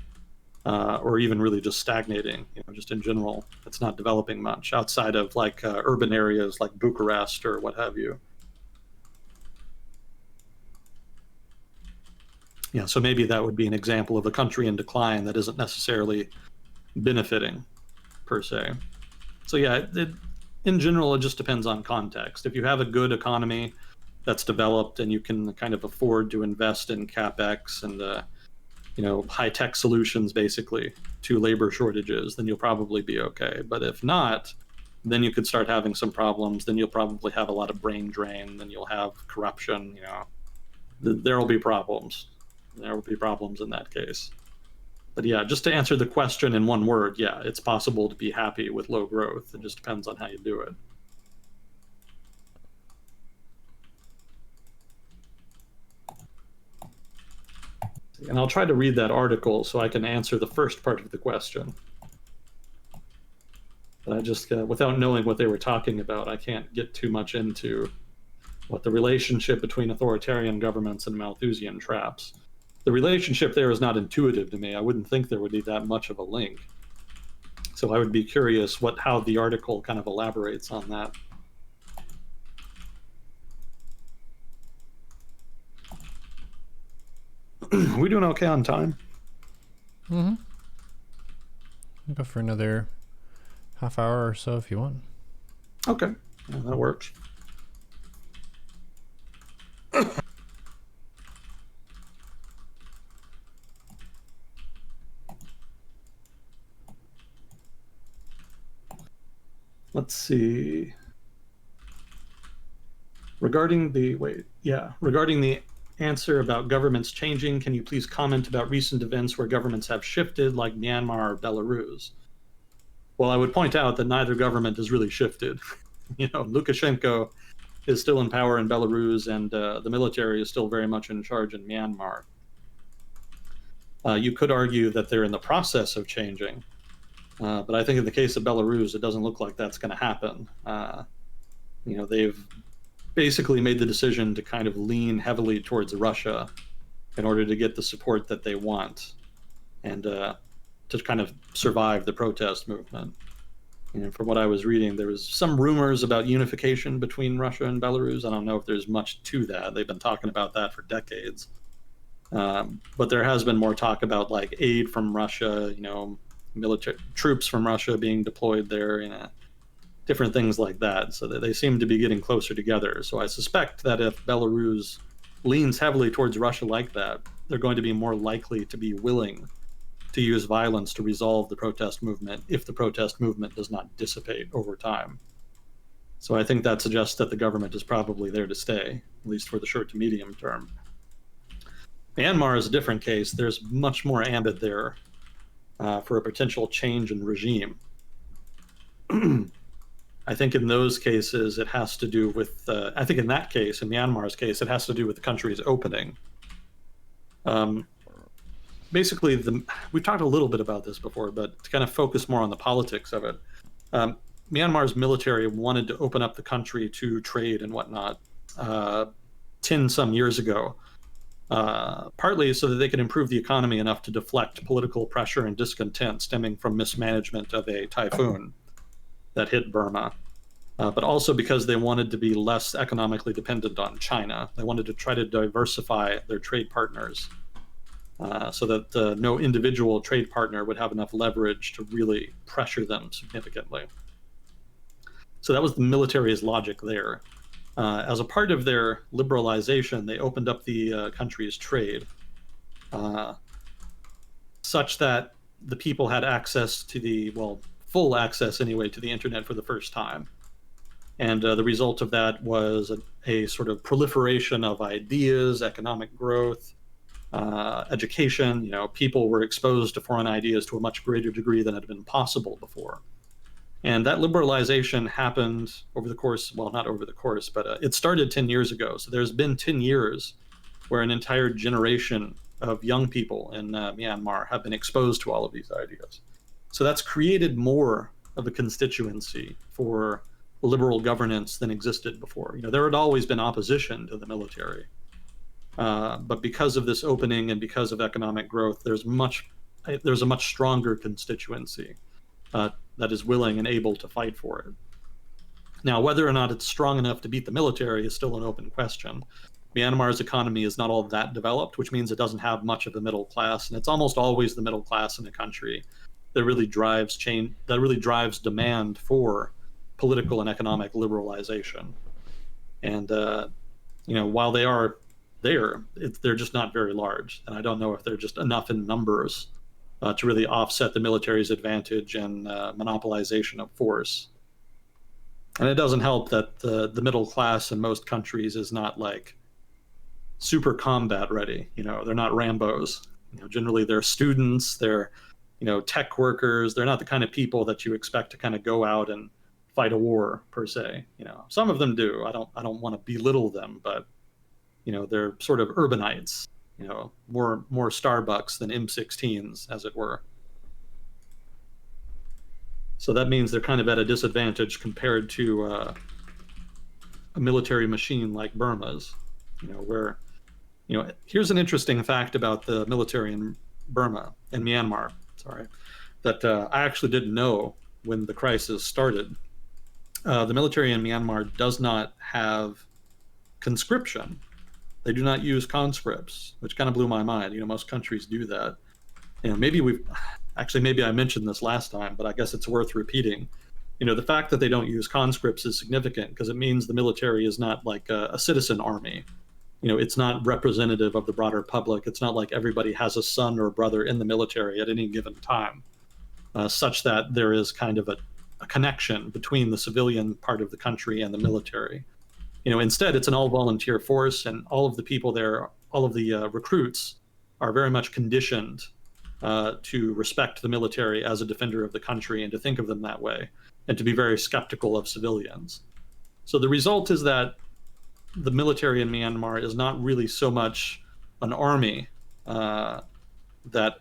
S1: or even really just stagnating. You know, just in general, it's not developing much outside of like urban areas like Bucharest or what have you. Yeah, so maybe that would be an example of a country in decline that isn't necessarily benefiting per se. So yeah, in general, it just depends on context. If you have a good economy that's developed and you can kind of afford to invest in capex and you know, high tech solutions basically to labor shortages, then you'll probably be okay. But if not, then you could start having some problems. Then you'll probably have a lot of brain drain. Then you'll have corruption. You know, there will be problems. There will be problems in that case. But yeah, just to answer the question in one word, yeah, it's possible to be happy with low growth. It just depends on how you do it. And I'll try to read that article so I can answer the first part of the question. But I just, without knowing what they were talking about, I can't get too much into what the relationship between authoritarian governments and Malthusian traps. The relationship there is not intuitive to me. I wouldn't think there would be that much of a link. So I would be curious how the article kind of elaborates on that. Are we doing okay on time?
S2: Mm-hmm. Go for another half hour or so if you want.
S1: Okay, yeah, that works. Let's see. Regarding the answer about governments changing, can you please comment about recent events where governments have shifted, like Myanmar or Belarus? Well, I would point out that neither government has really shifted. Lukashenko is still in power in Belarus, and the military is still very much in charge in Myanmar. You could argue that they're in the process of changing, but I think in the case of Belarus, it doesn't look like that's going to happen. They've basically made the decision to kind of lean heavily towards Russia in order to get the support that they want and to kind of survive the protest movement. From what I was reading, there was some rumors about unification between Russia and Belarus. I don't know if there's much to that. They've been talking about that for decades. But there has been more talk about like aid from Russia, military troops from Russia being deployed there, different things like that. So that they seem to be getting closer together. So I suspect that if Belarus leans heavily towards Russia like that, they're going to be more likely to be willing to use violence to resolve the protest movement if the protest movement does not dissipate over time. So I think that suggests that the government is probably there to stay, at least for the short to medium term. Myanmar is a different case. There's much more ambit there for a potential change in regime. I think in those cases, it has to do with, I think in that case, in Myanmar's case, it has to do with the country's opening. Basically, we've talked a little bit about this before, but to kind of focus more on the politics of it, Myanmar's military wanted to open up the country to trade and whatnot 10 some years ago, partly so that they could improve the economy enough to deflect political pressure and discontent stemming from mismanagement of a typhoon that hit Burma, but also because they wanted to be less economically dependent on China. They wanted to try to diversify their trade partners so that no individual trade partner would have enough leverage to really pressure them significantly. So that was the military's logic there. As a part of their liberalization, they opened up the country's trade such that the people had access to full access anyway, to the internet for the first time. And the result of that was a sort of proliferation of ideas, economic growth, education. People were exposed to foreign ideas to a much greater degree than had been possible before. And that liberalization happened over the course, well, not over the course, but it started 10 years ago. So there's been 10 years where an entire generation of young people in Myanmar have been exposed to all of these ideas. So that's created more of a constituency for liberal governance than existed before. There had always been opposition to the military. But because of this opening and because of economic growth, there's a much stronger constituency that is willing and able to fight for it. Now, whether or not it's strong enough to beat the military is still an open question. Myanmar's economy is not all that developed, which means it doesn't have much of a middle class, and it's almost always the middle class in the country that really drives change, that really drives demand for political and economic liberalization. And while they are there, they're just not very large, and I don't know if they're just enough in numbers to really offset the military's advantage and monopolization of force. And it doesn't help that the middle class in most countries is not like super combat ready. They're not Rambos. Generally they're students, they're tech workers. They're not the kind of people that you expect to kind of go out and fight a war per se. Some of them do. I don't want to belittle them, but they're sort of urbanites. More Starbucks than M16s, as it were. So that means they're kind of at a disadvantage compared to a military machine like Burma's, where, here's an interesting fact about the military in Myanmar, that I actually didn't know when the crisis started. The military in Myanmar does not have conscription. They do not use conscripts, which kind of blew my mind. Most countries do that. Maybe I mentioned this last time, but I guess it's worth repeating. The fact that they don't use conscripts is significant because it means the military is not like a citizen army. It's not representative of the broader public. It's not like everybody has a son or a brother in the military at any given time, such that there is kind of a connection between the civilian part of the country and the military. Instead, it's an all volunteer force, and all of the people there, all of the recruits, are very much conditioned to respect the military as a defender of the country and to think of them that way, and to be very skeptical of civilians. So the result is that the military in Myanmar is not really so much an army that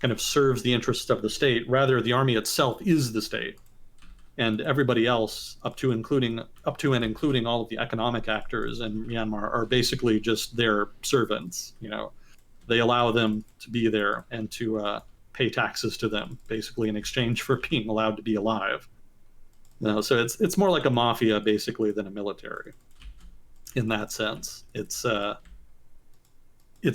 S1: kind of serves the interests of the state. Rather, the army itself is the state, and everybody else, up to and including all of the economic actors in Myanmar, are basically just their servants. They allow them to be there and to pay taxes to them, basically in exchange for being allowed to be alive. So it's more like a mafia basically than a military in that sense. It's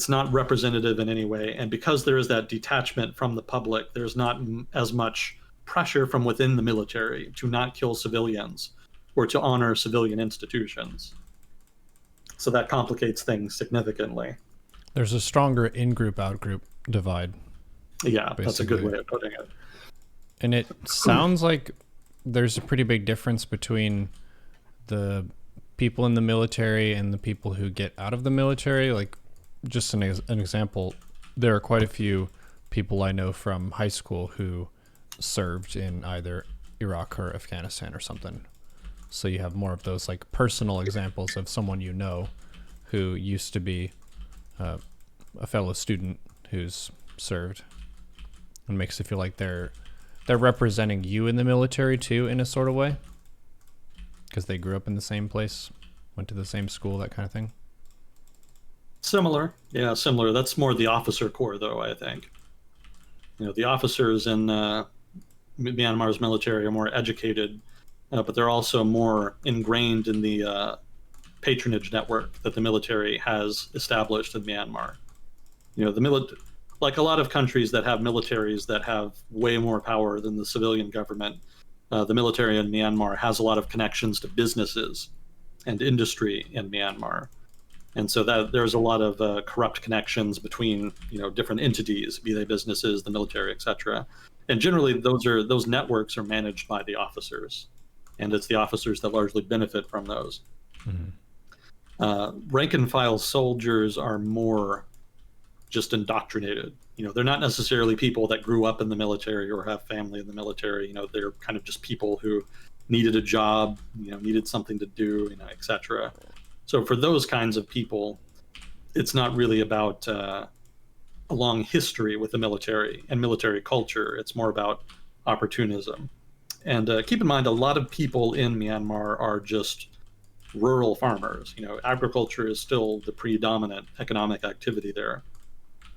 S1: not representative in any way, and because there is that detachment from the public, there's not as much pressure from within the military to not kill civilians or to honor civilian institutions. So that complicates things significantly.
S2: There's a stronger in-group, out-group divide.
S1: Yeah,
S2: basically.
S1: That's a good way of putting it.
S2: And it sounds like there's a pretty big difference between the people in the military and the people who get out of the military. Like, just an example, there are quite a few people I know from high school who served in either Iraq or Afghanistan or something. So you have more of those like personal examples of someone who used to be a fellow student who's served, and makes it feel like they're representing you in the military too, in a sort of way, because they grew up in the same place, went to the same school, that kind of thing.
S1: Similar. That's more the officer corps, though, I think. The officers in Myanmar's military are more educated, but they're also more ingrained in the patronage network that the military has established in Myanmar. Like a lot of countries that have militaries that have way more power than the civilian government, the military in Myanmar has a lot of connections to businesses and industry in Myanmar. And so that there's a lot of corrupt connections between different entities, be they businesses, the military, etc. And generally, those networks are managed by the officers, and it's the officers that largely benefit from those. Mm-hmm. Rank and file soldiers are more just indoctrinated. They're not necessarily people that grew up in the military or have family in the military. They're kind of just people who needed a job, needed something to do, etc. So for those kinds of people, it's not really about a long history with the military and military culture. It's more about opportunism. And keep in mind, a lot of people in Myanmar are just rural farmers. Agriculture is still the predominant economic activity there.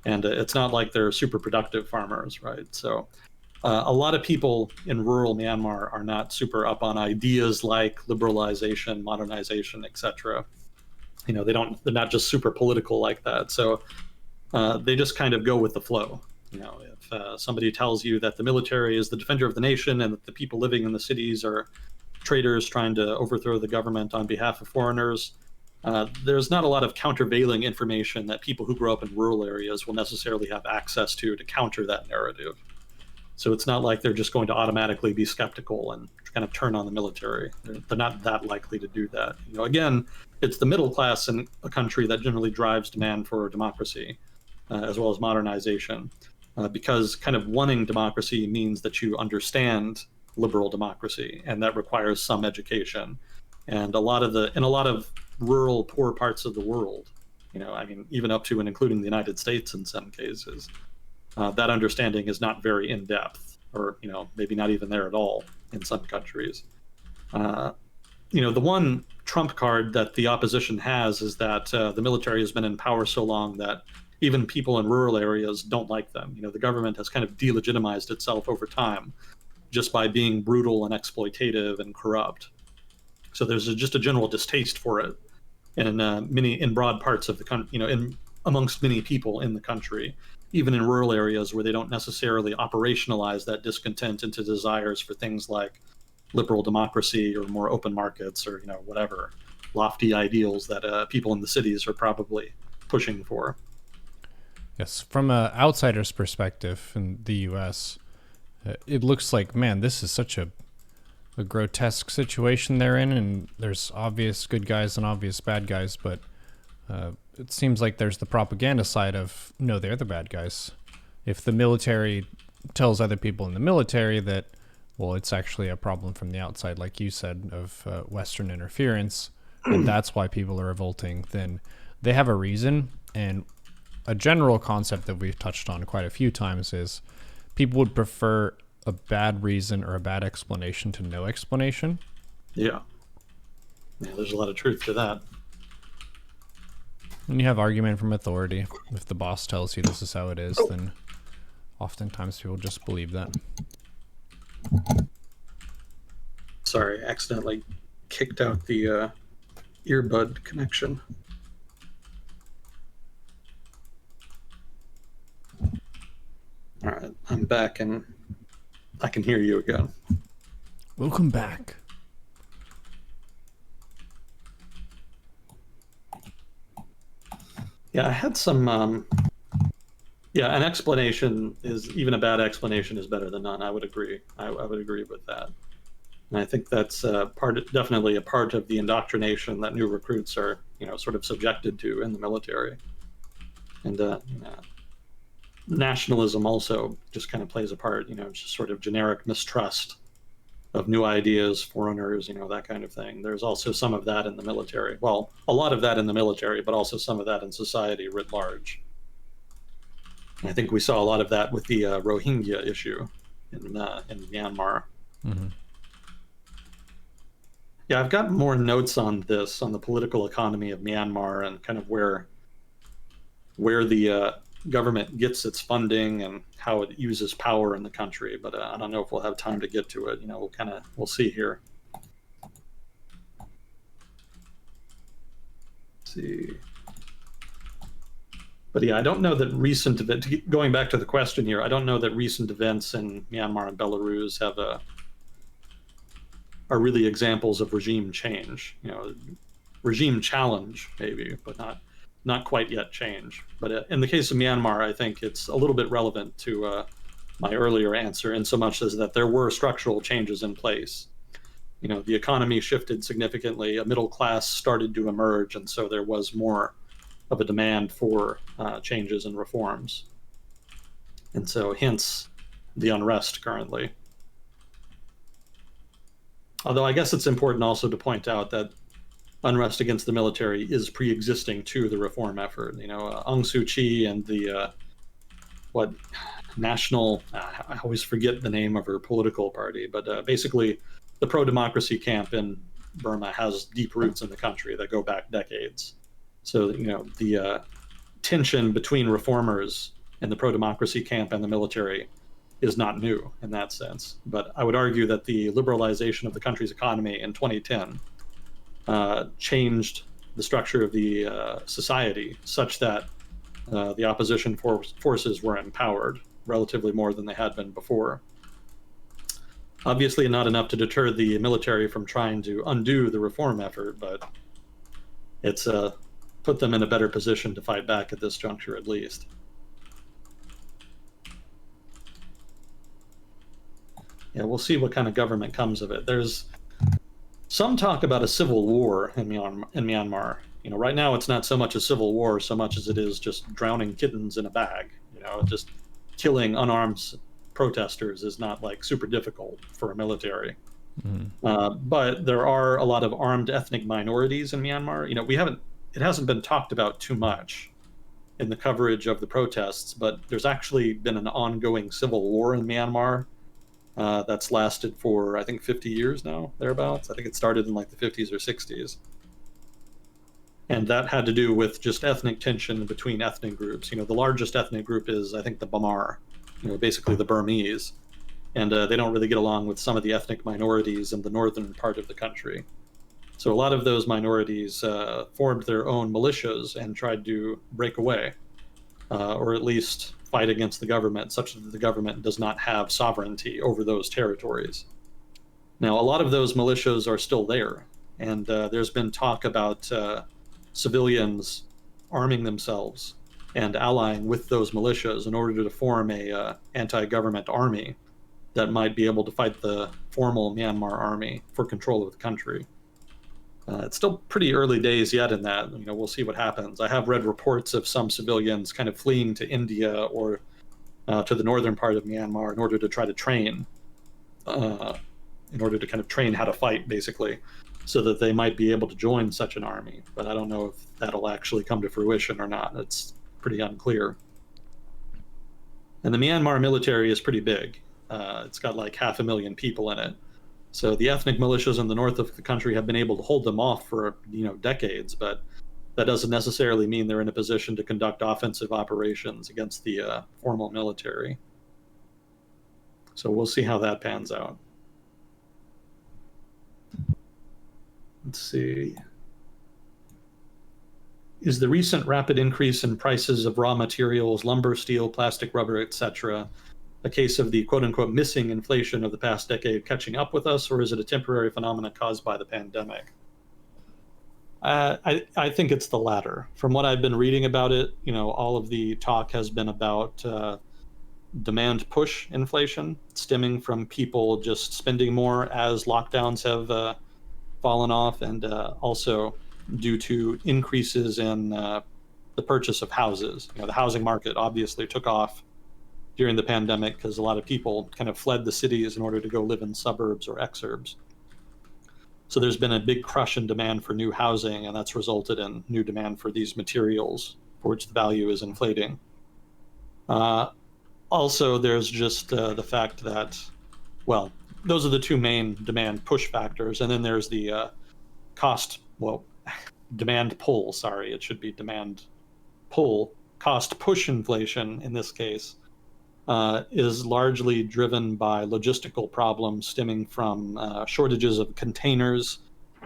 S1: And it's not like they're super productive farmers, right? So a lot of people in rural Myanmar are not super up on ideas like liberalization, modernization, etc. They're not just super political like that. So they just kind of go with the flow. If somebody tells you that the military is the defender of the nation and that the people living in the cities are traitors trying to overthrow the government on behalf of foreigners, there's not a lot of countervailing information that people who grow up in rural areas will necessarily have access to counter that narrative. So it's not like they're just going to automatically be skeptical and kind of turn on the military. They're not that likely to do that. Again, it's the middle class in a country that generally drives demand for democracy, as well as modernization, because kind of wanting democracy means that you understand liberal democracy, and that requires some education. And in a lot of rural, poor parts of the world, even up to and including the United States in some cases, that understanding is not very in depth, or maybe not even there at all in some countries. The one trump card that the opposition has is that the military has been in power so long that even people in rural areas don't like them. The government has kind of delegitimized itself over time just by being brutal and exploitative and corrupt. So there's just a general distaste for it in broad parts of the country, amongst many people in the country, even in rural areas where they don't necessarily operationalize that discontent into desires for things like liberal democracy or more open markets or whatever lofty ideals that people in the cities are probably pushing for.
S2: Yes, from an outsider's perspective in the U.S., it looks like, man, this is such a a grotesque situation they're in, and there's obvious good guys and obvious bad guys, but it seems like there's the propaganda side of, no, they're the bad guys. If the military tells other people in the military that, well, it's actually a problem from the outside, like you said, of Western interference, and that's why people are revolting, then they have a reason. And a general concept that we've touched on quite a few times is people would prefer a bad reason or a bad explanation to no explanation.
S1: Yeah, there's a lot of truth to that.
S2: When you have argument from authority, if the boss tells you this is how it is, then oftentimes people just believe that.
S1: Sorry, I accidentally kicked out the earbud connection. All right, I'm back and I can hear you again.
S2: Welcome back.
S1: Yeah, I had some. An explanation is, even a bad explanation is better than none. I would agree. I would agree with that. And I think that's definitely a part of the indoctrination that new recruits are, sort of subjected to in the military. And nationalism also just kind of plays a part. Just sort of generic mistrust of new ideas, foreigners, that kind of thing. There's also some of that in the military. Well, a lot of that in the military, but also some of that in society writ large. And I think we saw a lot of that with the Rohingya issue in Myanmar.
S2: Mm-hmm.
S1: Yeah, I've got more notes on this, on the political economy of Myanmar and kind of where the government gets its funding and how it uses power in the country. But I don't know if we'll have time to get to it. We'll see here. Let's see. But yeah, I don't know that recent events, going back to the question here, I don't know that recent events in Myanmar and Belarus are really examples of regime change. Regime challenge maybe, but not quite yet change. But in the case of Myanmar, I think it's a little bit relevant to my earlier answer, in so much as that there were structural changes in place. The economy shifted significantly, a middle class started to emerge, and so there was more of a demand for changes and reforms. And so hence the unrest currently. Although I guess it's important also to point out that unrest against the military is pre-existing to the reform effort. Aung Suu Kyi and the national, I always forget the name of her political party, but basically the pro-democracy camp in Burma has deep roots in the country that go back decades. So, the tension between reformers and the pro-democracy camp and the military is not new in that sense. But I would argue that the liberalization of the country's economy in 2010 changed the structure of the society such that the opposition forces were empowered relatively more than they had been before. Obviously not enough to deter the military from trying to undo the reform effort, but it's put them in a better position to fight back at this juncture, at least. Yeah, we'll see what kind of government comes of it. There's some talk about a civil war in Myanmar. Right now it's not so much a civil war so much as it is just drowning kittens in a bag. Just killing unarmed protesters is not like super difficult for a military. Mm-hmm. But there are a lot of armed ethnic minorities in Myanmar. It hasn't been talked about too much in the coverage of the protests, but there's actually been an ongoing civil war in Myanmar that's lasted for, I think, 50 years now, thereabouts. I think it started in like the 50s or 60s. And that had to do with just ethnic tension between ethnic groups. The largest ethnic group is, I think, the Bamar, basically the Burmese. And they don't really get along with some of the ethnic minorities in the northern part of the country. So a lot of those minorities formed their own militias and tried to break away, or at least fight against the government, such that the government does not have sovereignty over those territories. Now, a lot of those militias are still there, and there's been talk about civilians arming themselves and allying with those militias in order to form a anti-government army that might be able to fight the formal Myanmar army for control of the country. It's still pretty early days yet in that. We'll see what happens. I have read reports of some civilians kind of fleeing to India or to the northern part of Myanmar in order to try to train, in order to kind of train how to fight, basically, so that they might be able to join such an army. But I don't know if that'll actually come to fruition or not. It's pretty unclear. And the Myanmar military is pretty big. It's got like 500,000 people in it. So the ethnic militias in the north of the country have been able to hold them off for decades, but that doesn't necessarily mean they're in a position to conduct offensive operations against the formal military. So we'll see how that pans out. Let's see. Is the recent rapid increase in prices of raw materials, lumber, steel, plastic, rubber, etc., a case of the quote-unquote missing inflation of the past decade catching up with us, or is it a temporary phenomenon caused by the pandemic? I think it's the latter. From what I've been reading about it, all of the talk has been about demand push inflation, stemming from people just spending more as lockdowns have fallen off, and also due to increases in the purchase of houses. The housing market obviously took off during the pandemic because a lot of people kind of fled the cities in order to go live in suburbs or exurbs. So there's been a big crush in demand for new housing, and that's resulted in new demand for these materials, for which the value is inflating. Also, there's just the fact that, well, those are the two main demand push factors, and then there's the demand pull, sorry, it should be demand pull. Cost push inflation, in this case, is largely driven by logistical problems stemming from shortages of containers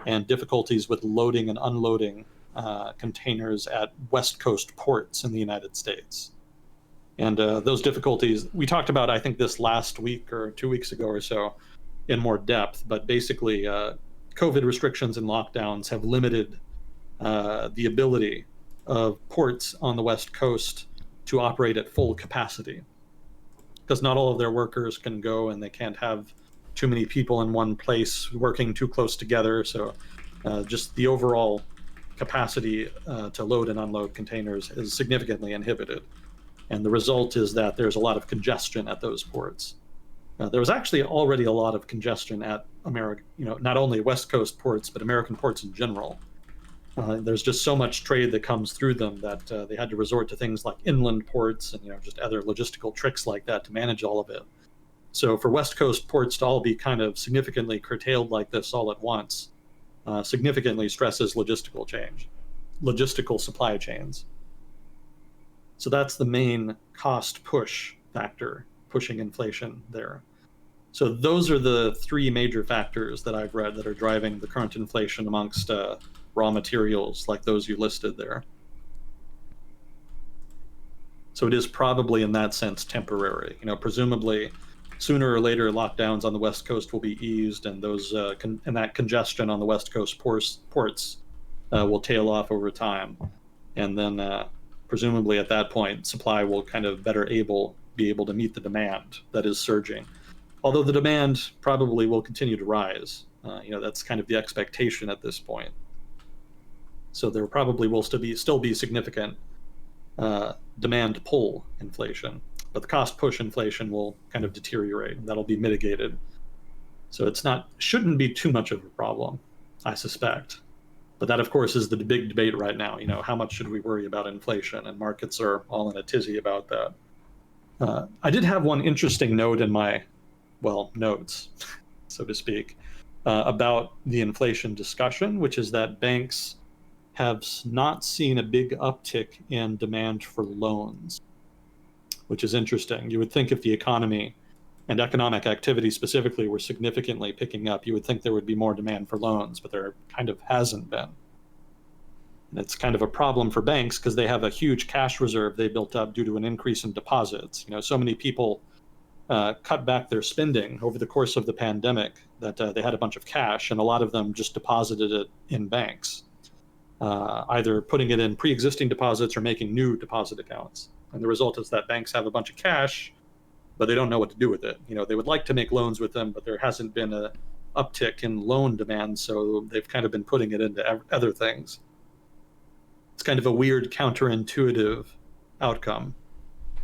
S1: and difficulties with loading and unloading containers at West Coast ports in the United States. And those difficulties, we talked about, I think, this last week or 2 weeks ago or so in more depth, but basically COVID restrictions and lockdowns have limited the ability of ports on the West Coast to operate at full capacity, because not all of their workers can go, and they can't have too many people in one place working too close together. So just the overall capacity to load and unload containers is significantly inhibited. And the result is that there's a lot of congestion at those ports. There was actually already a lot of congestion at America, not only West Coast ports, but American ports in general. There's just so much trade that comes through them that they had to resort to things like inland ports and just other logistical tricks like that to manage all of it. So for West Coast ports to all be kind of significantly curtailed like this all at once significantly stresses logistical supply chains. So that's the main cost push factor, pushing inflation there. So those are the three major factors that I've read that are driving the current inflation amongst raw materials like those you listed there. So it is probably in that sense temporary. Presumably sooner or later lockdowns on the West Coast will be eased, and those and that congestion on the West Coast ports will tail off over time. And then presumably at that point, supply will kind of be able to meet the demand that is surging. Although the demand probably will continue to rise. That's kind of the expectation at this point. So there probably will still be significant demand pull inflation, but the cost push inflation will kind of deteriorate, and that'll be mitigated. So shouldn't be too much of a problem, I suspect. But that, of course, is the big debate right now. How much should we worry about inflation? And markets are all in a tizzy about that. I did have one interesting note in my, notes, so to speak, about the inflation discussion, which is that banks have not seen a big uptick in demand for loans, which is interesting. You would think if the economy and economic activity specifically were significantly picking up, you would think there would be more demand for loans, but there kind of hasn't been. And it's kind of a problem for banks because they have a huge cash reserve they built up due to an increase in deposits. So many people cut back their spending over the course of the pandemic that they had a bunch of cash, and a lot of them just deposited it in banks, either putting it in pre-existing deposits or making new deposit accounts. And the result is that banks have a bunch of cash but they don't know what to do with it. They would like to make loans with them, but there hasn't been a uptick in loan demand, so they've kind of been putting it into other things. It's kind of a weird counterintuitive outcome.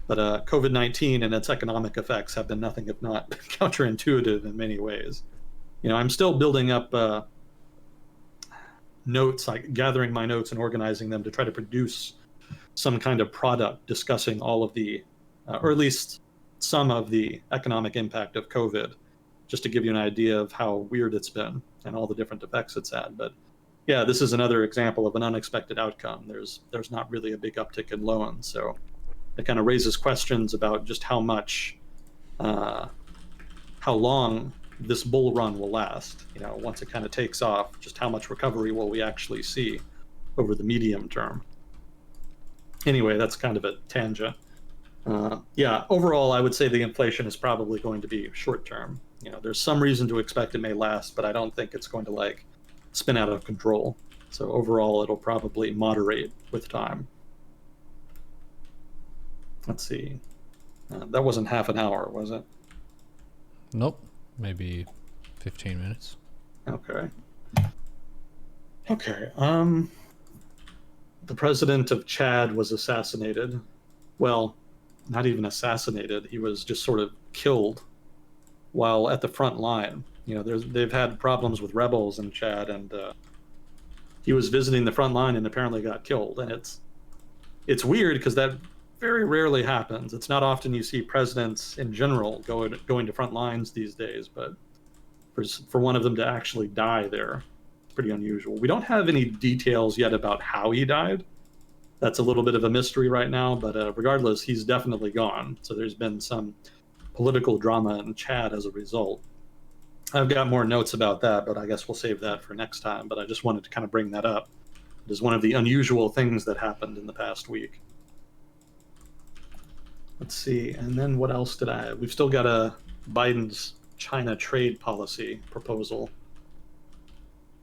S1: But COVID-19 and its economic effects have been nothing if not counterintuitive in many ways. I'm still building up notes, like gathering my notes and organizing them to try to produce some kind of product discussing all of the, or at least some of the economic impact of COVID, just to give you an idea of how weird it's been and all the different effects it's had. But yeah, this is another example of an unexpected outcome. There's not really a big uptick in loans, so it kind of raises questions about just how long this bull run will last. Once it kind of takes off, just how much recovery will we actually see over the medium term? Anyway, that's kind of a tangent. Yeah, overall, I would say the inflation is probably going to be short term. There's some reason to expect it may last, but I don't think it's going to spin out of control. So overall, it'll probably moderate with time. Let's see. That wasn't half an hour, was it?
S2: Nope. Maybe 15 minutes.
S1: Okay. The president of Chad was assassinated. Well, not even assassinated. He was just sort of killed while at the front line. They've had problems with rebels in Chad, and he was visiting the front line and apparently got killed. And it's weird because that very rarely happens. It's not often you see presidents in general going to front lines these days, but for one of them to actually die there, it's pretty unusual. We don't have any details yet about how he died. That's a little bit of a mystery right now, but regardless, he's definitely gone. So there's been some political drama in Chad as a result. I've got more notes about that, but I guess we'll save that for next time. But I just wanted to kind of bring that up. It is one of the unusual things that happened in the past week. Let's see, and then what else did I... We've still got Biden's China trade policy proposal.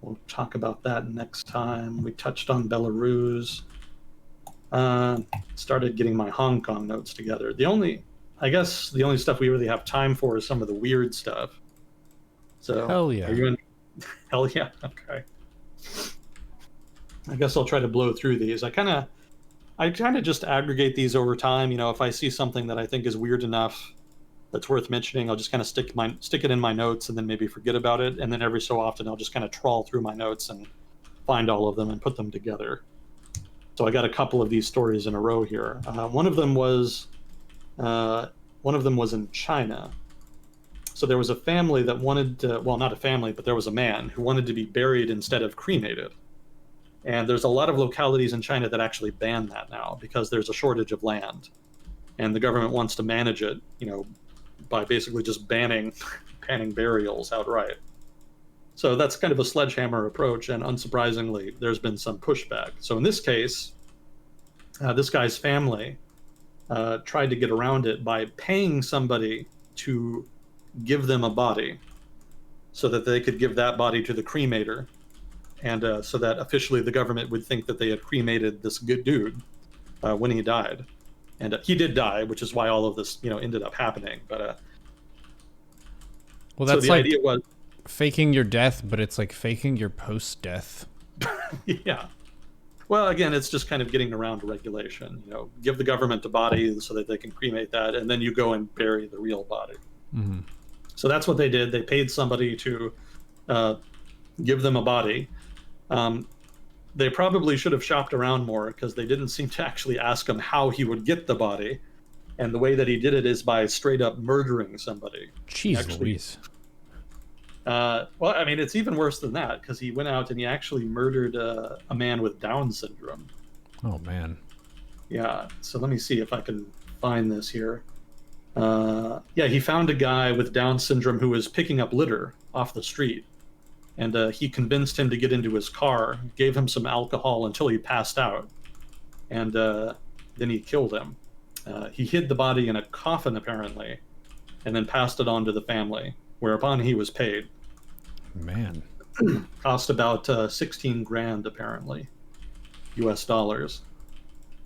S1: We'll talk about that next time. We touched on Belarus. Started getting my Hong Kong notes together. I guess the only stuff we really have time for is some of the weird stuff. So,
S2: hell yeah.
S1: Are you in? Hell yeah. Okay. I guess I'll try to blow through these. I kind of just aggregate these over time. If I see something that I think is weird enough that's worth mentioning, I'll just kind of stick it in my notes and then maybe forget about it. And then every so often, I'll just kind of trawl through my notes and find all of them and put them together. So I got a couple of these stories in a row here. One of them was in China. So there was a family that wanted to, well, not a family, but there was a man who wanted to be buried instead of cremated. And there's a lot of localities in China that actually ban that now because there's a shortage of land. And the government wants to manage it, by basically just banning burials outright. So that's kind of a sledgehammer approach, and unsurprisingly, there's been some pushback. So in this case, this guy's family tried to get around it by paying somebody to give them a body so that they could give that body to the cremator, and so that officially the government would think that they had cremated this good dude when he died. And he did die, which is why all of this, ended up happening. But
S2: well, that's
S1: so the
S2: like
S1: idea was
S2: faking your death, but it's like faking your post-death.
S1: Yeah. Well, again, it's just kind of getting around to regulation. Give the government a body so that they can cremate that, and then you go and bury the real body.
S2: Mm-hmm.
S1: So that's what they did. They paid somebody to give them a body. They probably should have shopped around more because they didn't seem to actually ask him how he would get the body. And the way that he did it is by straight up murdering somebody.
S2: Jeez Louise.
S1: Well, I mean, it's even worse than that because he went out and he actually murdered a man with Down syndrome.
S2: Oh, man.
S1: Yeah. So let me see if I can find this here. Yeah, he found a guy with Down syndrome who was picking up litter off the street. And he convinced him to get into his car, gave him some alcohol until he passed out. And then he killed him. He hid the body in a coffin, apparently, and then passed it on to the family, whereupon he was paid.
S2: Man.
S1: Cost about 16 grand, apparently, US dollars.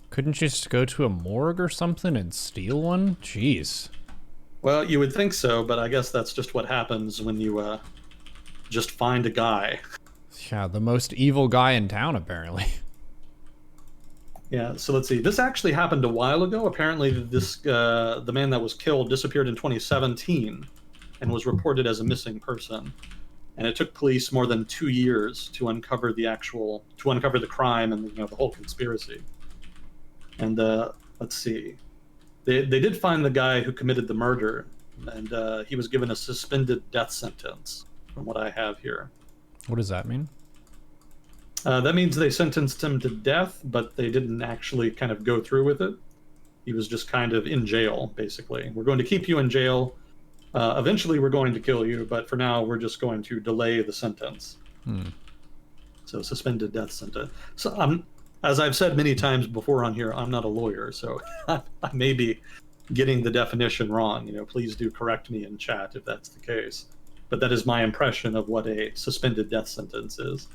S2: Couldn't you just go to a morgue or something and steal one? Jeez.
S1: Well, you would think so, but I guess that's just what happens when you just find a guy.
S2: Yeah, the most evil guy in town, apparently.
S1: Yeah, so let's see. This actually happened a while ago. Apparently, the man that was killed disappeared in 2017 and was reported as a missing person. And it took police more than 2 years to uncover the crime and the whole conspiracy. And let's see, they did find the guy who committed the murder, and he was given a suspended death sentence, from what I have here.
S2: What does that mean?
S1: That means they sentenced him to death, but they didn't actually kind of go through with it. He was just kind of in jail, basically. We're going to keep you in jail. Eventually, we're going to kill you, but for now, we're just going to delay the sentence. So, suspended death sentence. So, as I've said many times before on here, I'm not a lawyer, so I may be getting the definition wrong. Please do correct me in chat if that's the case. But that is my impression of what a suspended death sentence is.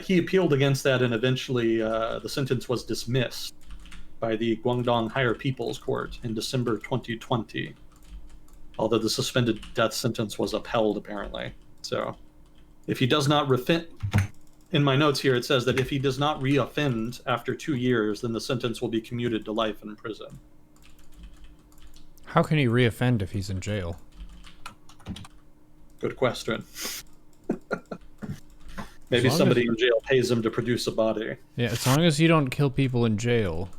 S1: He appealed against that, and eventually the sentence was dismissed by the Guangdong Higher People's Court in December 2020. Although the suspended death sentence was upheld, apparently. So, if he does not in my notes here, it says that if he does not reoffend after 2 years, then the sentence will be commuted to life in prison.
S2: How can he reoffend if he's in jail?
S1: Good question. Maybe somebody in jail pays him to produce a body.
S2: Yeah, as long as you don't kill people in jail,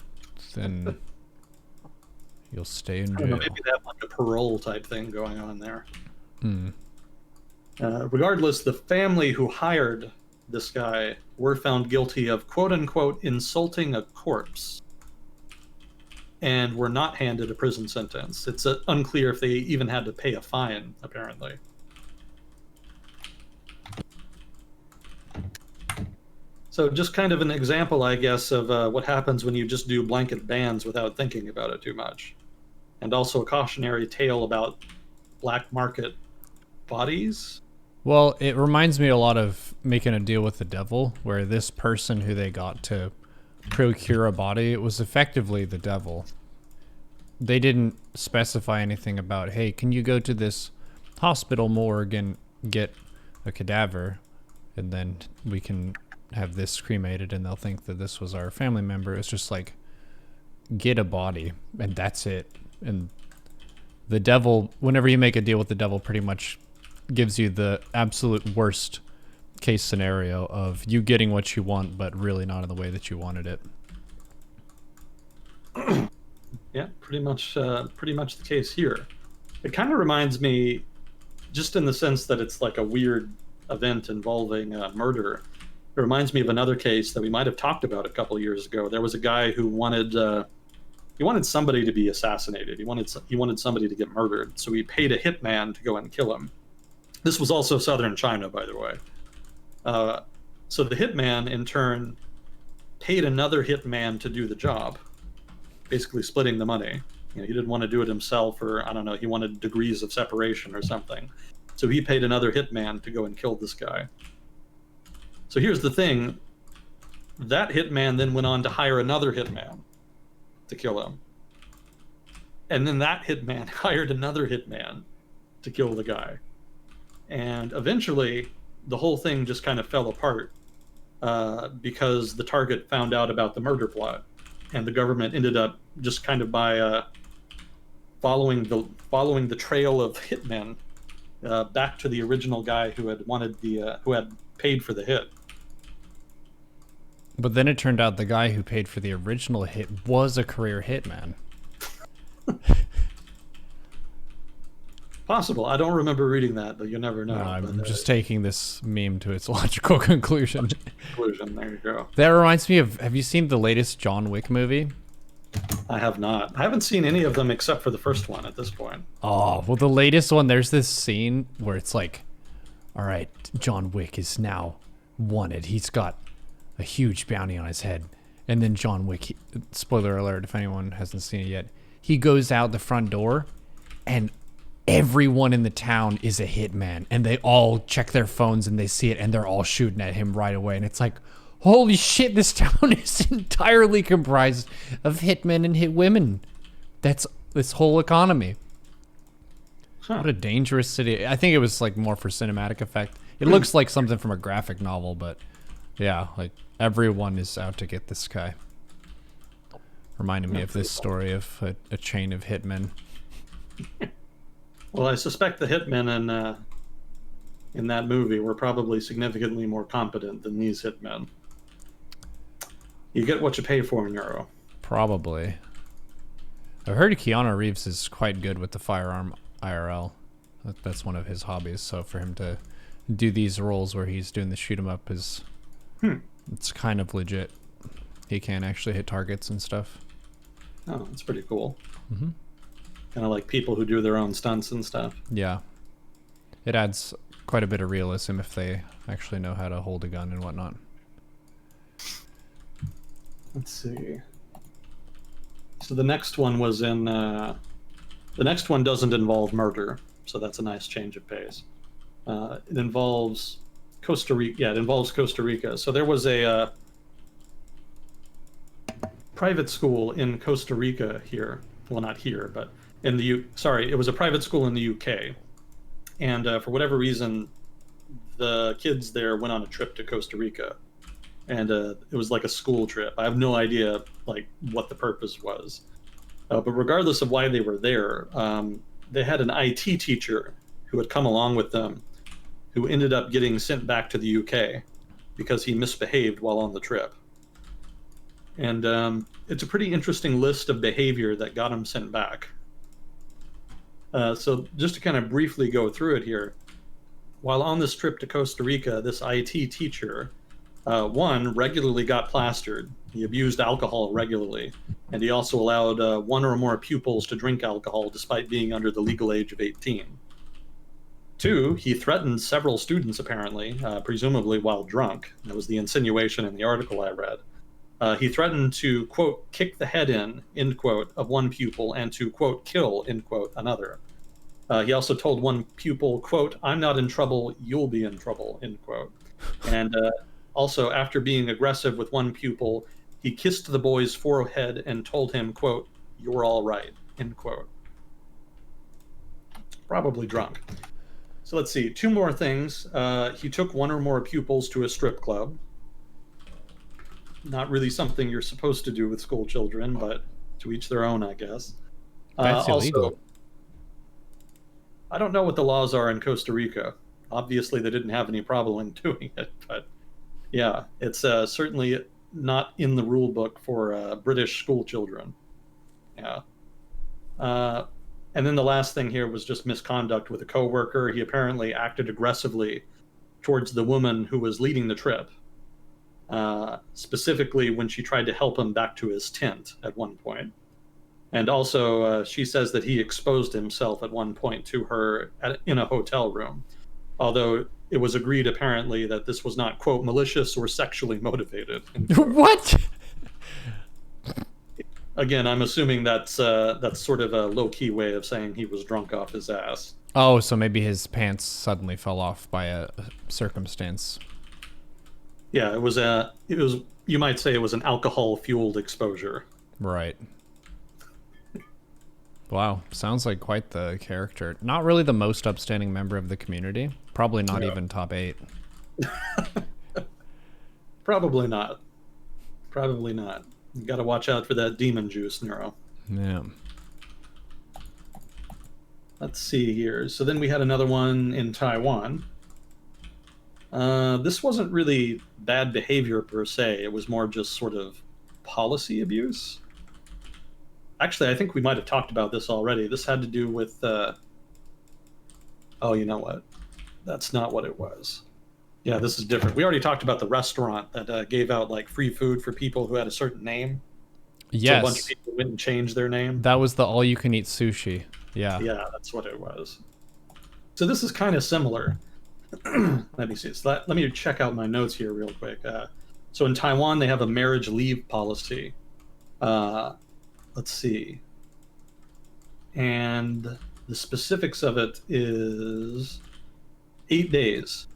S2: then you'll stay in jail.
S1: Maybe they have like a parole type thing going on there. Regardless, the family who hired this guy were found guilty of quote-unquote insulting a corpse and were not handed a prison sentence. It's unclear if they even had to pay a fine, apparently. So just kind of an example, I guess, of what happens when you just do blanket bans without thinking about it too much. And also a cautionary tale about black market bodies.
S2: Well, it reminds me a lot of making a deal with the devil, where this person who they got to procure a body, it was effectively the devil. They didn't specify anything about, hey, can you go to this hospital morgue and get a cadaver, and then we can have this cremated and they'll think that this was our family member. It's just like, get a body and that's it. And the devil, whenever you make a deal with the devil, pretty much gives you the absolute worst case scenario of you getting what you want, but really not in the way that you wanted it.
S1: Yeah, pretty much the case here. It kind of reminds me, just in the sense that it's like a weird event involving murder. It reminds me of another case that we might have talked about a couple of years ago. There was a guy who wanted somebody to be assassinated. He wanted somebody to get murdered. So he paid a hitman to go and kill him. This was also southern China, by the way. So the hitman, in turn, paid another hitman to do the job, basically splitting the money. He didn't want to do it himself, or I don't know, he wanted degrees of separation or something. So he paid another hitman to go and kill this guy. So here's the thing. That hitman then went on to hire another hitman to kill him. And then that hitman hired another hitman to kill the guy. And eventually, the whole thing just kind of fell apart because the target found out about the murder plot. And the government ended up just kind of by following the trail of hitmen back to the original guy who had paid for the hit.
S2: But then it turned out the guy who paid for the original hit was a career hitman.
S1: Possible. I don't remember reading that, but you never know.
S2: I'm just taking this meme to its logical conclusion.
S1: There you go.
S2: That reminds me of, have you seen the latest John Wick movie?
S1: I have not. I haven't seen any of them except for the first one at this point.
S2: Oh, well, the latest one, there's this scene where it's like, all right, John Wick is now wanted. He's got a huge bounty on his head. And then John Wick, spoiler alert if anyone hasn't seen it yet, he goes out the front door and everyone in the town is a hitman, and they all check their phones and they see it and they're all shooting at him right away. And it's like, holy shit, this town is entirely comprised of hitmen and hit women. That's this whole economy.
S1: Huh.
S2: What a dangerous city. I think it was like more for cinematic effect. It looks like something from a graphic novel, but yeah, like everyone is out to get this guy. Reminded me of this story of a chain of hitmen.
S1: Well, I suspect the hitmen in that movie were probably significantly more competent than these hitmen. You get what you pay for, Nero.
S2: Probably. I've heard Keanu Reeves is quite good with the firearm IRL. That's one of his hobbies. So for him to do these roles where he's doing the shoot 'em up is it's kind of legit. He can actually hit targets and stuff.
S1: Oh, that's pretty cool.
S2: Mm-hmm.
S1: Kind of like people who do their own stunts and stuff.
S2: Yeah. It adds quite a bit of realism if they actually know how to hold a gun and whatnot.
S1: Let's see. So the next one was in. The next one doesn't involve murder, so that's a nice change of pace. It involves Costa Rica. Yeah, it involves Costa Rica. So there was a private school in Costa Rica here. Well, not here, but in the Sorry, it was a private school in the UK, and for whatever reason, the kids there went on a trip to Costa Rica, and it was like a school trip. I have no idea like what the purpose was, but regardless of why they were there, they had an IT teacher who had come along with them, who ended up getting sent back to the UK because he misbehaved while on the trip. And it's a pretty interesting list of behavior that got him sent back. So just to kind of briefly go through it here, while on this trip to Costa Rica, this IT teacher, one, regularly got plastered. He abused alcohol regularly, and he also allowed one or more pupils to drink alcohol despite being under the legal age of 18. Two, he threatened several students, apparently, presumably while drunk. That was the insinuation in the article I read. He threatened to, quote, kick the head in, end quote, of one pupil and to, quote, kill, end quote, another. He also told one pupil, quote, I'm not in trouble, you'll be in trouble, end quote. And also, after being aggressive with one pupil, he kissed the boy's forehead and told him, quote, you're all right, end quote. Probably drunk. So let's see, two more things. He took one or more pupils to a strip club. Not really something you're supposed to do with school children, but to each their own, I guess.
S2: That's illegal.
S1: Also, I don't know what the laws are in Costa Rica. Obviously, they didn't have any problem in doing it, but yeah, it's certainly not in the rule book for British school children. Yeah. And then the last thing here was just misconduct with a coworker. He apparently acted aggressively towards the woman who was leading the trip. Specifically when she tried to help him back to his tent at one point. And also, she says that he exposed himself at one point to her in a hotel room, although it was agreed apparently that this was not, quote, malicious or sexually motivated.
S2: What?
S1: Again, I'm assuming that's sort of a low-key way of saying he was drunk off his ass.
S2: Oh, so maybe his pants suddenly fell off by a circumstance.
S1: Yeah, it was you might say it was an alcohol-fueled exposure.
S2: Right. Wow, sounds like quite the character. Not really the most upstanding member of the community. Probably not even top 8.
S1: Probably not. Probably not. You got to watch out for that demon juice, Nero.
S2: Yeah.
S1: Let's see here. So then we had another one in Taiwan. This wasn't really bad behavior per se. It was more just sort of policy abuse. Actually, I think we might have talked about this already. This had to do with... Oh, you know what? That's not what it was. Yeah, this is different. We already talked about the restaurant that gave out like free food for people who had a certain name.
S2: Yes.
S1: So a bunch of people went and changed their name.
S2: That was the all-you-can-eat sushi. Yeah.
S1: Yeah, that's what it was. So this is kind of similar. Let me see. So let me check out my notes here real quick. So in Taiwan, they have a marriage leave policy. Let's see. And the specifics of it is 8 days.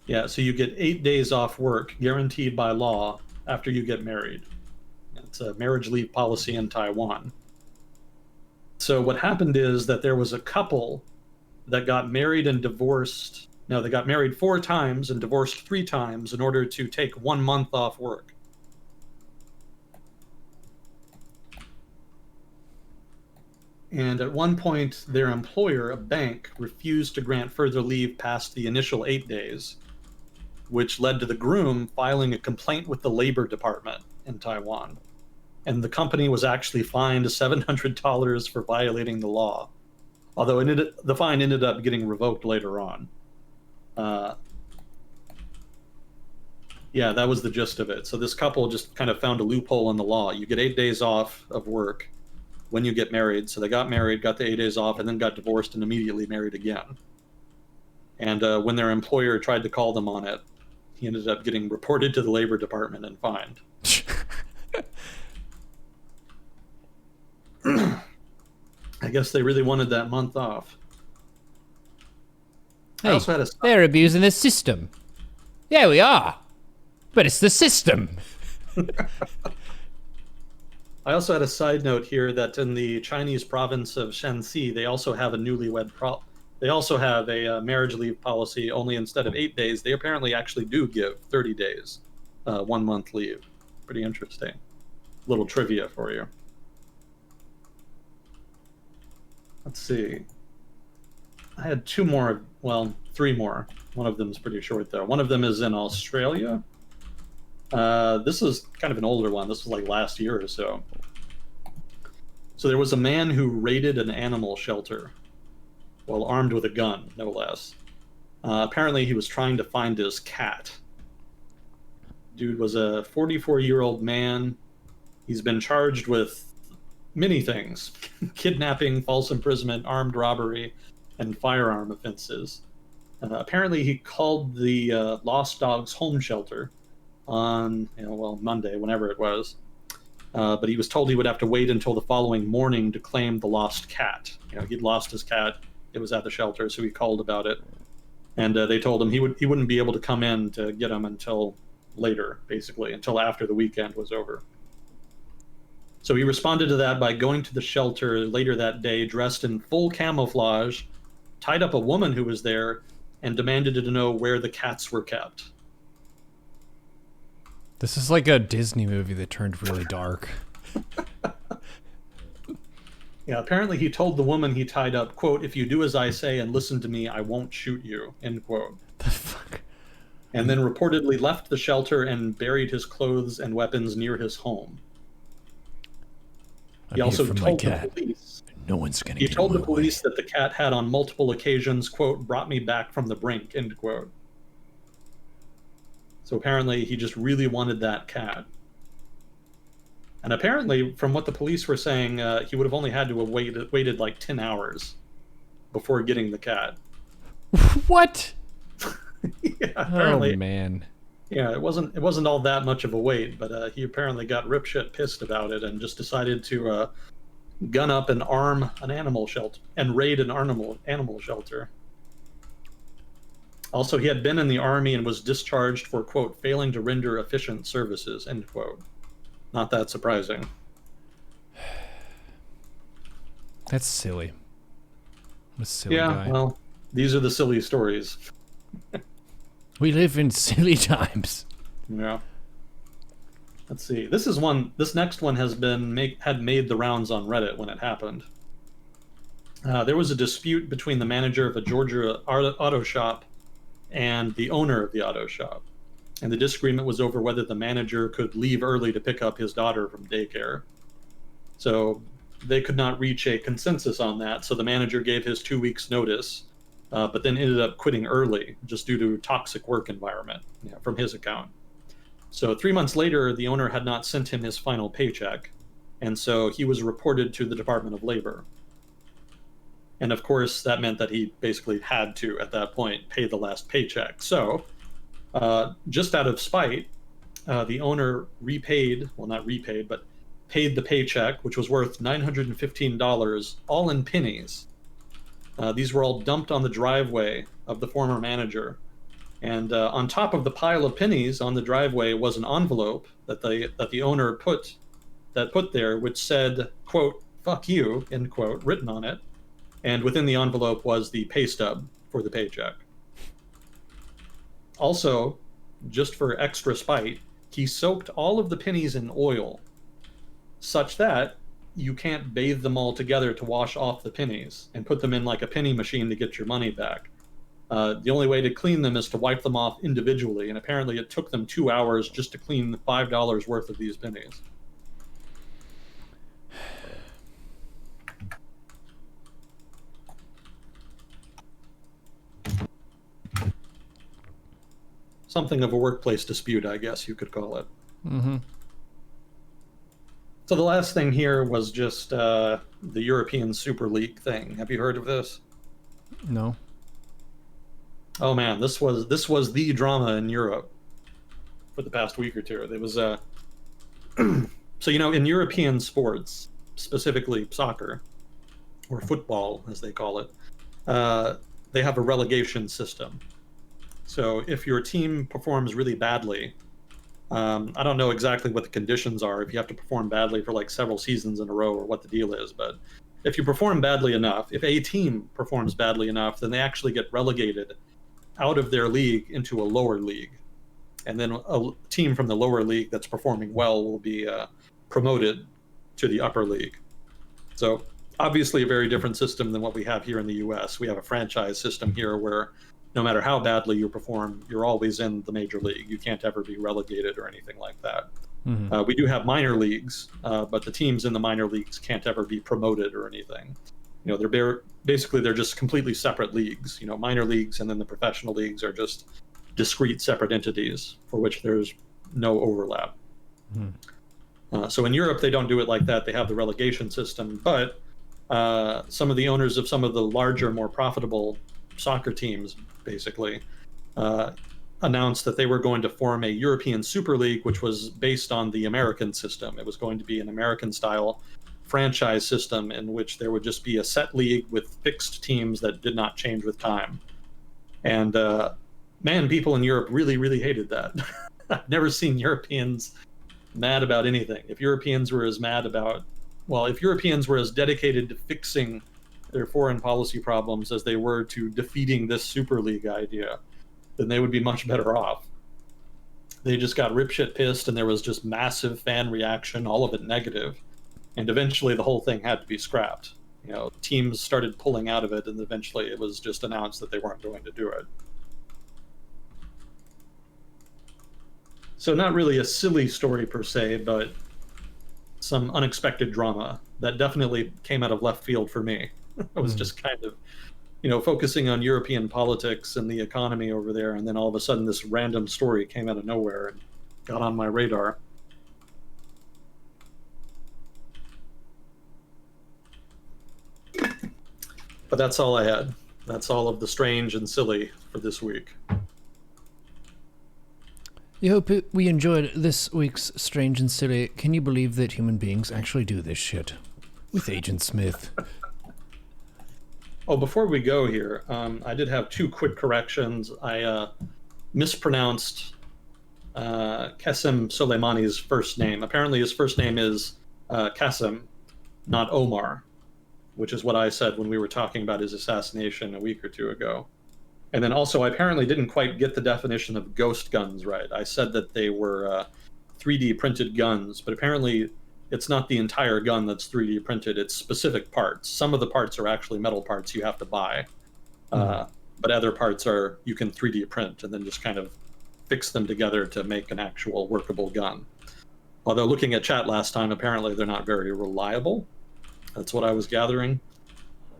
S1: Yeah, so you get 8 days off work guaranteed by law after you get married. It's a marriage leave policy in Taiwan. Let's So what happened is that there was a couple that got married and divorced. No, they got married 4 times and divorced 3 times in order to take 1 month off work. And at one point, their employer, a bank, refused to grant further leave past the initial 8 days, which led to the groom filing a complaint with the Labor Department in Taiwan. And the company was actually fined $700 for violating the law, although the fine ended up getting revoked later on. Yeah, that was the gist of it. So this couple just kind of found a loophole in the law. You get 8 days off of work when you get married. So they got married, got the 8 days off, and then got divorced and immediately married again. And when their employer tried to call them on it, he ended up getting reported to the Labor Department and fined. I guess they really wanted that month off.
S2: Hey, I also had they're abusing the system. Yeah, we are. But it's the system.
S1: I also had a side note here that in the Chinese province of Shanxi, they also have a they also have a marriage leave policy, only instead of 8 days, they apparently actually do give 30 days, 1 month leave. Pretty interesting. Little trivia for you. Let's see. I had 2 more, well, 3 more. One of them is pretty short, though. One of them is in Australia. This is kind of an older one. This was like last year or so. So there was a man who raided an animal shelter, well, armed with a gun, no less. Apparently, he was trying to find his cat. Dude was a 44-year-old man. He's been charged with many things: kidnapping, false imprisonment, armed robbery, and firearm offenses. Apparently, he called the Lost Dogs Home Shelter on, Monday, whenever it was. But he was told he would have to wait until the following morning to claim the lost cat. He'd lost his cat. It was at the shelter, so he called about it. And they told him he wouldn't be able to come in to get him until later, basically, until after the weekend was over. So he responded to that by going to the shelter later that day, dressed in full camouflage, tied up a woman who was there, and demanded to know where the cats were kept.
S2: This is like a Disney movie that turned really dark.
S1: Yeah, apparently he told the woman he tied up, quote, "If you do as I say and listen to me, I won't shoot you," end quote.
S2: The fuck?
S1: And then reportedly left the shelter and buried his clothes and weapons near his home. He also told the police.
S2: No one's gonna.
S1: He told the police that the cat had on multiple occasions, quote, "brought me back from the brink," end quote. So apparently he just really wanted that cat. And apparently, from what the police were saying, he would have only had to have waited like 10 hours before getting the cat.
S2: What?
S1: Yeah, apparently.
S2: Oh man.
S1: Yeah, it wasn't all that much of a wait, but he apparently got ripshit pissed about it and just decided to gun up and arm an animal shelter and raid an animal shelter. Also, he had been in the army and was discharged for, quote, "failing to render efficient services," end quote. Not that surprising.
S2: That's silly. What a silly guy.
S1: Yeah, well, these are the silly stories.
S2: We live in silly times.
S1: Yeah. Let's see. This next one had made the rounds on Reddit when it happened. There was a dispute between the manager of a Georgia auto shop and the owner of the auto shop. And the disagreement was over whether the manager could leave early to pick up his daughter from daycare. So they could not reach a consensus on that, so the manager gave his 2 weeks notice, but then ended up quitting early just due to toxic work environment from his account. So 3 months later, the owner had not sent him his final paycheck, and so he was reported to the Department of Labor. And of course, that meant that he basically had to, at that point, pay the last paycheck. So just out of spite, the owner paid the paycheck, which was worth $915, all in pennies. These were all dumped on the driveway of the former manager. And on top of the pile of pennies on the driveway was an envelope that the owner put there, which said, quote, fuck you, end quote, written on it. And within the envelope was the pay stub for the paycheck. Also, just for extra spite, he soaked all of the pennies in oil, such that you can't bathe them all together to wash off the pennies and put them in like a penny machine to get your money back. The only way to clean them is to wipe them off individually, and apparently it took them 2 hours just to clean $5 worth of these pennies. Something of a workplace dispute, I guess you could call it.
S2: Mm-hmm.
S1: So the last thing here was just the European Super League thing. Have you heard of this?
S2: No.
S1: Oh man, this was the drama in Europe for the past week or two. There was so in European sports, specifically soccer or football as they call it, they have a relegation system. So if your team performs really badly, I don't know exactly what the conditions are, if you have to perform badly for like several seasons in a row or what the deal is, but if you perform badly enough, if a team performs badly enough, then they actually get relegated out of their league into a lower league. And then a team from the lower league that's performing well will be promoted to the upper league. So obviously a very different system than what we have here in the US. We have a franchise system here where no matter how badly you perform, you're always in the major league. You can't ever be relegated or anything like that. Mm-hmm. We do have minor leagues, but the teams in the minor leagues can't ever be promoted or anything. They're just completely separate leagues. Minor leagues and then the professional leagues are just discrete separate entities for which there's no overlap. Mm-hmm. So in Europe, they don't do it like that. They have the relegation system, but some of the owners of some of the larger, more profitable soccer teams basically announced that they were going to form a European Super League, which was based on the American system. It was going to be an American-style franchise system in which there would just be a set league with fixed teams that did not change with time. And man, people in Europe really, really hated that. I've never seen Europeans mad about anything. If Europeans were as dedicated to fixing their foreign policy problems as they were to defeating this Super League idea, then they would be much better off. They just got ripshit pissed, and there was just massive fan reaction, all of it negative. And eventually the whole thing had to be scrapped. Teams started pulling out of it, and eventually it was just announced that they weren't going to do it. So not really a silly story per se, but some unexpected drama that definitely came out of left field for me. I was just kind of, focusing on European politics and the economy over there, and then all of a sudden this random story came out of nowhere and got on my radar. But that's all I had. That's all of the strange and silly for this week.
S2: I hope we enjoyed this week's Strange and Silly. Can you believe that human beings actually do this shit? With Agent Smith.
S1: Oh, before we go here, I did have 2 quick corrections. I mispronounced Qasem Soleimani's first name. Apparently his first name is Qasem, not Omar, which is what I said when we were talking about his assassination a week or 2 ago. And then also, I apparently didn't quite get the definition of ghost guns right. I said that they were 3D printed guns, but apparently it's not the entire gun that's 3D printed. It's specific parts. Some of the parts are actually metal parts you have to buy, but other parts you can 3D print and then just kind of fix them together to make an actual workable gun. Although looking at chat last time, apparently they're not very reliable. That's what I was gathering.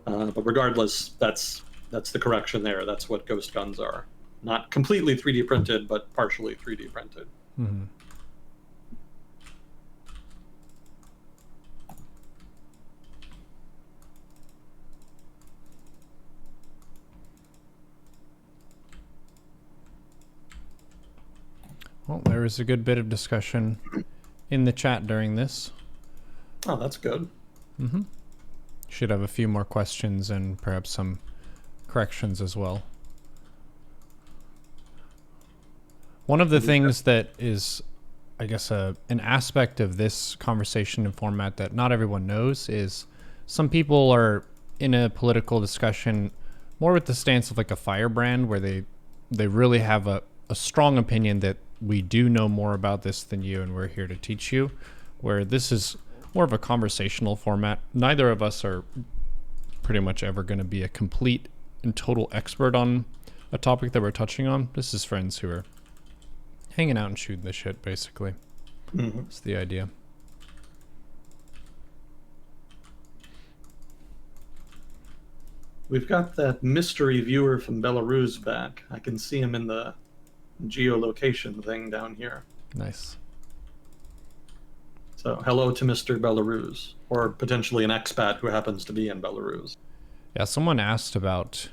S1: But regardless, that's the correction there. That's what ghost guns are. Not completely 3D printed, but partially 3D printed. Mm-hmm.
S2: Well, there was a good bit of discussion in the chat during this.
S1: Oh, that's good.
S2: Mm-hmm. Should have a few more questions and perhaps some corrections as well. One of the things that is, I guess, an aspect of this conversation and format that not everyone knows is some people are in a political discussion more with the stance of like a firebrand, where they really have a strong opinion that we do know more about this than you and we're here to teach you, where this is more of a conversational format. Neither of us are pretty much ever going to be a complete and total expert on a topic that we're touching on. This is friends who are hanging out and shooting the shit, basically. That's the idea.
S1: We've got that mystery viewer from Belarus back. I can see him in the geolocation thing down here.
S2: Nice.
S1: So hello to Mr. Belarus, or potentially an expat who happens to be in Belarus.
S2: Yeah, someone asked about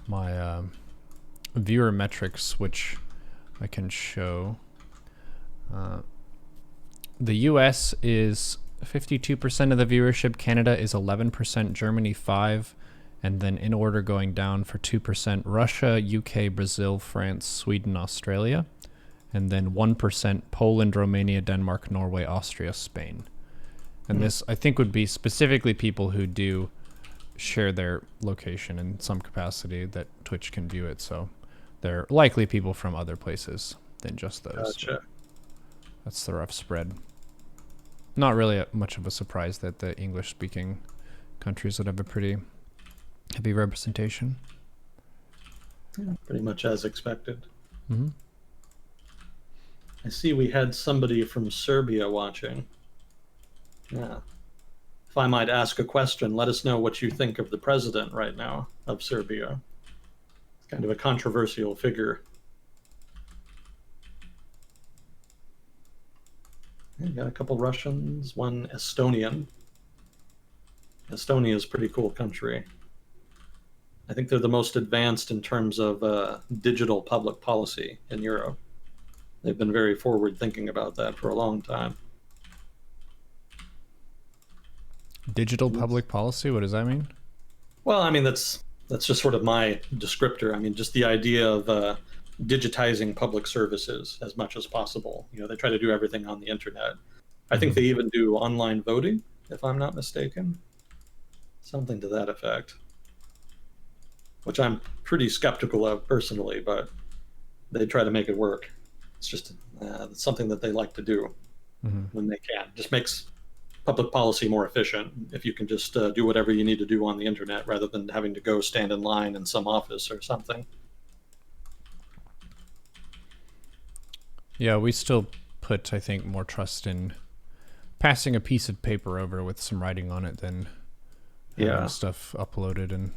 S2: my viewer metrics, which I can show. The US is 52% of the viewership, Canada is 11%, Germany 5%, and then in order going down for 2%, Russia, UK, Brazil, France, Sweden, Australia, and then 1%, Poland, Romania, Denmark, Norway, Austria, Spain. And this, I think, would be specifically people who do share their location in some capacity that Twitch can view it, so they're likely people from other places than just those.
S1: Gotcha.
S2: That's the rough spread. Not really much of a surprise that the English-speaking countries would have a pretty heavy representation.
S1: Yeah, pretty much as expected.
S2: Mm-hmm.
S1: I see we had somebody from Serbia watching. Yeah. If I might ask a question, let us know what you think of the president right now of Serbia. It's kind of a controversial figure. Yeah, got a couple Russians, one Estonian. Estonia is a pretty cool country. I think they're the most advanced in terms of digital public policy in Europe. They've been very forward thinking about that for a long time.
S2: Digital public policy? What does that mean?
S1: Well, I mean, that's just sort of my descriptor. I mean, just the idea of digitizing public services as much as possible. You know, they try to do everything on the internet. I think they even do online voting, if I'm not mistaken. Something to that effect. Which I'm pretty skeptical of personally, but they try to make it work. It's just it's something that they like to do when they can. Just makes public policy more efficient if you can just do whatever you need to do on the internet rather than having to go stand in line in some office or something.
S2: Yeah, we still put, I think, more trust in passing a piece of paper over with some writing on it than having stuff uploaded and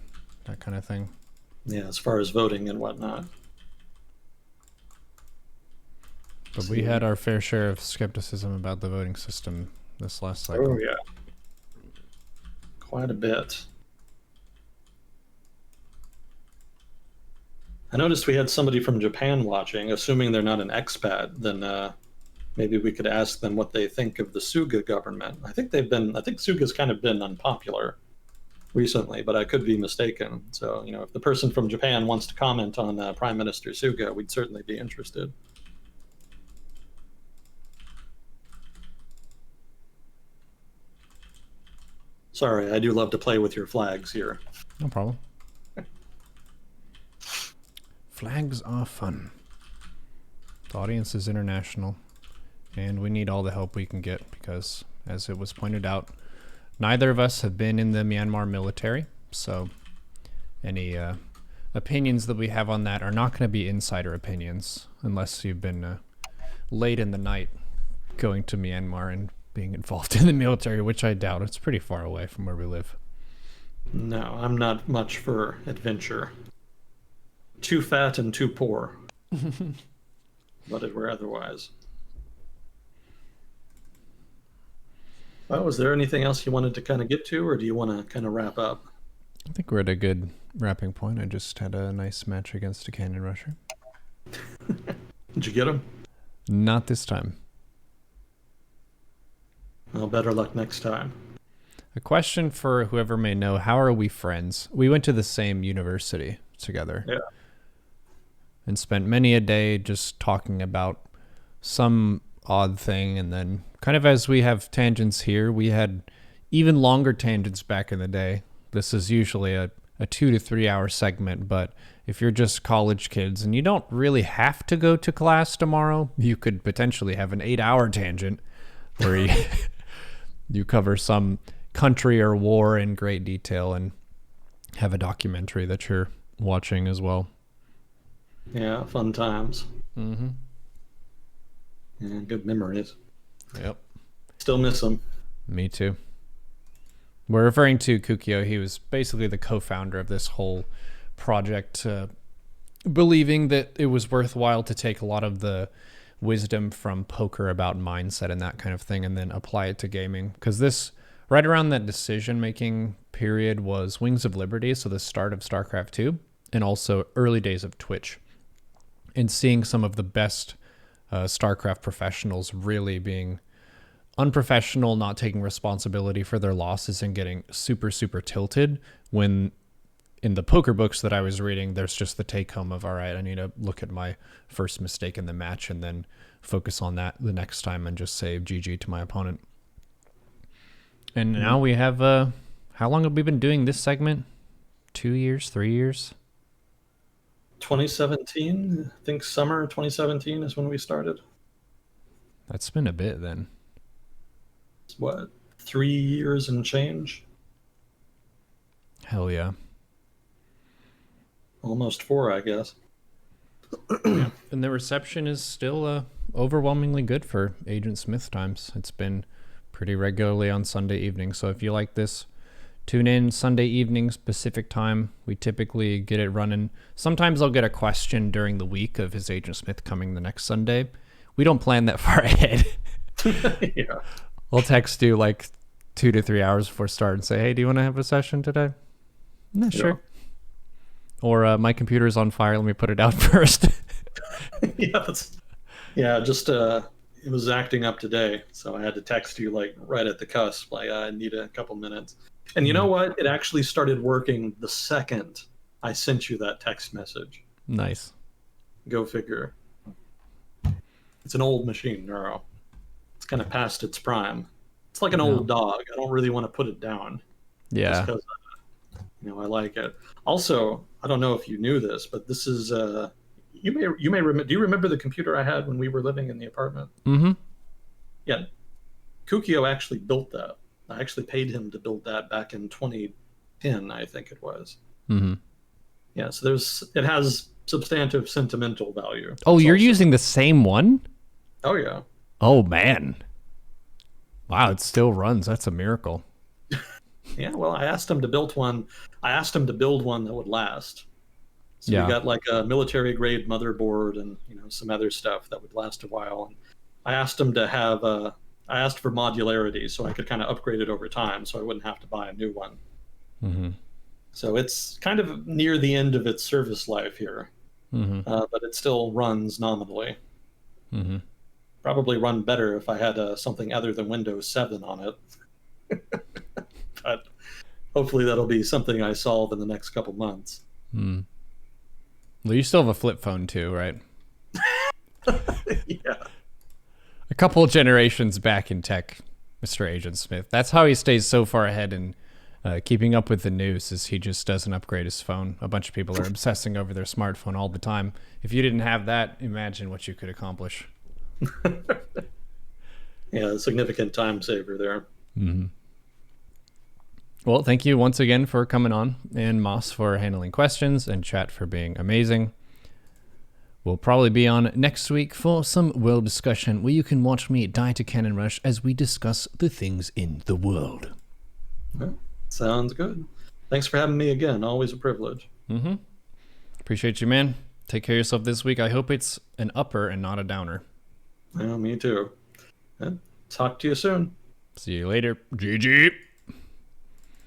S2: that kind of thing.
S1: Yeah, as far as voting and whatnot.
S2: But we had our fair share of skepticism about the voting system this last cycle.
S1: Oh, yeah. Quite a bit. I noticed we had somebody from Japan watching. Assuming they're not an expat, then maybe we could ask them what they think of the Suga government. I think Suga's kind of been unpopular recently, but I could be mistaken. So, you know, if the person from Japan wants to comment on Prime Minister Suga, we'd certainly be interested. Sorry, I do love to play with your flags here.
S2: No problem. Flags are fun. The audience is international, and we need all the help we can get because, as it was pointed out, neither of us have been in the Myanmar military, so any opinions that we have on that are not going to be insider opinions unless you've been late in the night going to Myanmar and being involved in the military, which I doubt. It's pretty far away from where we live.
S1: No, I'm not much for adventure. Too fat and too poor. But it were otherwise. Well, was there anything else you wanted to kind of get to, or do you want to kind of wrap up?
S2: I think we're at a good wrapping point. I just had a nice match against a cannon rusher.
S1: Did you get him?
S2: Not this time.
S1: Well, better luck next time.
S2: A question for whoever may know, how are we friends? We went to the same university together.
S1: Yeah.
S2: And spent many a day just talking about some odd thing, and then kind of as we have tangents here, we had even longer tangents back in the day. This is usually a 2 to 3 hour segment, but if you're just college kids and you don't really have to go to class tomorrow, you could potentially have an 8-hour tangent where you cover some country or war in great detail and have a documentary that you're watching as well.
S1: Yeah, fun times.
S2: Mm-hmm.
S1: Yeah, good memories.
S2: Yep.
S1: Still miss them.
S2: Me too. We're referring to Kukio. He was basically the co-founder of this whole project, believing that it was worthwhile to take a lot of the wisdom from poker about mindset and that kind of thing and then apply it to gaming. Because this, right around that decision-making period, was Wings of Liberty, so the start of StarCraft 2, and also early days of Twitch. And seeing some of the best StarCraft professionals really being unprofessional, not taking responsibility for their losses and getting super, super tilted when in the poker books that I was reading, there's just the take home of, all right, I need to look at my first mistake in the match and then focus on that the next time and just say GG to my opponent. And now we have, how long have we been doing this segment? 2 years, 3 years?
S1: 2017, I think summer 2017 is when we started.
S2: That's been a bit then.
S1: It's what, 3 years and change?
S2: Hell yeah.
S1: Almost 4, I guess.
S2: Yeah. And the reception is still overwhelmingly good for Agent Smith times. It's been pretty regularly on Sunday evening. So if you like this, tune in Sunday evenings, Pacific time. We typically get it running. Sometimes I'll get a question during the week of His Agent Smith coming the next Sunday. We don't plan that far ahead.
S1: Yeah.
S2: I'll text you like 2 to 3 hours before start and say, hey, do you want to have a session today? No, sure.
S1: Yeah.
S2: Or my computer's on fire. Let me put it out first.
S1: Just it was acting up today, so I had to text you like right at the cusp. Like, I need a couple minutes. And you know what? It actually started working the second I sent you that text message.
S2: Nice.
S1: Go figure. It's an old machine, Neuro. It's kind of past its prime. It's like an old dog. I don't really want to put it down.
S2: Yeah.
S1: Just because, I like it. Also, I don't know if you knew this, but this is you may remember. Do you remember the computer I had when we were living in the apartment?
S2: Mm-hmm.
S1: Yeah, Kukio actually built that. I actually paid him to build that back in 2010, I think it was.
S2: Mm-hmm.
S1: Yeah, so it has substantive sentimental value.
S2: Oh,
S1: It's
S2: you're
S1: also-
S2: using the same one?
S1: Oh yeah.
S2: Oh man. Wow, it still runs. That's a miracle.
S1: Yeah, well, I asked him to build one. I asked him to build one that would last. So
S2: Yeah.
S1: we got like a military grade motherboard and some other stuff that would last a while. And I asked him to have I asked for modularity so I could kind of upgrade it over time, so I wouldn't have to buy a new one.
S2: Mm-hmm.
S1: So it's kind of near the end of its service life here,
S2: Mm-hmm.
S1: but it still runs nominally.
S2: Mm-hmm.
S1: Probably run better if I had something other than Windows 7 on it. But hopefully that'll be something I solve in the next couple months.
S2: Mm. Well, you still have a flip phone too, right?
S1: Yeah.
S2: A couple of generations back in tech, Mr. Agent Smith. That's how he stays so far ahead in keeping up with the news, is he just doesn't upgrade his phone. A bunch of people are obsessing over their smartphone all the time. If you didn't have that, imagine what you could accomplish.
S1: Yeah, a significant time saver there.
S2: Mm-hmm. Well, thank you once again for coming on, and Moss for handling questions, and Chat for being amazing. We'll probably be on next week for some world discussion where you can watch me die to Cannon Rush as we discuss the things in the world.
S1: Well, sounds good. Thanks for having me again. Always a privilege.
S2: Mm-hmm. Appreciate you, man. Take care of yourself this week. I hope it's an upper and not a downer.
S1: Yeah, me too. Talk to you soon.
S2: See you later. GG.